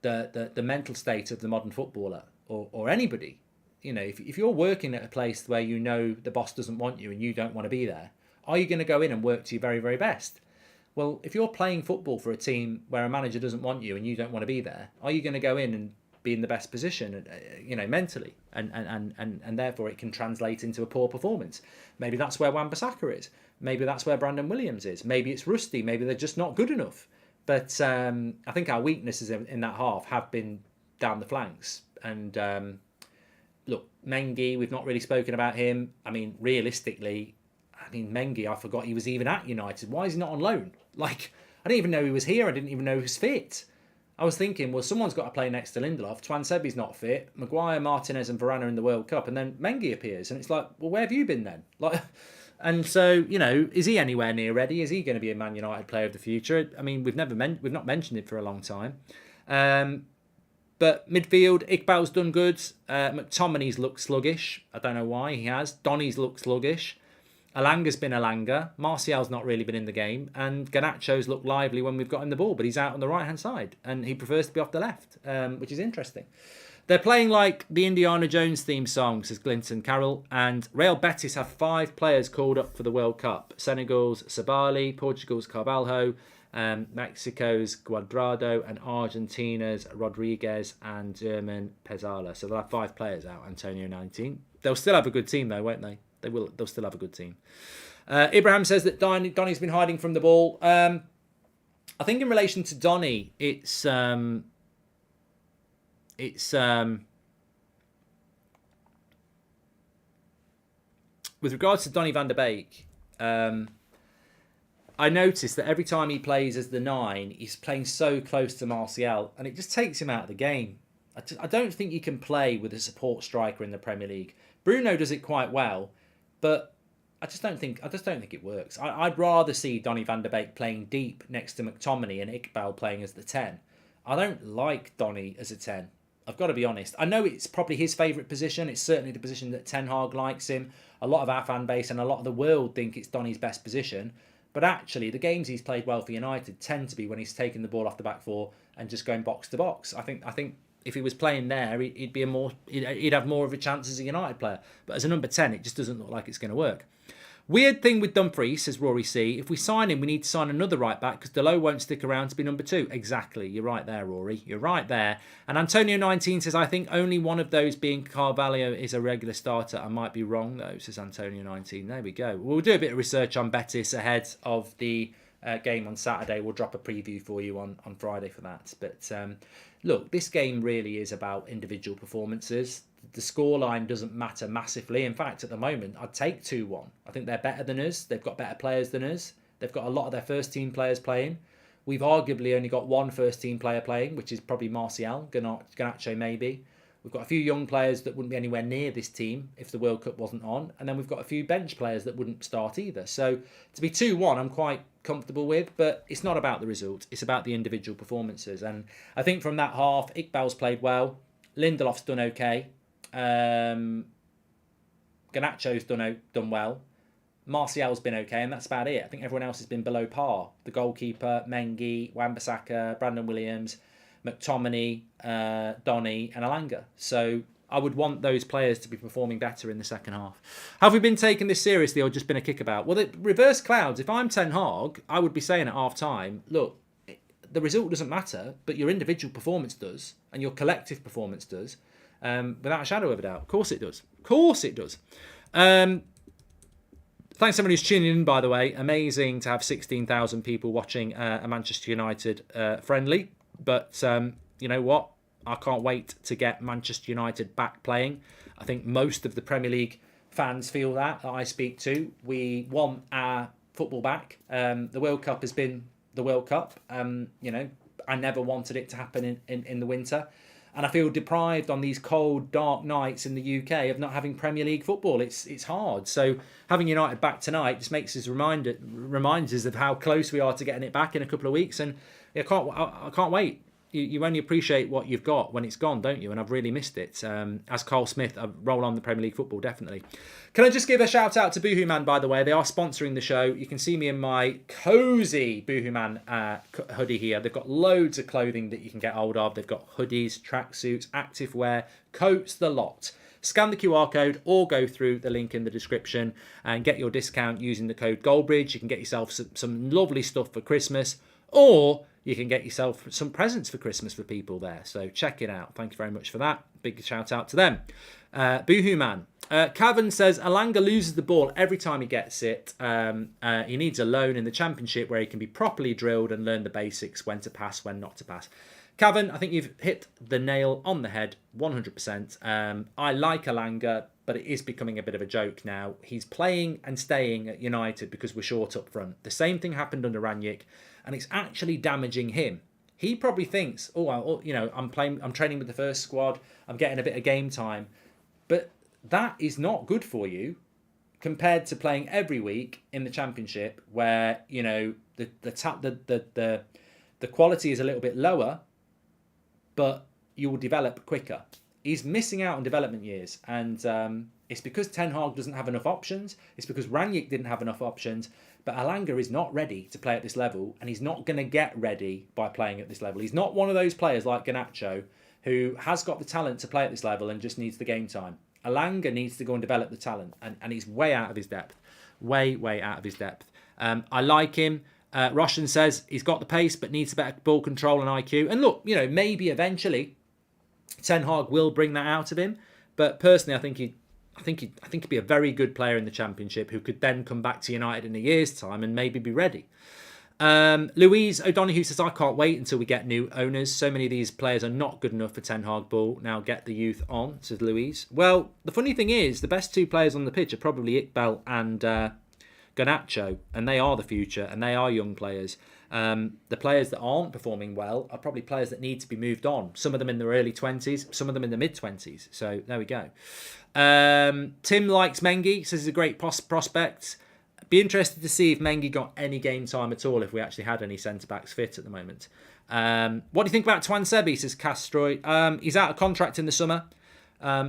the mental state of the modern footballer or anybody. You know, if you're working at a place where you know the boss doesn't want you and you don't want to be there, are you going to go in and work to your very, very best? Well, if you're playing football for a team where a manager doesn't want you and you don't want to be there, are you going to go in and be in the best position, you know, mentally? And therefore it can translate into a poor performance. Maybe that's where Wan-Bissaka is. Maybe that's where Brandon Williams is. Maybe it's rusty. Maybe they're just not good enough. But I think our weaknesses in that half have been down the flanks. And look, Mengi, we've not really spoken about him. I mean, realistically, Mengi, I forgot he was even at United. Why is he not on loan? Like, I didn't even know he was here. I didn't even know he was fit. I was thinking, well, someone's got to play next to Lindelof. Twansebi's not fit. Maguire, Martinez and Varane are in the World Cup. And then Mengi appears. And it's like, well, where have you been then? Like, and so, you know, is he anywhere near ready? Is he going to be a Man United player of the future? I mean, we've not mentioned it for a long time. But midfield, Iqbal's done good. McTominay's looked sluggish. I don't know why he has. Donny's looked sluggish. Alanga's been Alanga. Martial's not really been in the game. And Garnacho's looked lively when we've got him the ball, but he's out on the right-hand side. And he prefers to be off the left, which is interesting. They're playing like the Indiana Jones theme song, says Glinton Carroll. And Real Betis have 5 players called up for the World Cup. Senegal's Sabali, Portugal's Carvalho, Mexico's Guadrado, and Argentina's Rodriguez and German Pezzala. So they'll have 5 players out, Antonio 19. They'll still have a good team though, won't they? They'll still have a good team. Ibrahim says that Donny's been hiding from the ball. I think in relation to Donny, it's with regards to Donny van der Beek, I noticed that every time he plays as the 9, he's playing so close to Martial, and it just takes him out of the game. I don't think you can play with a support striker in the Premier League. Bruno does it quite well, but I just don't think it works. I'd rather see Donny van der Beek playing deep next to McTominay and Iqbal playing as the 10. I don't like Donny as a 10. I've got to be honest. I know it's probably his favourite position. It's certainly the position that Ten Hag likes him. A lot of our fan base and a lot of the world think it's Donny's best position. But actually, the games he's played well for United tend to be when he's taking the ball off the back four and just going box to box. I think if he was playing there, he'd have more of a chance as a United player. But as a number 10, it just doesn't look like it's going to work. Weird thing with Dumfries, says Rory C. If we sign him, we need to sign another right back because Delo won't stick around to be number 2. Exactly. You're right there, Rory. You're right there. And Antonio 19 says, I think only one of those being Carvalho is a regular starter. I might be wrong, though, says Antonio 19. There we go. We'll do a bit of research on Betis ahead of the game on Saturday. We'll drop a preview for you on Friday for that. But look, this game really is about individual performances. The scoreline doesn't matter massively. In fact, at the moment, I'd take 2-1. I think they're better than us. They've got better players than us. They've got a lot of their first-team players playing. We've arguably only got one first-team player playing, which is probably Martial, Garnacho maybe. We've got a few young players that wouldn't be anywhere near this team if the World Cup wasn't on. And then we've got a few bench players that wouldn't start either. So to be 2-1, I'm quite comfortable with. But it's not about the result. It's about the individual performances. And I think from that half, Iqbal's played well. Lindelof's done okay. Garnacho's done well. Martial's been okay, and that's about it. I think everyone else has been below par. The goalkeeper, Mengi, Wan-Bissaka, Brandon Williams, McTominay, Donny, and Alanga. So I would want those players to be performing better in the second half. Have we been taking this seriously or just been a kickabout? Well, the reverse clouds. If I'm Ten Hag, I would be saying at half time, look, the result doesn't matter, but your individual performance does, and your collective performance does. Without a shadow of a doubt. Of course it does. Of course it does. Thanks everyone who's tuning in, by the way. Amazing to have 16,000 people watching a Manchester United friendly. But you know what? I can't wait to get Manchester United back playing. I think most of the Premier League fans feel that I speak to. We want our football back. The World Cup has been the World Cup. I never wanted it to happen in the winter. And I feel deprived on these cold, dark nights in the UK of not having Premier League football. It's hard. So having United back tonight just makes us reminds us of how close we are to getting it back in a couple of weeks. And I can't wait. You only appreciate what you've got when it's gone, don't you? And I've really missed it. As Carl Smith, I roll on the Premier League football, definitely. Can I just give a shout out to Boohoo Man, by the way? They are sponsoring the show. You can see me in my cosy Boohoo Man hoodie here. They've got loads of clothing that you can get hold of. They've got hoodies, tracksuits, activewear, coats, the lot. Scan the QR code or go through the link in the description and get your discount using the code Goldbridge. You can get yourself some lovely stuff for Christmas, or you can get yourself some presents for Christmas for people there. So check it out. Thank you very much for that. Big shout out to them. Boohoo Man. Cavan says Alanga loses the ball every time he gets it. He needs a loan in the Championship where he can be properly drilled and learn the basics, when to pass, when not to pass. Cavan, I think you've hit the nail on the head 100%. I like Alanga, but it is becoming a bit of a joke now. He's playing and staying at United because we're short up front. The same thing happened under Ranić, and it's actually damaging him. He probably thinks, I'm training with the first squad, I'm getting a bit of game time. But that is not good for you compared to playing every week in the Championship where, the quality is a little bit lower, but you will develop quicker. He's missing out on development years, and it's because Ten Hag doesn't have enough options. It's because Rangnick didn't have enough options. But Alanga is not ready to play at this level, and he's not going to get ready by playing at this level. He's not one of those players like Garnacho who has got the talent to play at this level and just needs the game time. Alanga needs to go and develop the talent, and he's way out of his depth. Way out of his depth. I like him. Roshan says he's got the pace but needs better ball control and IQ. And look, maybe eventually Ten Hag will bring that out of him. But personally, I think he'd be a very good player in the Championship who could then come back to United in a year's time and maybe be ready. Louise O'Donoghue says, I can't wait until we get new owners. So many of these players are not good enough for Ten Hag ball. Now get the youth on, says Louise. Well, the funny thing is, the best two players on the pitch are probably Iqbal and Garnacho, and they are the future, and they are young players. The players that aren't performing well are probably players that need to be moved on. Some of them in their early 20s, some of them in the mid-20s. So there we go. Tim likes Mengi, says he's a great prospect. Be interested to see if Mengi got any game time at all, if we actually had any centre-backs fit at the moment. What do you think about Twan Sebi, says Castroy. He's out of contract in the summer.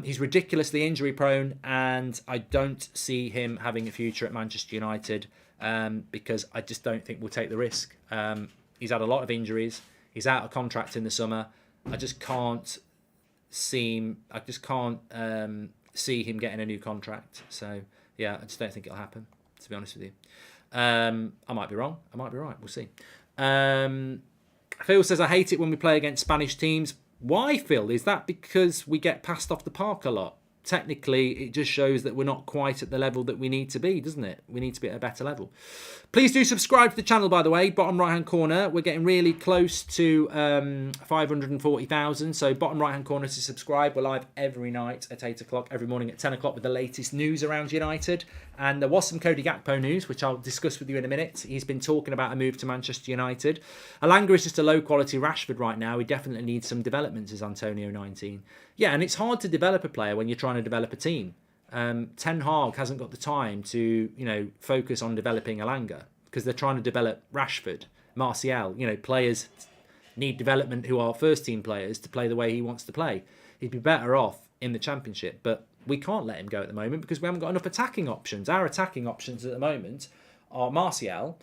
He's ridiculously injury prone, and I don't see him having a future at Manchester United because I just don't think we'll take the risk. He's had a lot of injuries. He's out of contract in the summer. I just can't see him getting a new contract. So yeah, I just don't think it'll happen, to be honest with you. I might be wrong. I might be right. We'll see. Phil says, I hate it when we play against Spanish teams. Why, Phil? Is that because we get passed off the park a lot? Technically, it just shows that we're not quite at the level that we need to be, doesn't it? We need to be at a better level. Please do subscribe to the channel, by the way. Bottom right-hand corner. We're getting really close to 540,000. So bottom right-hand corner to subscribe. We're live every night at 8 o'clock, every morning at 10 o'clock with the latest news around United. And there was some Cody Gakpo news, which I'll discuss with you in a minute. He's been talking about a move to Manchester United. Alanga is just a low-quality Rashford right now. He definitely needs some development, says Antonio 19. Yeah, and it's hard to develop a player when you're trying to develop a team. Ten Hag hasn't got the time to, focus on developing Alanga because they're trying to develop Rashford, Martial. Players need development who are first-team players to play the way he wants to play. He'd be better off in the Championship, but we can't let him go at the moment because we haven't got enough attacking options. Our attacking options at the moment are Martial,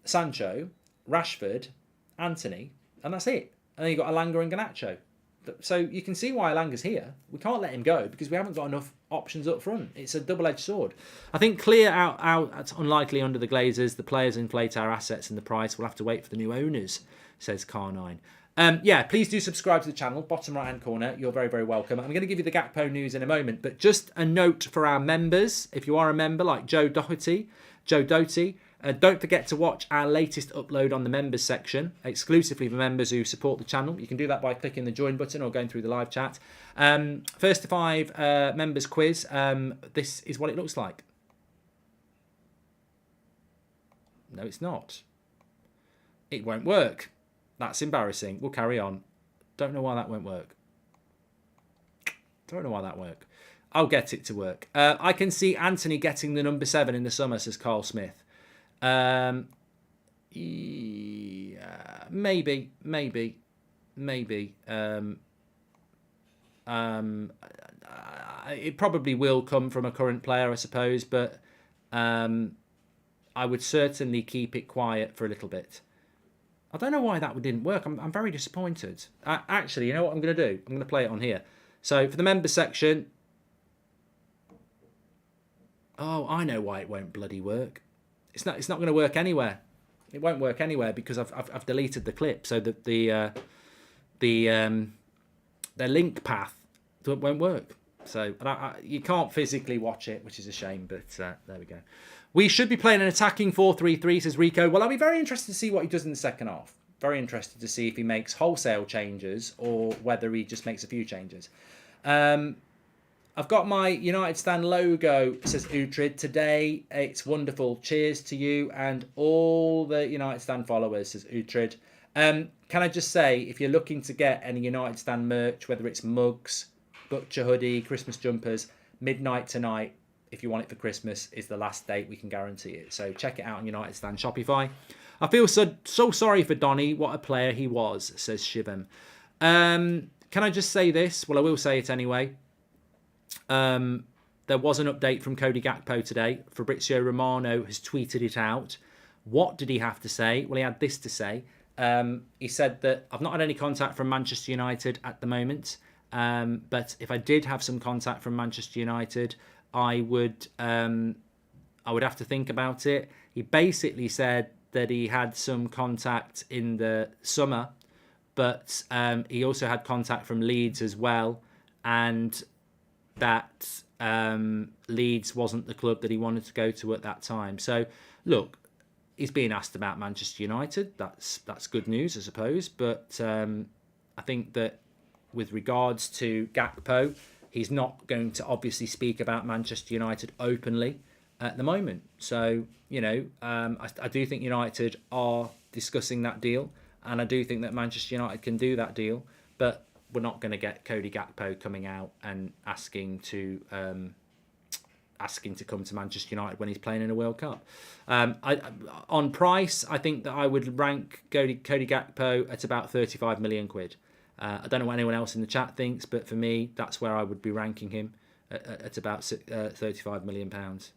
Sancho, Rashford, Anthony, and that's it. And then you've got Alanga and Garnacho. So you can see why Alanga's here. We can't let him go because we haven't got enough options up front. It's a double-edged sword. I think clear out it's unlikely under the Glazers. The players inflate our assets and the price. We'll have to wait for the new owners, says Car9. Please do subscribe to the channel. Bottom right-hand corner. You're very, very welcome. I'm going to give you the Gakpo news in a moment, but just a note for our members. If you are a member like Joe Doty, don't forget to watch our latest upload on the members section, exclusively for members who support the channel. You can do that by clicking the join button or going through the live chat. First to 5 members quiz. This is what it looks like. No, it's not. It won't work. That's embarrassing. We'll carry on. Don't know why that won't work. I'll get it to work. I can see Anthony getting the number 7 in the summer, says Carl Smith. Yeah, maybe. It probably will come from a current player, I suppose, but I would certainly keep it quiet for a little bit. I don't know why that didn't work. I'm very disappointed. Actually, you know what I'm going to do? I'm going to play it on here. So for the members section, I know why it won't bloody work. It's not going to work anywhere. It won't work anywhere because I've deleted the clip, so that the link path won't work. So you can't physically watch it, which is a shame. But there we go. We should be playing an attacking 4-3-3, says Rico. Well, I'll be very interested to see what he does in the second half. Very interested to see if he makes wholesale changes or whether he just makes a few changes. I've got my United Stand logo, says Uhtred. Today, it's wonderful. Cheers to you and all the United Stand followers, says Uhtred. Can I just say, if you're looking to get any United Stand merch, whether it's mugs, Butcher hoodie, Christmas jumpers, midnight tonight, if you want it for Christmas, is the last date. We can guarantee it. So check it out on United Stand Shopify. I feel so sorry for Donny. What a player he was, says Shivam. Can I just say this? Well, I will say it anyway. There was an update from Cody Gakpo today. Fabrizio Romano has tweeted it out. What did he have to say? Well, he had this to say. He said that I've not had any contact from Manchester United at the moment. But if I did have some contact from Manchester United, I would have to think about it. He basically said that he had some contact in the summer, but he also had contact from Leeds as well, and that Leeds wasn't the club that he wanted to go to at that time. So, look, he's being asked about Manchester United. That's good news, I suppose. But I think that with regards to Gakpo, he's not going to obviously speak about Manchester United openly at the moment. So, I do think United are discussing that deal, and I do think that Manchester United can do that deal, but we're not going to get Cody Gakpo coming out and asking to come to Manchester United when he's playing in a World Cup. On price, I think that I would rank Cody Gakpo at about 35 million quid. I don't know what anyone else in the chat thinks, but for me, that's where I would be ranking him at about 35 million pounds.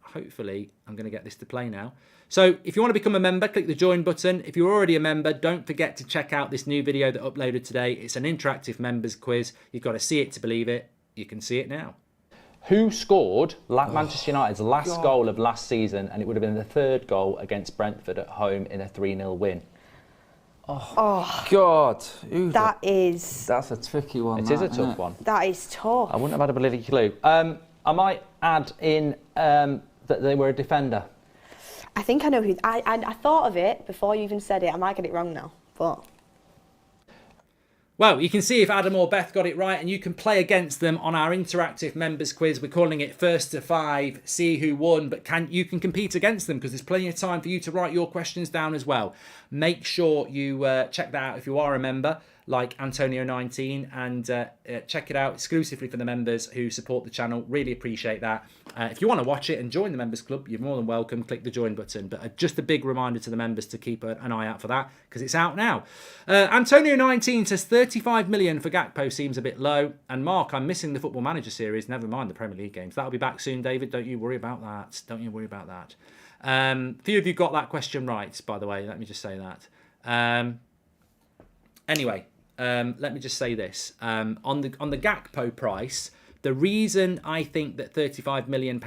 Hopefully, I'm going to get this to play now. So if you want to become a member, click the join button. If you're already a member, don't forget to check out this new video that uploaded today. It's an interactive members quiz. You've got to see it to believe it. You can see it now. Who scored Manchester United's last goal of last season, and it would have been the third goal against Brentford at home in a 3-0 win? God. That's a tricky one. It is a tough one. That is tough. I wouldn't have had a bloody clue. I might add in that they were a defender. I think I know who. I thought of it before you even said it. I might get it wrong now, but. Well, you can see if Adam or Beth got it right, and you can play against them on our interactive members quiz. We're calling it First to Five, see who won, but you can compete against them because there's plenty of time for you to write your questions down as well. Make sure you check that out if you are a member, like Antonio19, and check it out exclusively for the members who support the channel. Really appreciate that. If you want to watch it and join the members club, you're more than welcome. Click the join button. But just a big reminder to the members to keep an eye out for that because it's out now. Antonio19 says 35 million for Gakpo seems a bit low. And Mark, I'm missing the Football Manager series. Never mind the Premier League games. That'll be back soon, David. Don't you worry about that. Don't you worry about that. Few of you got that question right, by the way. Let me just say that. Anyway. Let me just say this. On the Gakpo price, the reason I think that £35 million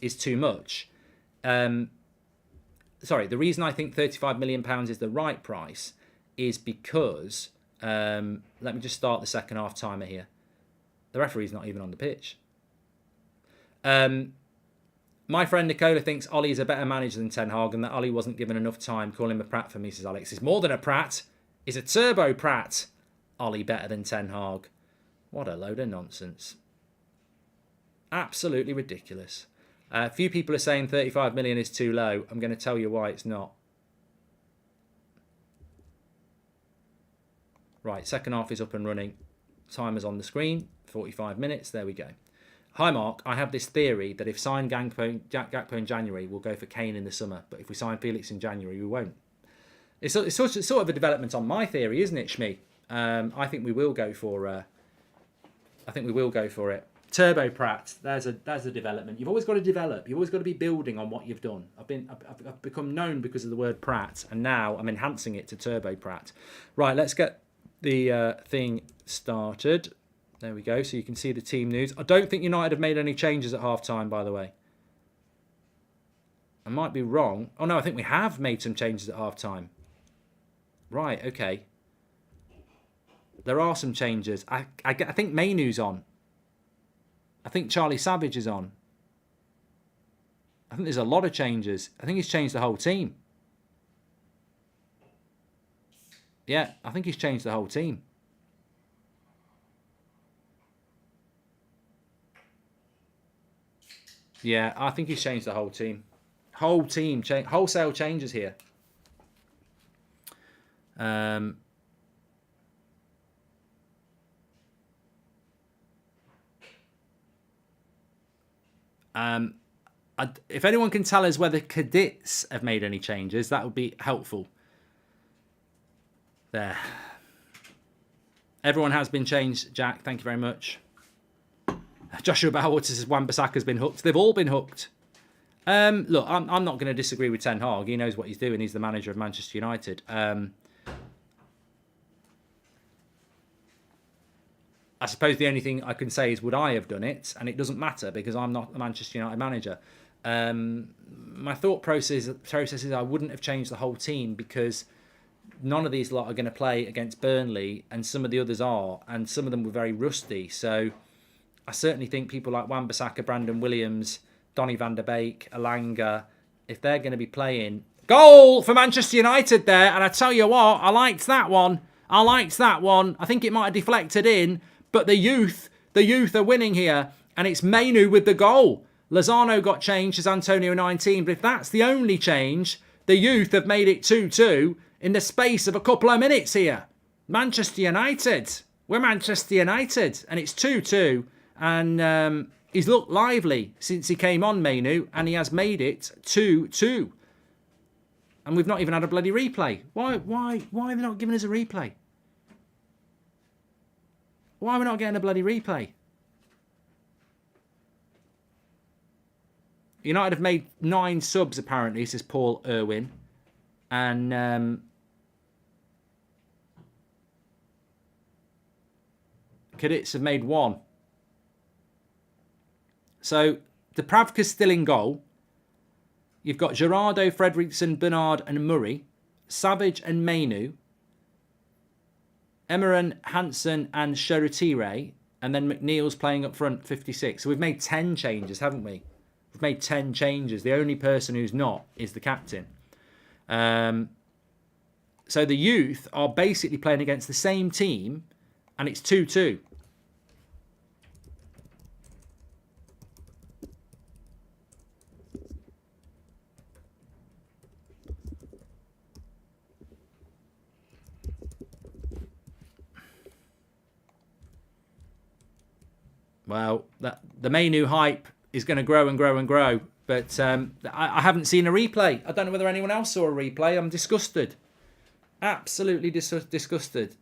is too much. The reason I think £35 million is the right price is because let me just start the second half timer here. The referee's not even on the pitch. My friend Nicola thinks Ollie's a better manager than Ten Hag and that Ollie wasn't given enough time. Call him a prat for me, says Alex. He's more than a prat. He's a turbo prat. Ollie better than Ten Hag. What a load of nonsense. Absolutely ridiculous. A few people are saying 35 million is too low. I'm going to tell you why it's not. Right, second half is up and running. Timer's on the screen. 45 minutes. There we go. Hi Mark, I have this theory that if sign Gakpo in January, we'll go for Kane in the summer. But if we sign Felix in January, we won't. It's sort of a development on my theory, isn't it, Shmi? I think we will go for. It. Turbo Pratt. There's a development. You've always got to develop. You've always got to be building on what you've done. I've become known because of the word Pratt, and now I'm enhancing it to Turbo Pratt. Right, let's get the thing started. There we go. So you can see the team news. I don't think United have made any changes at half-time, by the way. I might be wrong. Oh, no, I think we have made some changes at half-time. Right, okay. There are some changes. I think Mainu's on. I think Charlie Savage is on. I think there's a lot of changes. I think he's changed the whole team. Yeah, I think he's changed the whole team. Yeah, I think he's changed the whole team. Wholesale changes here. If anyone can tell us whether Cadiz have made any changes, that would be helpful. There. Everyone has been changed, Jack. Thank you very much. Joshua Bowers says Wan-Bissaka's been hooked. They've all been hooked. Look, I'm not going to disagree with Ten Hag. He knows what he's doing. He's the manager of Manchester United. I suppose the only thing I can say is, would I have done it? And it doesn't matter because I'm not the Manchester United manager. My thought process is I wouldn't have changed the whole team because none of these lot are going to play against Burnley and some of the others are. And some of them were very rusty. So I certainly think people like Wan-Bissaka, Brandon Williams, Donny van der Beek, Alanga, if they're going to be playing... Goal for Manchester United there. And I tell you what, I liked that one. I think it might have deflected in. But the youth are winning here. And it's Mainu with the goal. Lozano got changed as Antonio 19. But if that's the only change, the youth have made it 2-2 in the space of a couple of minutes here. Manchester United. We're Manchester United. And it's 2-2. And he's looked lively since he came on, Mainu. And he has made it 2-2. And we've not even had a bloody replay. Why are they not giving us a replay? Why are we not getting a bloody replay? United have made 9 subs, apparently, says Paul Irwin. And Cadiz have made 1. So, Dubravka's still in goal. You've got Gerardo, Fredrickson, Bernard and Murray. Savage and Mainu. Emeran, Hansen and Sherutire. And then McNeil's playing up front, 56. So we've made 10 changes, haven't we? We've made 10 changes. The only person who's not is the captain. So the youth are basically playing against the same team. And it's 2-2. Well, the Mainu hype is going to grow and grow and grow. But I haven't seen a replay. I don't know whether anyone else saw a replay. I'm disgusted. Absolutely disgusted.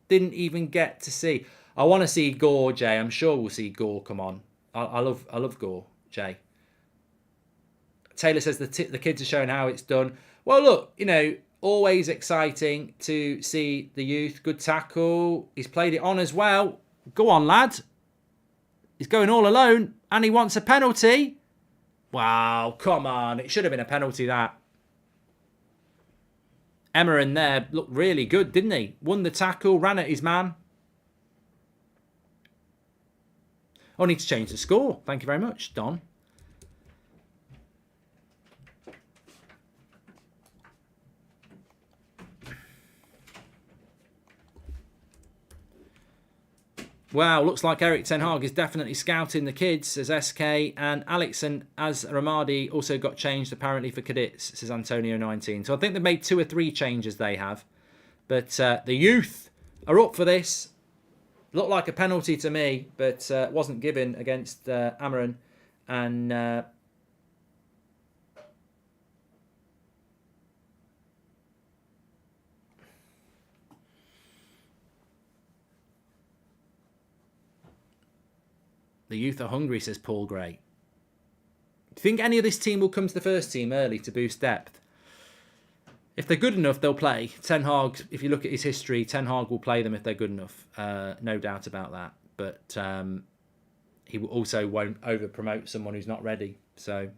Didn't even get to see. I want to see Gore, Jay. I'm sure we'll see Gore come on. I love Gore, Jay. Taylor says the kids are showing how it's done. Well, look, always exciting to see the youth. Good tackle. He's played it on as well. Go on, lad. He's going all alone and he wants a penalty. Wow, come on. It should have been a penalty, that. Emeran there looked really good, didn't he? Won the tackle, ran at his man. Oh, I need to change the score. Thank you very much, Don. Wow, looks like Eric Ten Hag is definitely scouting the kids, says SK. And Alex and Az Ramadi also got changed, apparently, for Cadiz, says Antonio 19. So I think they've made 2 or 3 changes, they have. But the youth are up for this. Looked like a penalty to me, but wasn't given against Amaran. And... the youth are hungry, says Paul Gray. Do you think any of this team will come to the first team early to boost depth? If they're good enough, they'll play. Ten Hag, if you look at his history, Ten Hag will play them if they're good enough. No doubt about that. But he also won't over-promote someone who's not ready. So,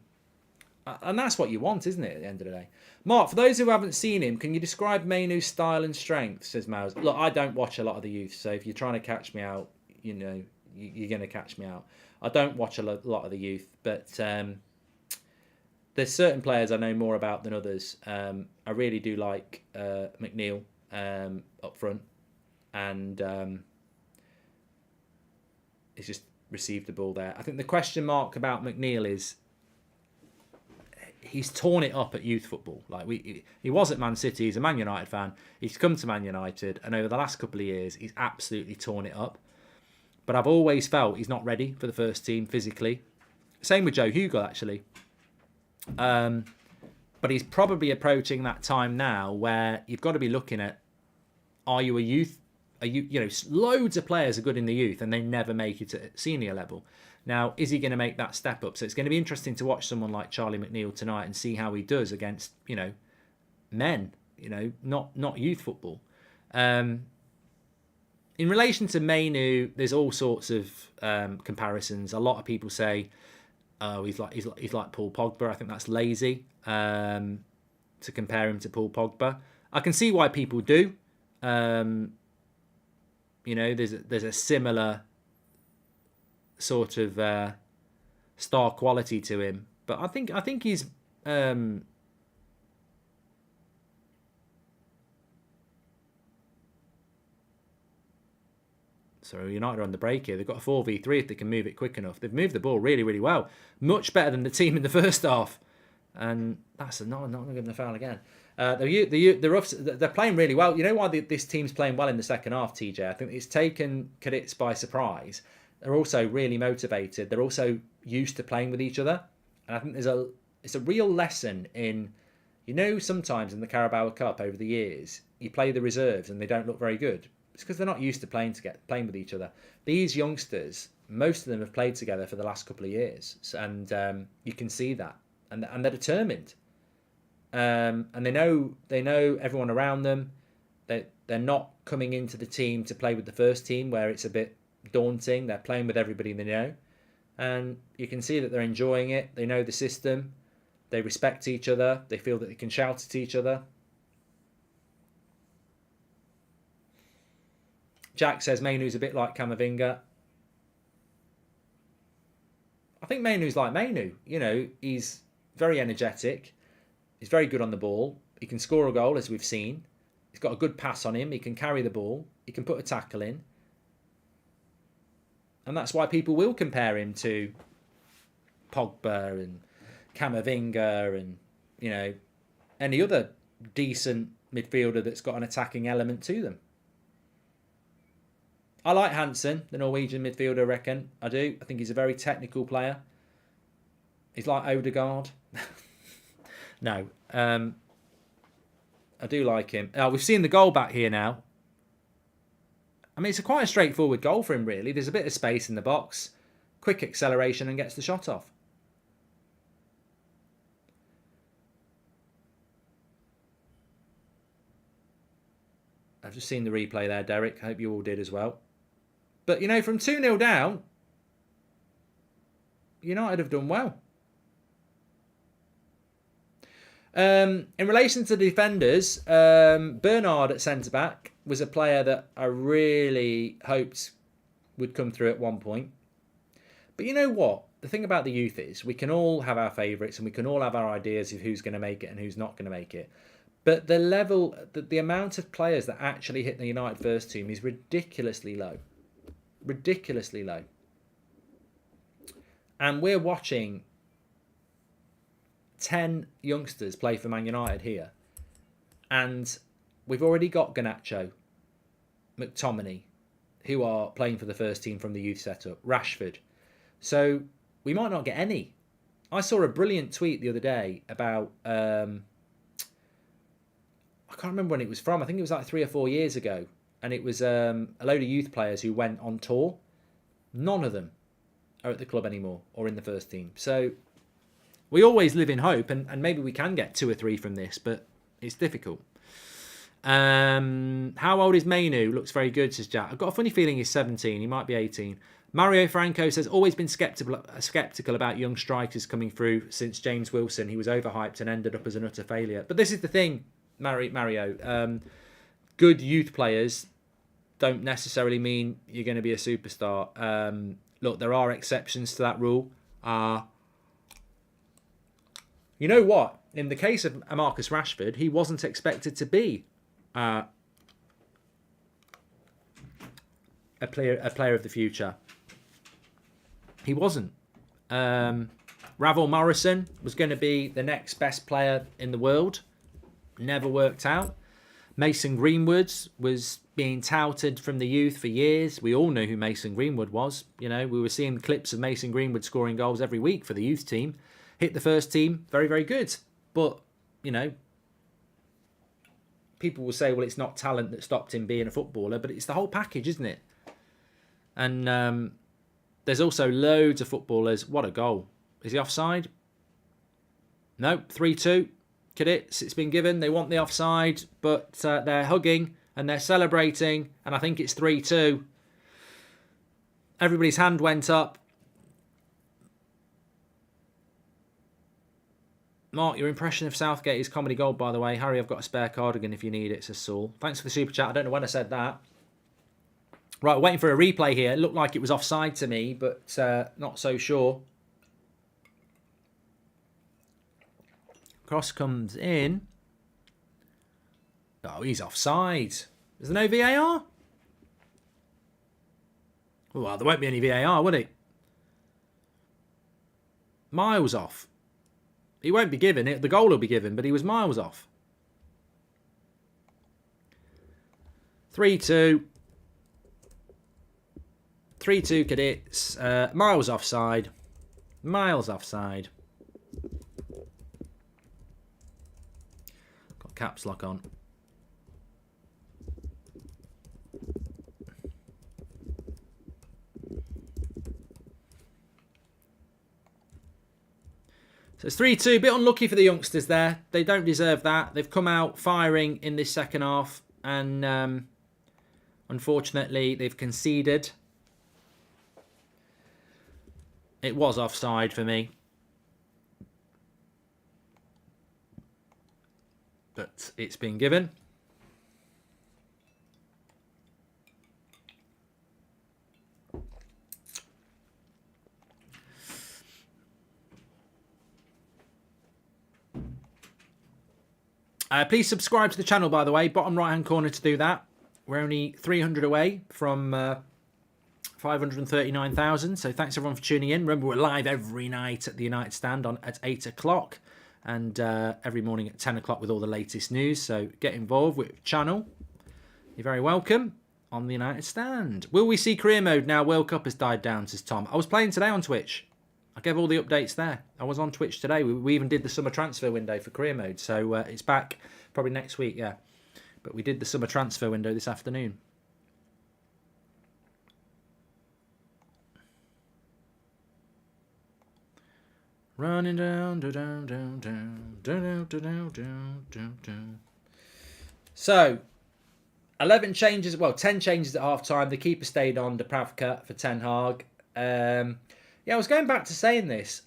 and that's what you want, isn't it, at the end of the day? Mark, for those who haven't seen him, can you describe Mainu's style and strength, says Mouse. Look, I don't watch a lot of the youth, so if you're trying to catch me out, you're going to catch me out. I don't watch a lot of the youth, but there's certain players I know more about than others. I really do like McNeil up front, and he's just received the ball there. I think the question mark about McNeil is he's torn it up at youth football. Like he was at Man City. He's a Man United fan. He's come to Man United, and over the last couple of years, he's absolutely torn it up. But I've always felt he's not ready for the first team physically. Same with Joe Hugo, actually. But he's probably approaching that time now where you've got to be looking at are you a youth? Loads of players are good in the youth and they never make it at senior level. Now, is he going to make that step up? So it's going to be interesting to watch someone like Charlie McNeil tonight and see how he does against, men, not youth football. In relation to Mainu, there's all sorts of comparisons. A lot of people say, "Oh, he's like Paul Pogba." I think that's lazy to compare him to Paul Pogba. I can see why people do. There's a similar sort of star quality to him, but I think he's. So United are on the break here. They've got a 4v3 if they can move it quick enough. They've moved the ball really, really well. Much better than the team in the first half. And that's not going to give them a foul again. They're playing really well. You know why this team's playing well in the second half, TJ? I think it's taken Cadiz by surprise. They're also really motivated. They're also used to playing with each other. And I think it's a real lesson in, sometimes in the Carabao Cup over the years, you play the reserves and they don't look very good. It's because they're not used to playing with each other. These youngsters, most of them have played together for the last couple of years, and you can see that, and they're determined, and they know everyone around them. They're not coming into the team to play with the first team where it's a bit daunting. They're playing with everybody they know, and you can see that they're enjoying it. They know the system. They respect each other. They feel that they can shout at each other. Jack says Mainu's a bit like Camavinga. I think Mainu's like Mainu. He's very energetic. He's very good on the ball. He can score a goal, as we've seen. He's got a good pass on him. He can carry the ball. He can put a tackle in. And that's why people will compare him to Pogba and Camavinga and, any other decent midfielder that's got an attacking element to them. I like Hansen, the Norwegian midfielder, I reckon. I do. I think he's a very technical player. He's like Odegaard. No. I do like him. We've seen the goal back here now. I mean, it's quite a straightforward goal for him, really. There's a bit of space in the box. Quick acceleration and gets the shot off. I've just seen the replay there, Derek. I hope you all did as well. But, from 2-0 down, United have done well. In relation to the defenders, Bernard at centre-back was a player that I really hoped would come through at one point. But you know what? The thing about the youth is we can all have our favourites and we can all have our ideas of who's going to make it and who's not going to make it. But the amount of players that actually hit the United first team is ridiculously low. Ridiculously low. And we're watching 10 youngsters play for Man United here. And we've already got Garnacho, McTominay, who are playing for the first team from the youth setup, Rashford. So we might not get any. I saw a brilliant tweet the other day about... I can't remember when it was from. I think it was like 3 or 4 years ago. And it was a load of youth players who went on tour. None of them are at the club anymore or in the first team. So we always live in hope, and maybe we can get 2 or 3 from this, but it's difficult. How old is Mainu? Looks very good, says Jack. I've got a funny feeling he's 17. He might be 18. Mario Franco says, always been sceptical about young strikers coming through since James Wilson. He was overhyped and ended up as an utter failure. But this is the thing, Mario. Good youth players don't necessarily mean you're going to be a superstar. Look, there are exceptions to that rule. You know what? In the case of Marcus Rashford, he wasn't expected to be a player of the future. He wasn't. Ravel Morrison was going to be the next best player in the world. Never worked out. Mason Greenwood was being touted from the youth for years. We all knew who Mason Greenwood was. We were seeing clips of Mason Greenwood scoring goals every week for the youth team. Hit the first team, very, very good. But, people will say, well, it's not talent that stopped him being a footballer, but it's the whole package, isn't it? And there's also loads of footballers. What a goal. Is he offside? No, 3-2. Cadiz, it's been given. They want the offside, but they're hugging and they're celebrating, and I think it's 3-2. Everybody's hand went up. Mark, your impression of Southgate is comedy gold, by the way. Harry, I've got a spare cardigan if you need it, says Saul. Thanks for the super chat. I don't know when I said that. Right, we're waiting for a replay here. It looked like it was offside to me, but not so sure. Cross comes in. Oh, he's offside. Is there no VAR? Well, there won't be any VAR, will it? Miles off. He won't be given it. The goal will be given, but he was miles off. 3-2. 3-2 Cadiz. Miles offside. Miles offside. Got caps lock on. So it's 3-2. Bit unlucky for the youngsters there. They don't deserve that. They've come out firing in this second half, and unfortunately they've conceded. It was offside for me. But it's been given. Please subscribe to the channel, by the way. Bottom right-hand corner to do that. We're only 300 away from 539,000. So thanks, everyone, for tuning in. Remember, we're live every night at the United Stand at 8 o'clock. And every morning at 10 o'clock with all the latest news. So get involved with the channel. You're very welcome on the United Stand. Will we see career mode now? World Cup has died down, says Tom. I was playing today on Twitch. I gave all the updates there. I was on Twitch today. We even did the summer transfer window for career mode. So it's back probably next week, yeah. But we did the summer transfer window this afternoon. Running down, down, down, down, down, down, down, down, down. So, 11 changes, well, 10 changes at half-time. The keeper stayed on, Dubravka for Ten Hag. Yeah, I was going back to saying this.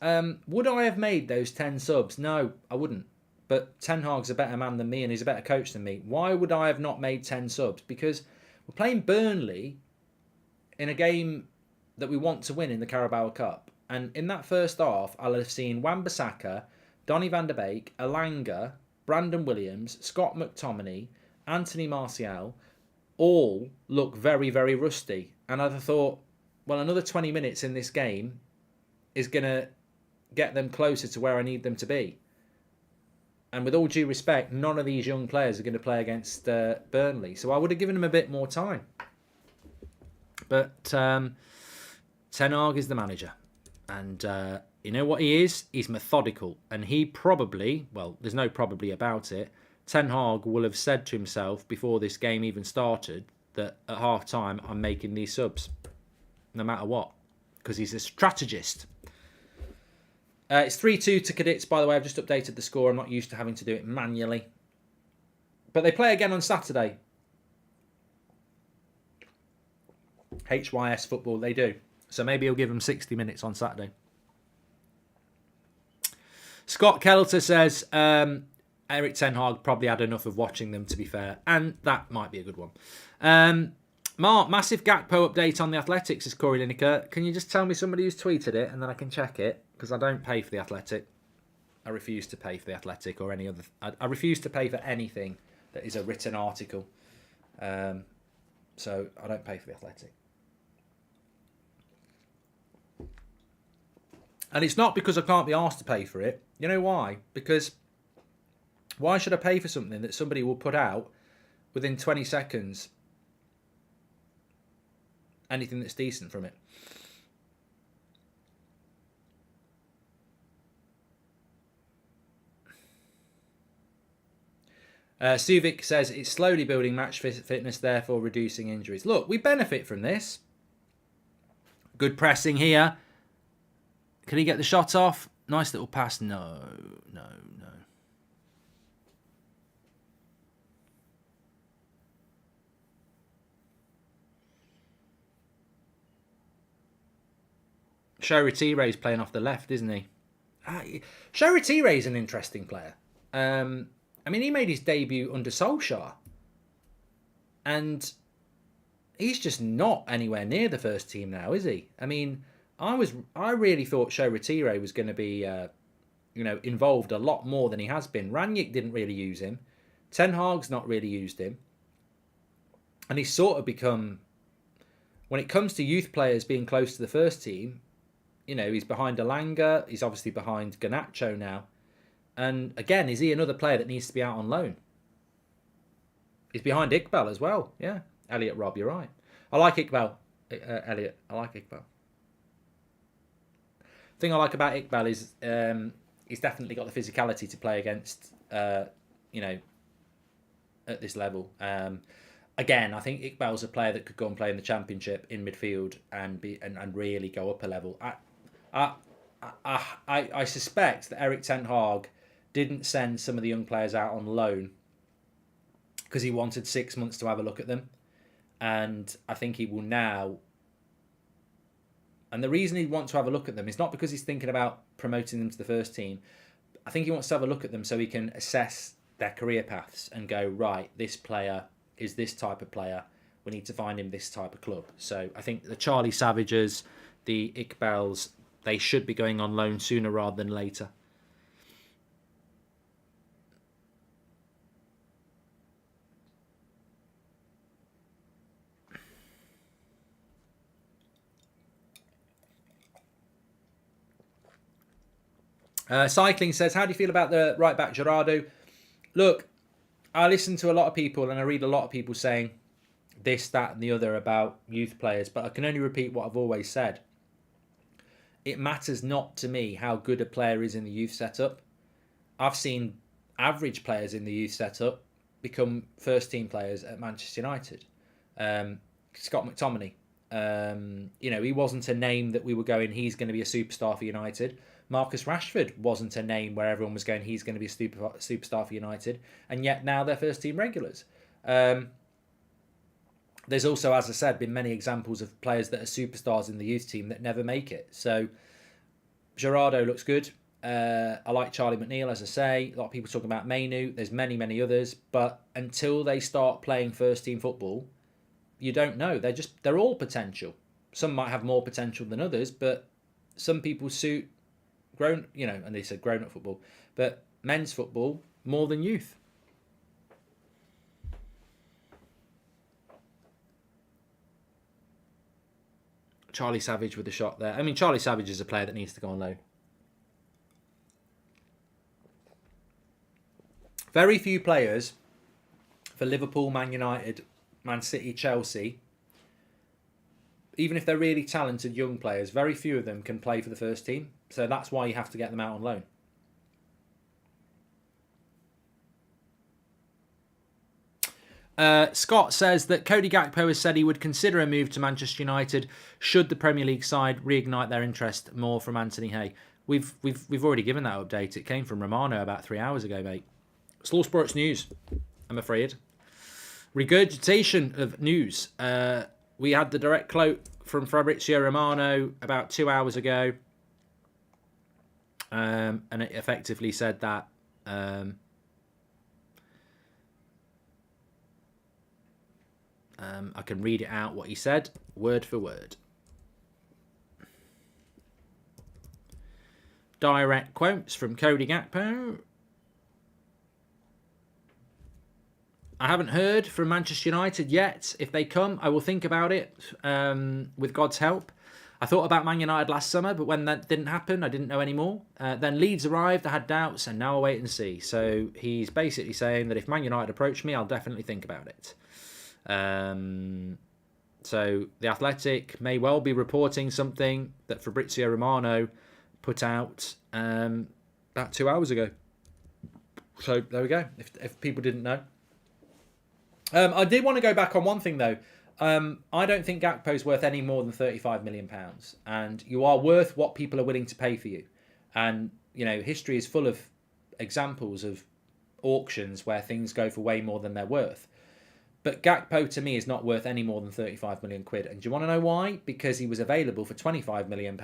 Would I have made those 10 subs? No, I wouldn't. But Ten Hag's a better man than me, and he's a better coach than me. Why would I have not made 10 subs? Because we're playing Burnley in a game that we want to win in the Carabao Cup. And in that first half, I'll have seen Wan-Bissaka, Donny van der Beek, Elanga, Brandon Williams, Scott McTominay, Anthony Martial, all look very, very rusty. And I'd have thought, well, another 20 minutes in this game is going to get them closer to where I need them to be. And with all due respect, none of these young players are going to play against Burnley. So I would have given them a bit more time. But Ten Hag is the manager. And you know what he is? He's methodical. And he probably, well, there's no probably about it, Ten Hag will have said to himself before this game even started that at half-time I'm making these subs. No matter what. Because he's a strategist. It's 3-2 to Cadiz, by the way. I've just updated the score. I'm not used to having to do it manually. But they play again on Saturday. HYS football, they do. So maybe he'll give them 60 minutes on Saturday. Scott Kelter says, Eric Ten Hag probably had enough of watching them, to be fair. And that might be a good one. Mark, massive Gakpo update on the Athletics, says Corey Lineker. Can you just tell me somebody who's tweeted it and then I can check it? Because I don't pay for the Athletic. I refuse to pay for the Athletic or any other... I refuse to pay for anything that is a written article. So I don't pay for the Athletic. And it's not because I can't be asked to pay for it. You know why? Because why should I pay for something that somebody will put out within 20 seconds? Anything that's decent from it. Suvic says it's slowly building match fitness, therefore reducing injuries. Look, we benefit from this. Good pressing here. Can he get the shot off? Nice little pass. No. Shoretire is playing off the left, isn't he? Shoretire is an interesting player. I mean, he made his debut under Solskjaer. And he's just not anywhere near the first team now, is he? I mean, I really thought Shoretire was going to be, involved a lot more than he has been. Rangnick didn't really use him. Ten Hag's not really used him. And he's sort of become, when it comes to youth players being close to the first team, he's behind Elanga. He's obviously behind Garnacho now. And again, is he another player that needs to be out on loan? He's behind Iqbal as well. Yeah. Elliot, Rob, you're right. I like Iqbal. Elliot, I like Iqbal. The thing I like about Iqbal is he's definitely got the physicality to play against, at this level. Again, I think Iqbal's a player that could go and play in the Championship in midfield and really go up a level. I suspect that Erik ten Hag didn't send some of the young players out on loan because he wanted 6 months to have a look at them. And I think he will now. And the reason he wants to have a look at them is not because he's thinking about promoting them to the first team. I think he wants to have a look at them so he can assess their career paths and go, right, this player is this type of player. We need to find him this type of club. So I think the Charlie Savages, the Iqbals, they should be going on loan sooner rather than later. Cycling says, how do you feel about the right back Gerardo? Look, I listen to a lot of people and I read a lot of people saying this, that and the other about youth players, but I can only repeat what I've always said. It matters not to me how good a player is in the youth setup. I've seen average players in the youth setup become first team players at Manchester United. Scott McTominay, he wasn't a name that we were going, he's going to be a superstar for United. Marcus Rashford wasn't a name where everyone was going, he's going to be a superstar for United. And yet now they're first team regulars. There's also, as I said, been many examples of players that are superstars in the youth team that never make it. So Gerardo looks good. I like Charlie McNeil, as I say. A lot of people talking about Mainu. There's many, many others. But until they start playing first team football, you don't know. They're all potential. Some might have more potential than others, but some people suit and they said grown-up football, but men's football more than youth. Charlie Savage with the shot there. I mean, Charlie Savage is a player that needs to go on loan. Very few players for Liverpool, Man United, Man City, Chelsea, even if they're really talented young players, very few of them can play for the first team. So that's why you have to get them out on loan. Scott says that Cody Gakpo has said he would consider a move to Manchester United should the Premier League side reignite their interest more from Anthony Hay. We've already given that update. It came from Romano about 3 hours ago, mate. Slow Sports News, I'm afraid. Regurgitation of news. We had the direct quote from Fabrizio Romano about 2 hours ago. And it effectively said that I can read it out what he said, word for word. Direct quotes from Cody Gakpo. I haven't heard from Manchester United yet. If they come, I will think about it with God's help. I thought about Man United last summer, but when that didn't happen, I didn't know anymore. Then Leeds arrived, I had doubts, and now I'll wait and see. So he's basically saying that if Man United approach me, I'll definitely think about it. So The Athletic may well be reporting something that Fabrizio Romano put out about 2 hours ago. So there we go. If people didn't know. I did want to go back on one thing though. I don't think Gakpo's worth any more than £35 million, and you are worth what people are willing to pay for you. And you know, history is full of examples of auctions where things go for way more than they're worth. But Gakpo to me is not worth any more than £35 million. And do you want to know why? Because he was available for £25 million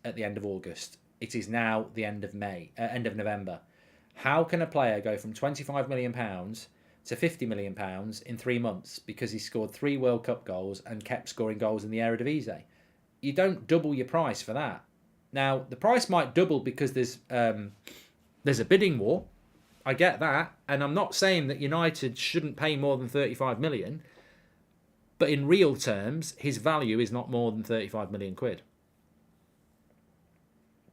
at the end of August. It is now the end of November. How can a player go from £25 million to £50 million in 3 months because he scored 3 World Cup goals and kept scoring goals in the Eredivisie? You don't double your price for that. Now, the price might double because there's a bidding war. I get that, and I'm not saying that United shouldn't pay more than 35 million, but in real terms, his value is not more than 35 million quid.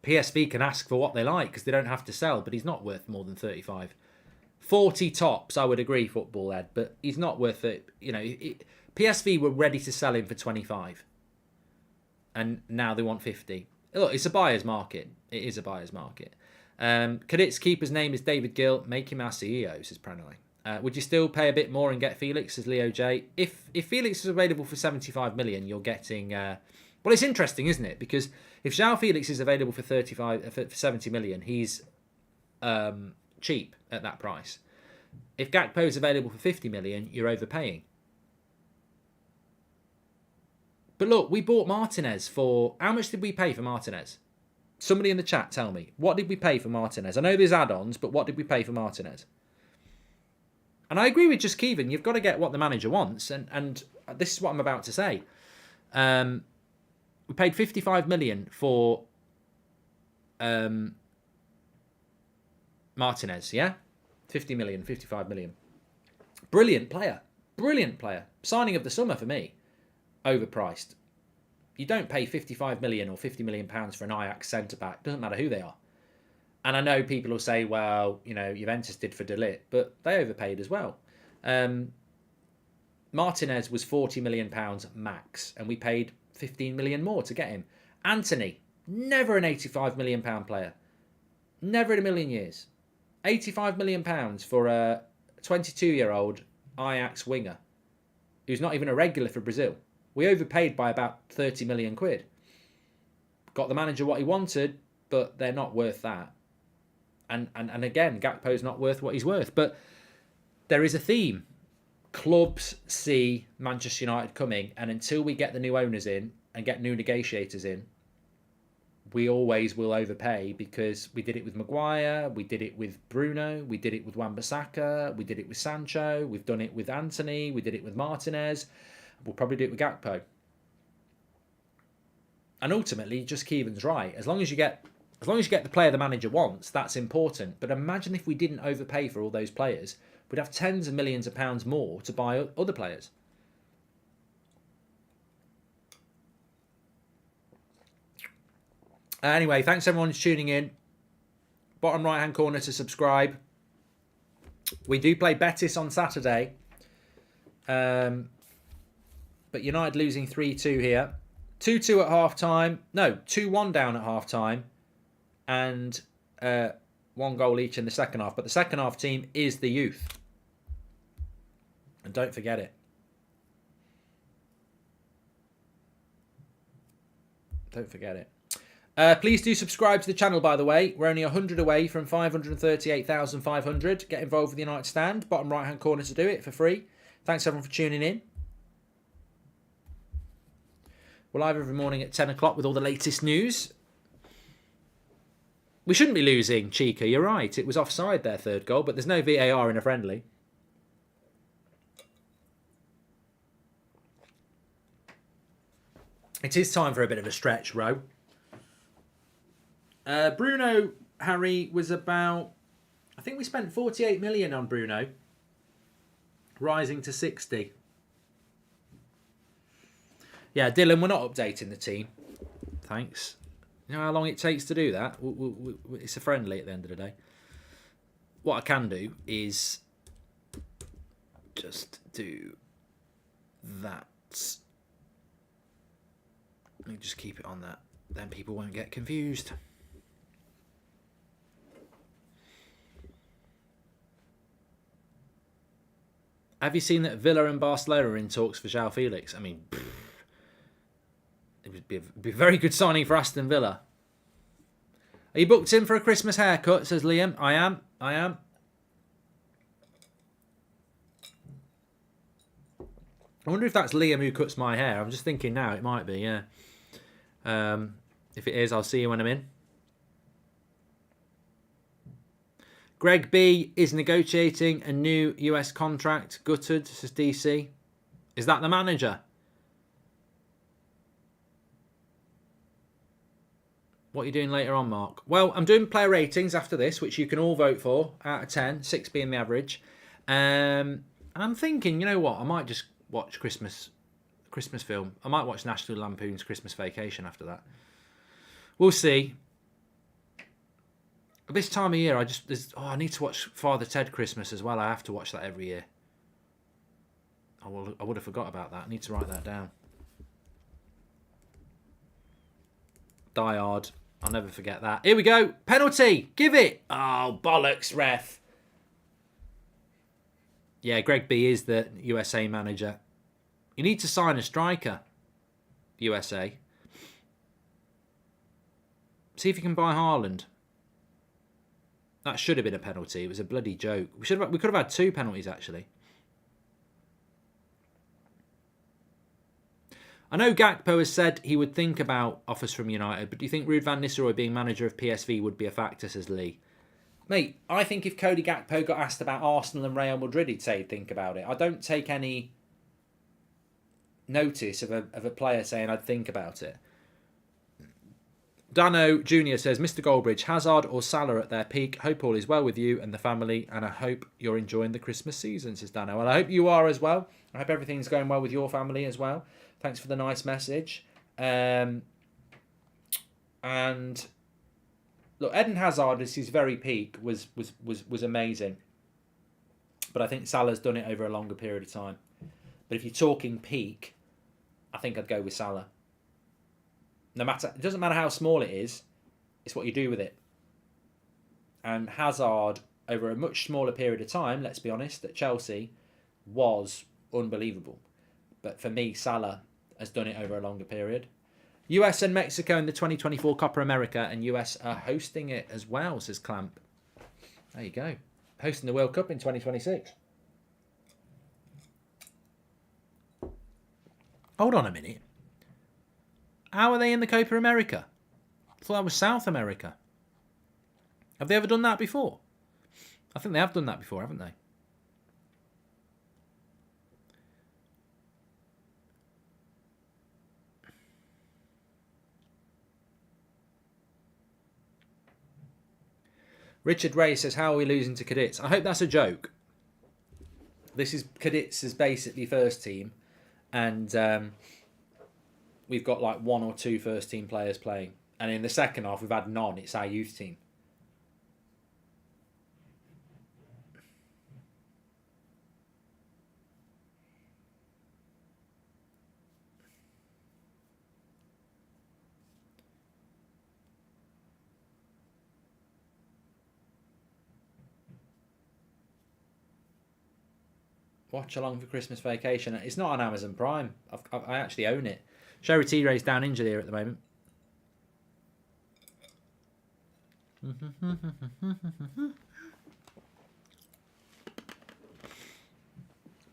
PSV can ask for what they like because they don't have to sell, but he's not worth more than 35. 40 tops, I would agree, Football Ed, but he's not worth it. You know, PSV were ready to sell him for 25, and now they want 50. Look, it's a buyer's market. It is a buyer's market. Cadiz's keeper's name is David Gill. Make him our CEO, says Pranoy. Would you still pay a bit more and get Felix, says Leo J? If Felix is available for 75 million, you're getting... well, it's interesting, isn't it? Because if João Felix is available for 70 million, he's cheap at that price. If Gakpo is available for 50 million, you're overpaying. But look, we bought Martinez for... How much did we pay for Martinez? Somebody in the chat tell me. What did we pay for Martinez? I know there's add-ons, but what did we pay for Martinez? And I agree with just Kevin. You've got to get what the manager wants. And this is what I'm about to say. We paid 55 million for Martinez, yeah? 50 million, 55 million. Brilliant player. Brilliant player. Signing of the summer for me. Overpriced. You don't pay 55 million or 50 million pounds for an Ajax centre-back. Doesn't matter who they are. And I know people will say, well, you know, Juventus did for De Ligt, but they overpaid as well. Martinez was 40 million pounds max, and we paid 15 million more to get him. Anthony, never an 85 million pound player. Never in a million years. 85 million pounds for a 22-year-old Ajax winger who's not even a regular for Brazil. We overpaid by about 30 million quid. Got the manager what he wanted, but they're not worth that. And again, Gakpo's not worth what he's worth. But there is a theme. Clubs see Manchester United coming, and until we get the new owners in and get new negotiators in, we always will overpay because we did it with Maguire, we did it with Bruno, we did it with Wan-Bissaka, we did it with Sancho, we've done it with Anthony, we did it with Martinez. We'll probably do it with Gakpo. And ultimately, just Keevan's right. As long as you get the player the manager wants, that's important. But imagine if we didn't overpay for all those players, we'd have tens of millions of pounds more to buy other players. Anyway, thanks everyone for tuning in. Bottom right hand corner to subscribe. We do play Betis on Saturday. But United losing 3-2 here. 2-2 at half-time. No, 2-1 down at half-time. And 1 goal each in the second half. But the second half team is the youth. And don't forget it. Don't forget it. Please do subscribe to the channel, by the way. We're only 100 away from 538,500. Get involved with the United Stand. Bottom right-hand corner to do it for free. Thanks, everyone, for tuning in. We're live every morning at 10 o'clock with all the latest news. We shouldn't be losing, Chica. You're right. It was offside, their third goal, but there's no VAR in a friendly. It is time for a bit of a stretch, Ro. Bruno, Harry, was about... I think we spent 48 million on Bruno. Rising to 60. Yeah, Dylan, we're not updating the team. Thanks. You know how long it takes to do that? It's a friendly at the end of the day. What I can do is just do that. Let me just keep it on that. Then people won't get confused. Have you seen that Villa and Barcelona are in talks for João Felix? I mean, it would be a very good signing for Aston Villa. Are you booked in for a Christmas haircut, says Liam. I am. I wonder if that's Liam who cuts my hair. I'm just thinking now, it might be, yeah. If it is, I'll see you when I'm in. Greg B is negotiating a new US contract. Gutted, says DC. Is that the manager? What are you doing later on, Mark? Well, I'm doing player ratings after this, which you can all vote for out of 10, 6 being the average. And I'm thinking, you know what? I might just watch Christmas film. I might watch National Lampoon's Christmas Vacation after that. We'll see. This time of year, I need to watch Father Ted Christmas as well. I have to watch that every year. I would have forgot about that. I need to write that down. Die Hard. I'll never forget that. Here we go. Penalty. Give it. Oh, bollocks, ref. Yeah, Greg B is the USA manager. You need to sign a striker, USA. See if you can buy Haaland. That should have been a penalty. It was a bloody joke. We could have had 2 penalties, actually. I know Gakpo has said he would think about offers from United, but do you think Ruud van Nistelrooy being manager of PSV would be a factor, says Lee? Mate, I think if Cody Gakpo got asked about Arsenal and Real Madrid, he'd say he'd think about it. I don't take any notice of a player saying I'd think about it. Dano Jr. says, Mr. Goldbridge, Hazard or Salah at their peak. Hope all is well with you and the family, and I hope you're enjoying the Christmas season, says Dano. And I hope you are as well. I hope everything's going well with your family as well. Thanks for the nice message. And look, Eden Hazard at his very peak was amazing. But I think Salah's done it over a longer period of time. But if you're talking peak, I think I'd go with Salah. It doesn't matter how small it is, it's what you do with it. And Hazard, over a much smaller period of time, let's be honest, at Chelsea, was unbelievable. But for me, Salah has done it over a longer period. US and Mexico in the 2024 Copa America, and US are hosting it as well, says Clamp. There you go. Hosting the World Cup in 2026. Hold on a minute. How are they in the Copa America? I thought that was South America. Have they ever done that before? I think they have done that before, haven't they? Richard Ray says, how are we losing to Cadiz? I hope that's a joke. This is Cadiz's basically first team. And we've got like 1 or 2 first team players playing. And in the second half, we've had none. It's our youth team. Watchalong for Christmas Vacation. It's not on Amazon Prime. I actually own it. Sherry T. Ray's down injured here at the moment.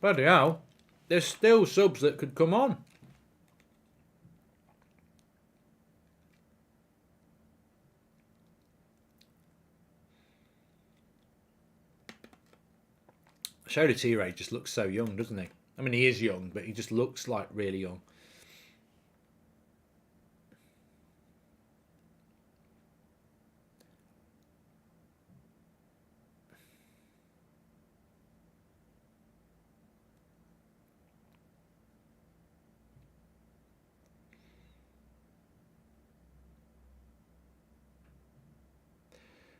Bloody hell. There's still subs that could come on. Shota T-Ray just looks so young, doesn't he? I mean, he is young, but he just looks like really young.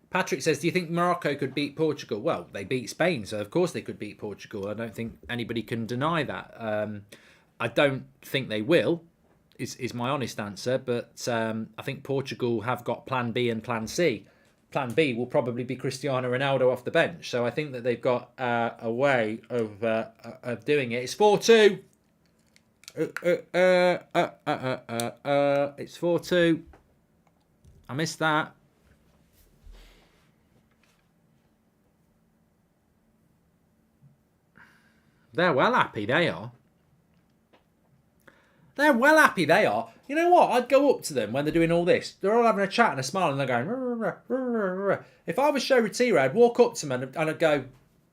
Patrick says, do you think Morocco could beat Portugal? Well, they beat Spain, so of course they could beat Portugal. I don't think anybody can deny that. I don't think they will, is my honest answer. But I think Portugal have got plan B and plan C. plan B will probably be Cristiano Ronaldo off the bench. So I think that they've got a way of doing it. It's 4-2. It's 4-2. I missed that. They're well happy, they are. They're well happy, they are. You know what? I'd go up to them when they're doing all this. They're all having a chat and a smile and they're going... Rah, rah, rah, rah, rah. If I was Show Retira, I'd walk up to them and I'd go,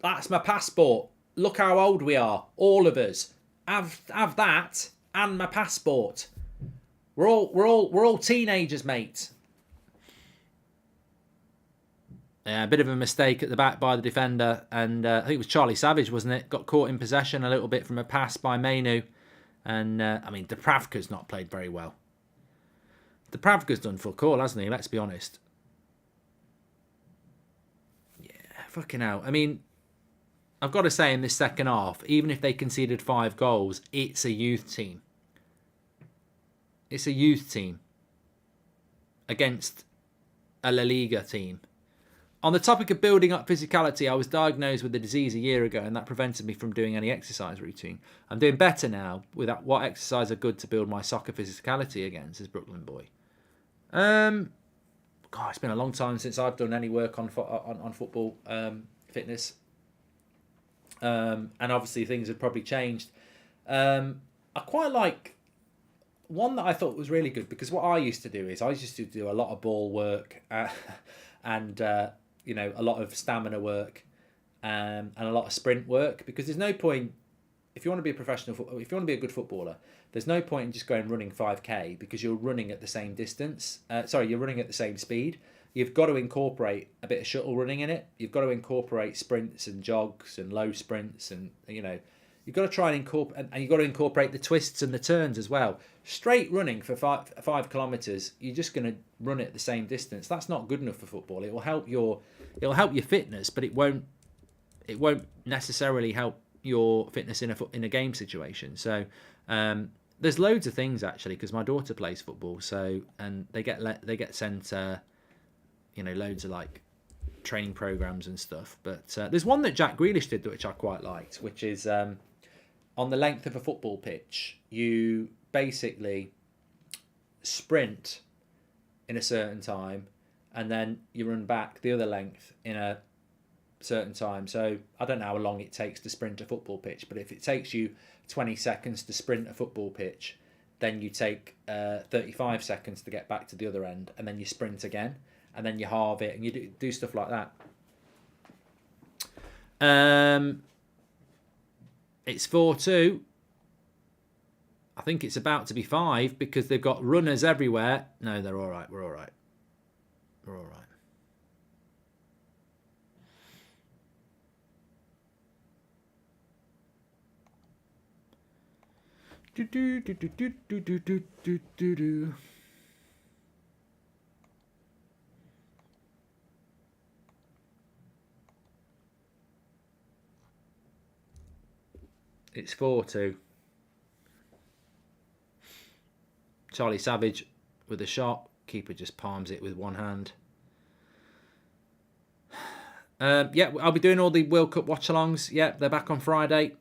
that's my passport. Look how old we are. All of us. Have that and my passport. We're all teenagers, mate. Yeah, a bit of a mistake at the back by the defender. And I think it was Charlie Savage, wasn't it? Got caught in possession a little bit from a pass by Mainu. And, I mean, Dubravka's not played very well. Dubravka's done full all, hasn't he? Let's be honest. Yeah, fucking hell. I mean, I've got to say in this second half, even if they conceded 5 goals, it's a youth team. It's a youth team against a La Liga team. On the topic of building up physicality, I was diagnosed with a disease a year ago and that prevented me from doing any exercise routine. I'm doing better now with what exercise are good to build my soccer physicality again, says Brooklyn Boy. God, it's been a long time since I've done any work on football fitness. And obviously things have probably changed. I quite like one that I thought was really good because what I used to do is I used to do a lot of ball work and you know, a lot of stamina work and a lot of sprint work because there's no point if you want to be a professional if you want to be a good footballer, there's no point in just going running 5k because you're running at the same distance. You're running at the same speed. You've got to incorporate a bit of shuttle running in it. You've got to incorporate sprints and jogs and low sprints and you know, you've got to try and incorporate and you've got to incorporate the twists and the turns as well. Straight running for 5 kilometers, you're just going to run it at the same distance. That's not good enough for football. It will help your fitness, but it won't necessarily help your fitness in a game situation. So there's loads of things actually because my daughter plays football, so and they get sent you know, loads of like training programs and stuff. But there's one that Jack Grealish did which I quite liked, which is on the length of a football pitch, you basically sprint in a certain time and then you run back the other length in a certain time. So I don't know how long it takes to sprint a football pitch, but if it takes you 20 seconds to sprint a football pitch, then you take 35 seconds to get back to the other end and then you sprint again and then you halve it and you do stuff like that. It's 4-2. I think it's about to be 5 because they've got runners everywhere. No, they're all right. We're all right. We're all right. Do do do do do do do do do do do. It's 4-2. Charlie Savage with a shot. Keeper just palms it with one hand. Yeah, I'll be doing all the World Cup watch-alongs. Yeah, they're back on Friday.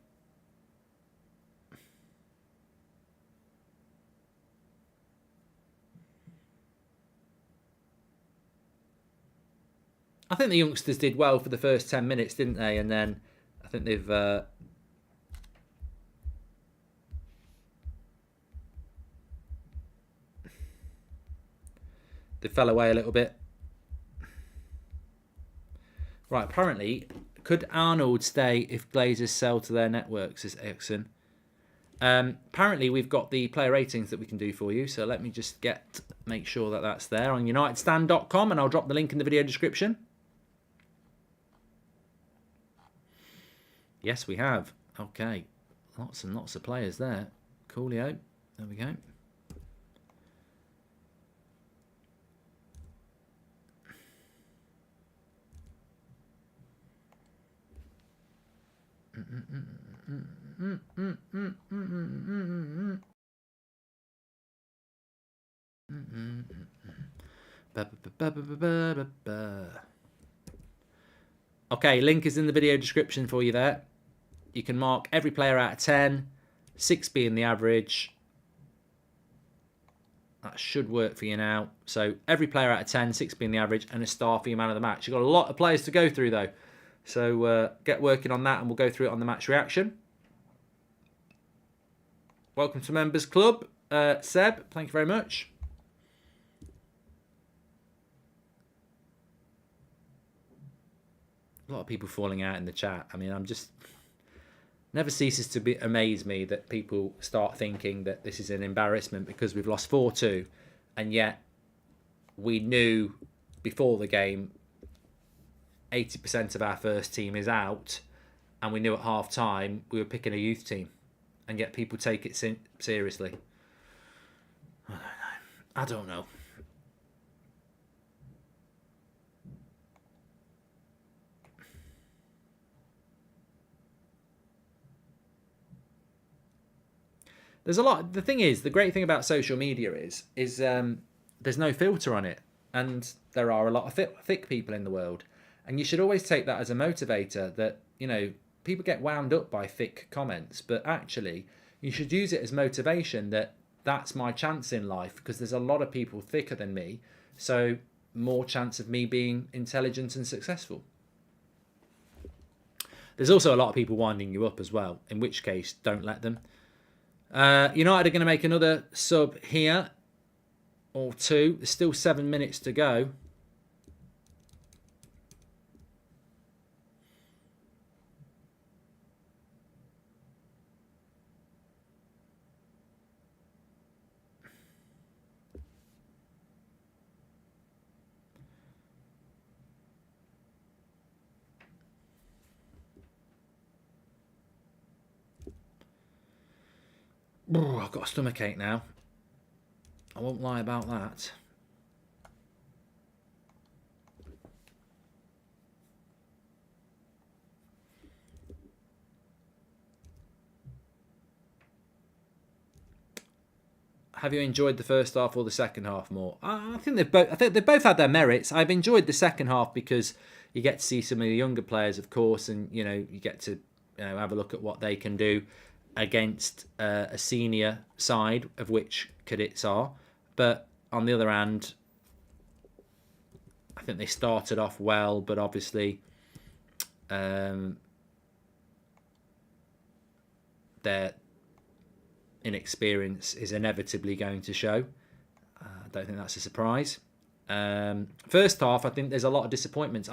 I think the youngsters did well for the first 10 minutes, didn't they? And then I think they've... they fell away a little bit. Right, apparently, could Arnold stay if Glazers sell to their networks, says Ericsson. Apparently, we've got the player ratings that we can do for you. So let me just make sure that that's there on unitedstand.com and I'll drop the link in the video description. Yes, we have. Okay. Lots and lots of players there. Coolio. There we go. Okay, link is in the video description for you there. You can mark every player out of 10, 6 being the average. That should work for you now. So every player out of 10, 6 being the average, and a star for your man of the match. You've got a lot of players to go through though. So get working on that and we'll go through it on the match reaction. Welcome to Members Club. Seb, thank you very much. A lot of people falling out in the chat. I mean, I'm just... Never ceases to amaze me that people start thinking that this is an embarrassment because we've lost 4-2, and yet we knew before the game 80% of our first team is out, and we knew at half time we were picking a youth team, and yet people take it seriously. I don't know. There's a lot. The thing is, the great thing about social media is there's no filter on it, and there are a lot of thick people in the world, and you should always take that as a motivator. That, you know, people get wound up by thick comments, but actually you should use it as motivation. That's my chance in life, because there's a lot of people thicker than me, so more chance of me being intelligent and successful. There's also a lot of people winding you up as well, in which case don't let them. United are going to make another sub here, or two. There's still 7 minutes to go. I've got a stomachache now. I won't lie about that. Have you enjoyed the first half or the second half more? I think they've both had their merits. I've enjoyed the second half because you get to see some of the younger players, of course, and you get to have a look at what they can do against a senior side, of which Cadiz are. But on the other hand, I think they started off well, but obviously their inexperience is inevitably going to show. I don't think that's a surprise. First half, I think there's a lot of disappointments.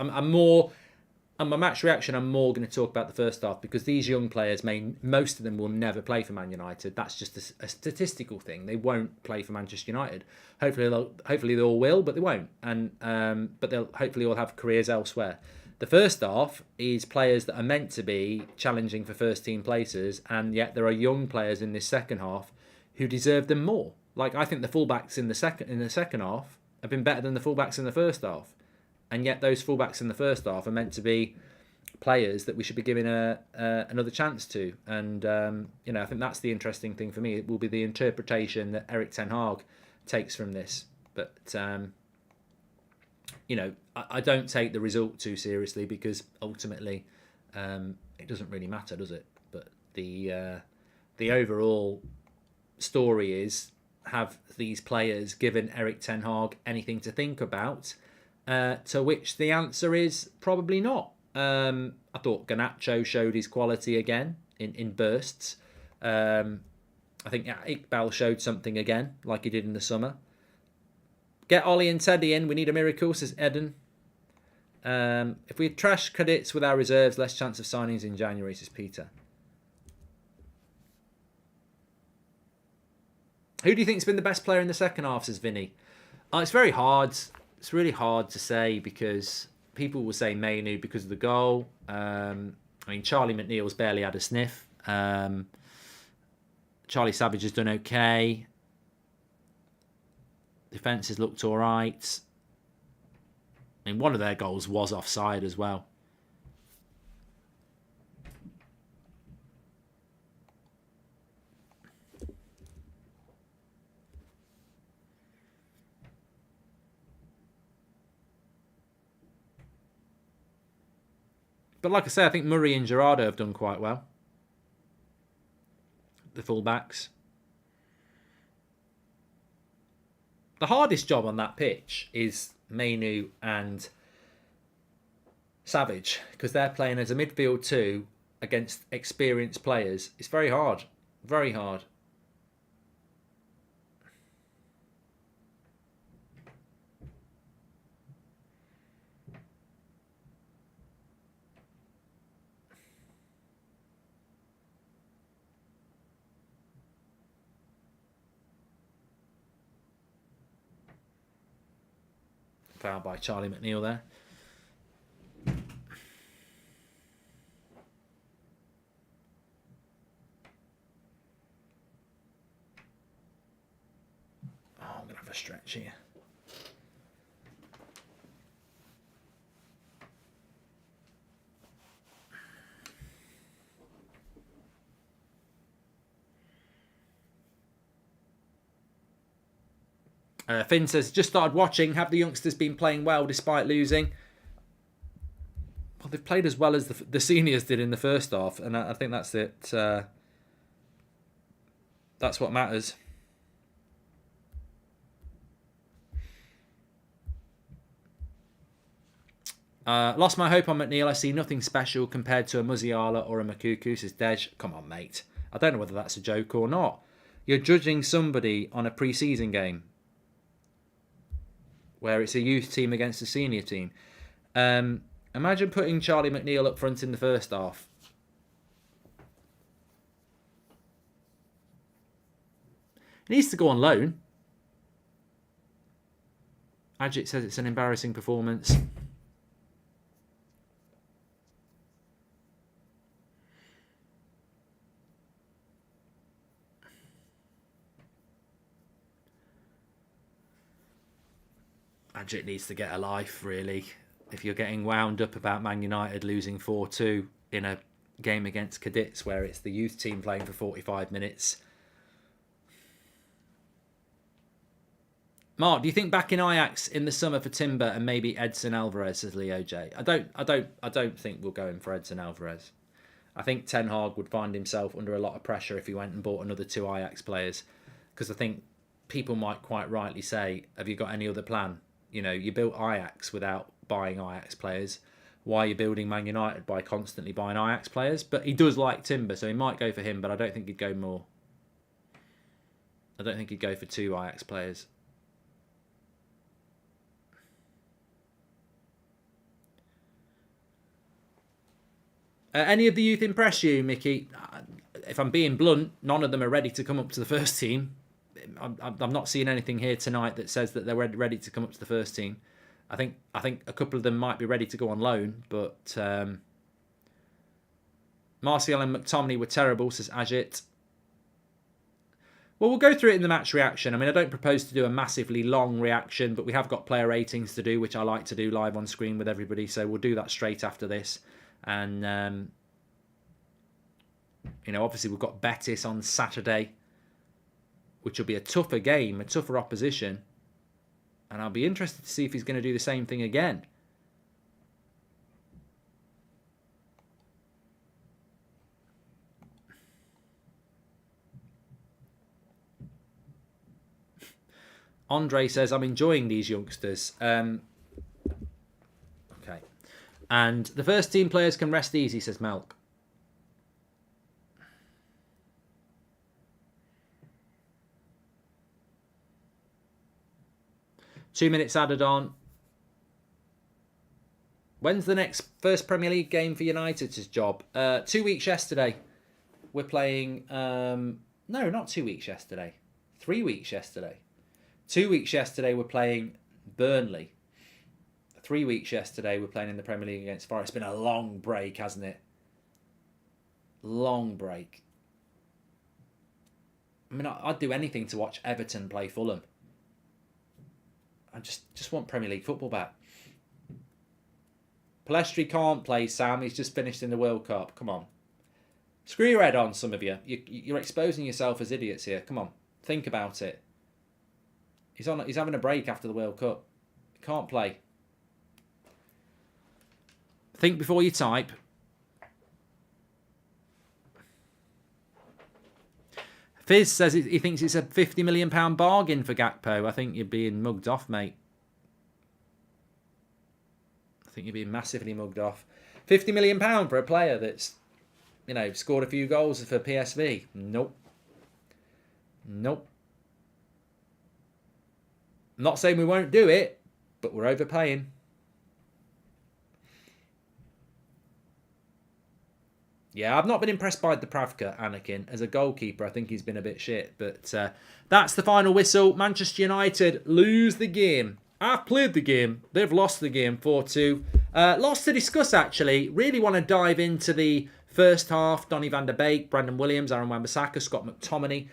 On my match reaction, I'm more going to talk about the first half, because these young players, most of them will never play for Man United. That's just a statistical thing. They won't play for Manchester United. Hopefully they all will, but they won't. But they'll hopefully all have careers elsewhere. The first half is players that are meant to be challenging for first team places, and yet there are young players in this second half who deserve them more. Like, I think the fullbacks in the second half have been better than the fullbacks in the first half. And yet those fullbacks in the first half are meant to be players that we should be giving another chance to. And, I think that's the interesting thing for me. It will be the interpretation that Erik ten Hag takes from this. But, I don't take the result too seriously, because ultimately it doesn't really matter, does it? But the overall story is, have these players given Erik ten Hag anything to think about? To which the answer is probably not. I thought Garnacho showed his quality again in bursts. I think Iqbal showed something again, like he did in the summer. Get Ollie and Teddy in. We need a miracle, says Eden. If we trash credits with our reserves, less chance of signings in January, says Peter. Who do you think's been the best player in the second half, says Vinny? It's very hard. It's really hard to say, because people will say Mainu because of the goal. Charlie McNeil's barely had a sniff. Charlie Savage has done okay. Defence has looked all right. One of their goals was offside as well. But like I say, I think Murray and Gerardo have done quite well. The fullbacks. The hardest job on that pitch is Mainu and Savage, because they're playing as a midfield two against experienced players. It's very hard. Very hard. Foul by Charlie McNeil there. Oh, I'm going to have a stretch here. Finn says, just started watching. Have the youngsters been playing well despite losing? Well, they've played as well as the seniors did in the first half, and I think that's it. That's what matters. Lost my hope on McNeil. I see nothing special compared to a Musiala or a Makuku, says Dej. Come on, mate. I don't know whether that's a joke or not. You're judging somebody on a pre-season game where it's a youth team against a senior team. Imagine putting Charlie McNeil up front in the first half. He needs to go on loan. Ajit says it's an embarrassing performance. Ajit needs to get a life, really. If you're getting wound up about Man United losing 4-2 in a game against Cadiz, where it's the youth team playing for 45 minutes. Mark, do you think back in Ajax in the summer for Timber and maybe Edson Alvarez, says Leo J? I don't think we'll go in for Edson Alvarez. I think Ten Hag would find himself under a lot of pressure if he went and bought another 2 Ajax players, because I think people might quite rightly say, have you got any other plan? You know, you built Ajax without buying Ajax players. Why are you building Man United by constantly buying Ajax players? But he does like Timber, so he might go for him, but I don't think he'd go more. I don't think he'd go for 2 Ajax players. Any of the youth impress you, Mickey? If I'm being blunt, none of them are ready to come up to the first team. I'm not seeing anything here tonight that says that they're ready to come up to the first team. I think a couple of them might be ready to go on loan, but Martial and McTominay were terrible, says Ajit. Well, we'll go through it in the match reaction. I mean, I don't propose to do a massively long reaction, but we have got player ratings to do, which I like to do live on screen with everybody, so we'll do that straight after this. And, you know, obviously we've got Betis on Saturday, which will be a tougher game, a tougher opposition. And I'll be interested to see if he's going to do the same thing again. Andre says, I'm enjoying these youngsters. Okay. And the first team players can rest easy, says Malk. Two minutes added on. When's the next first Premier League game for United's job? 2 weeks yesterday. We're playing... no, not 2 weeks yesterday. 3 weeks yesterday. 2 weeks yesterday we're playing Burnley. 3 weeks yesterday we're playing in the Premier League against Forest. It's been a long break, hasn't it? Long break. I mean, I'd do anything to watch Everton play Fulham. I just want Premier League football back. Palestri can't play, Sam. He's just finished in the World Cup. Come on. Screw your head on, some of you. You're exposing yourself as idiots here. Come on. Think about it. He's having a break after the World Cup. He can't play. Think before you type. Fizz says he thinks it's a £50 million bargain for Gakpo. I think you're being mugged off, mate. I think you're being massively mugged off. £50 million for a player that's, scored a few goals for PSV. Nope. I'm not saying we won't do it, but we're overpaying. Yeah, I've not been impressed by Dubravka, Anakin. As a goalkeeper, I think he's been a bit shit. But that's the final whistle. Manchester United lose the game. I've played the game. They've lost the game 4-2. Lots to discuss, actually. Really want to dive into the first half. Donny van der Beek, Brandon Williams, Aaron Wan-Bissaka, Scott McTominay.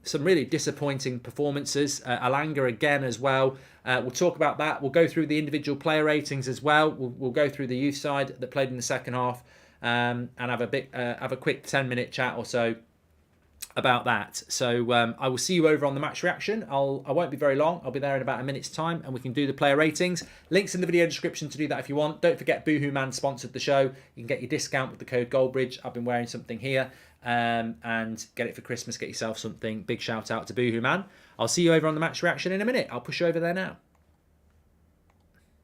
Some really disappointing performances. Alanga again as well. We'll talk about that. We'll go through the individual player ratings as well. We'll go through the youth side that played in the second half. And have a quick 10-minute chat or so about that. So I will see you over on the match reaction. I won't be very long. I'll be there in about a minute's time, and we can do the player ratings. Links in the video description to do that if you want. Don't forget, Boohoo Man sponsored the show. You can get your discount with the code Goldbridge. I've been wearing something here, and get it for Christmas. Get yourself something. Big shout out to Boohoo Man. I'll see you over on the match reaction in a minute. I'll push you over there now.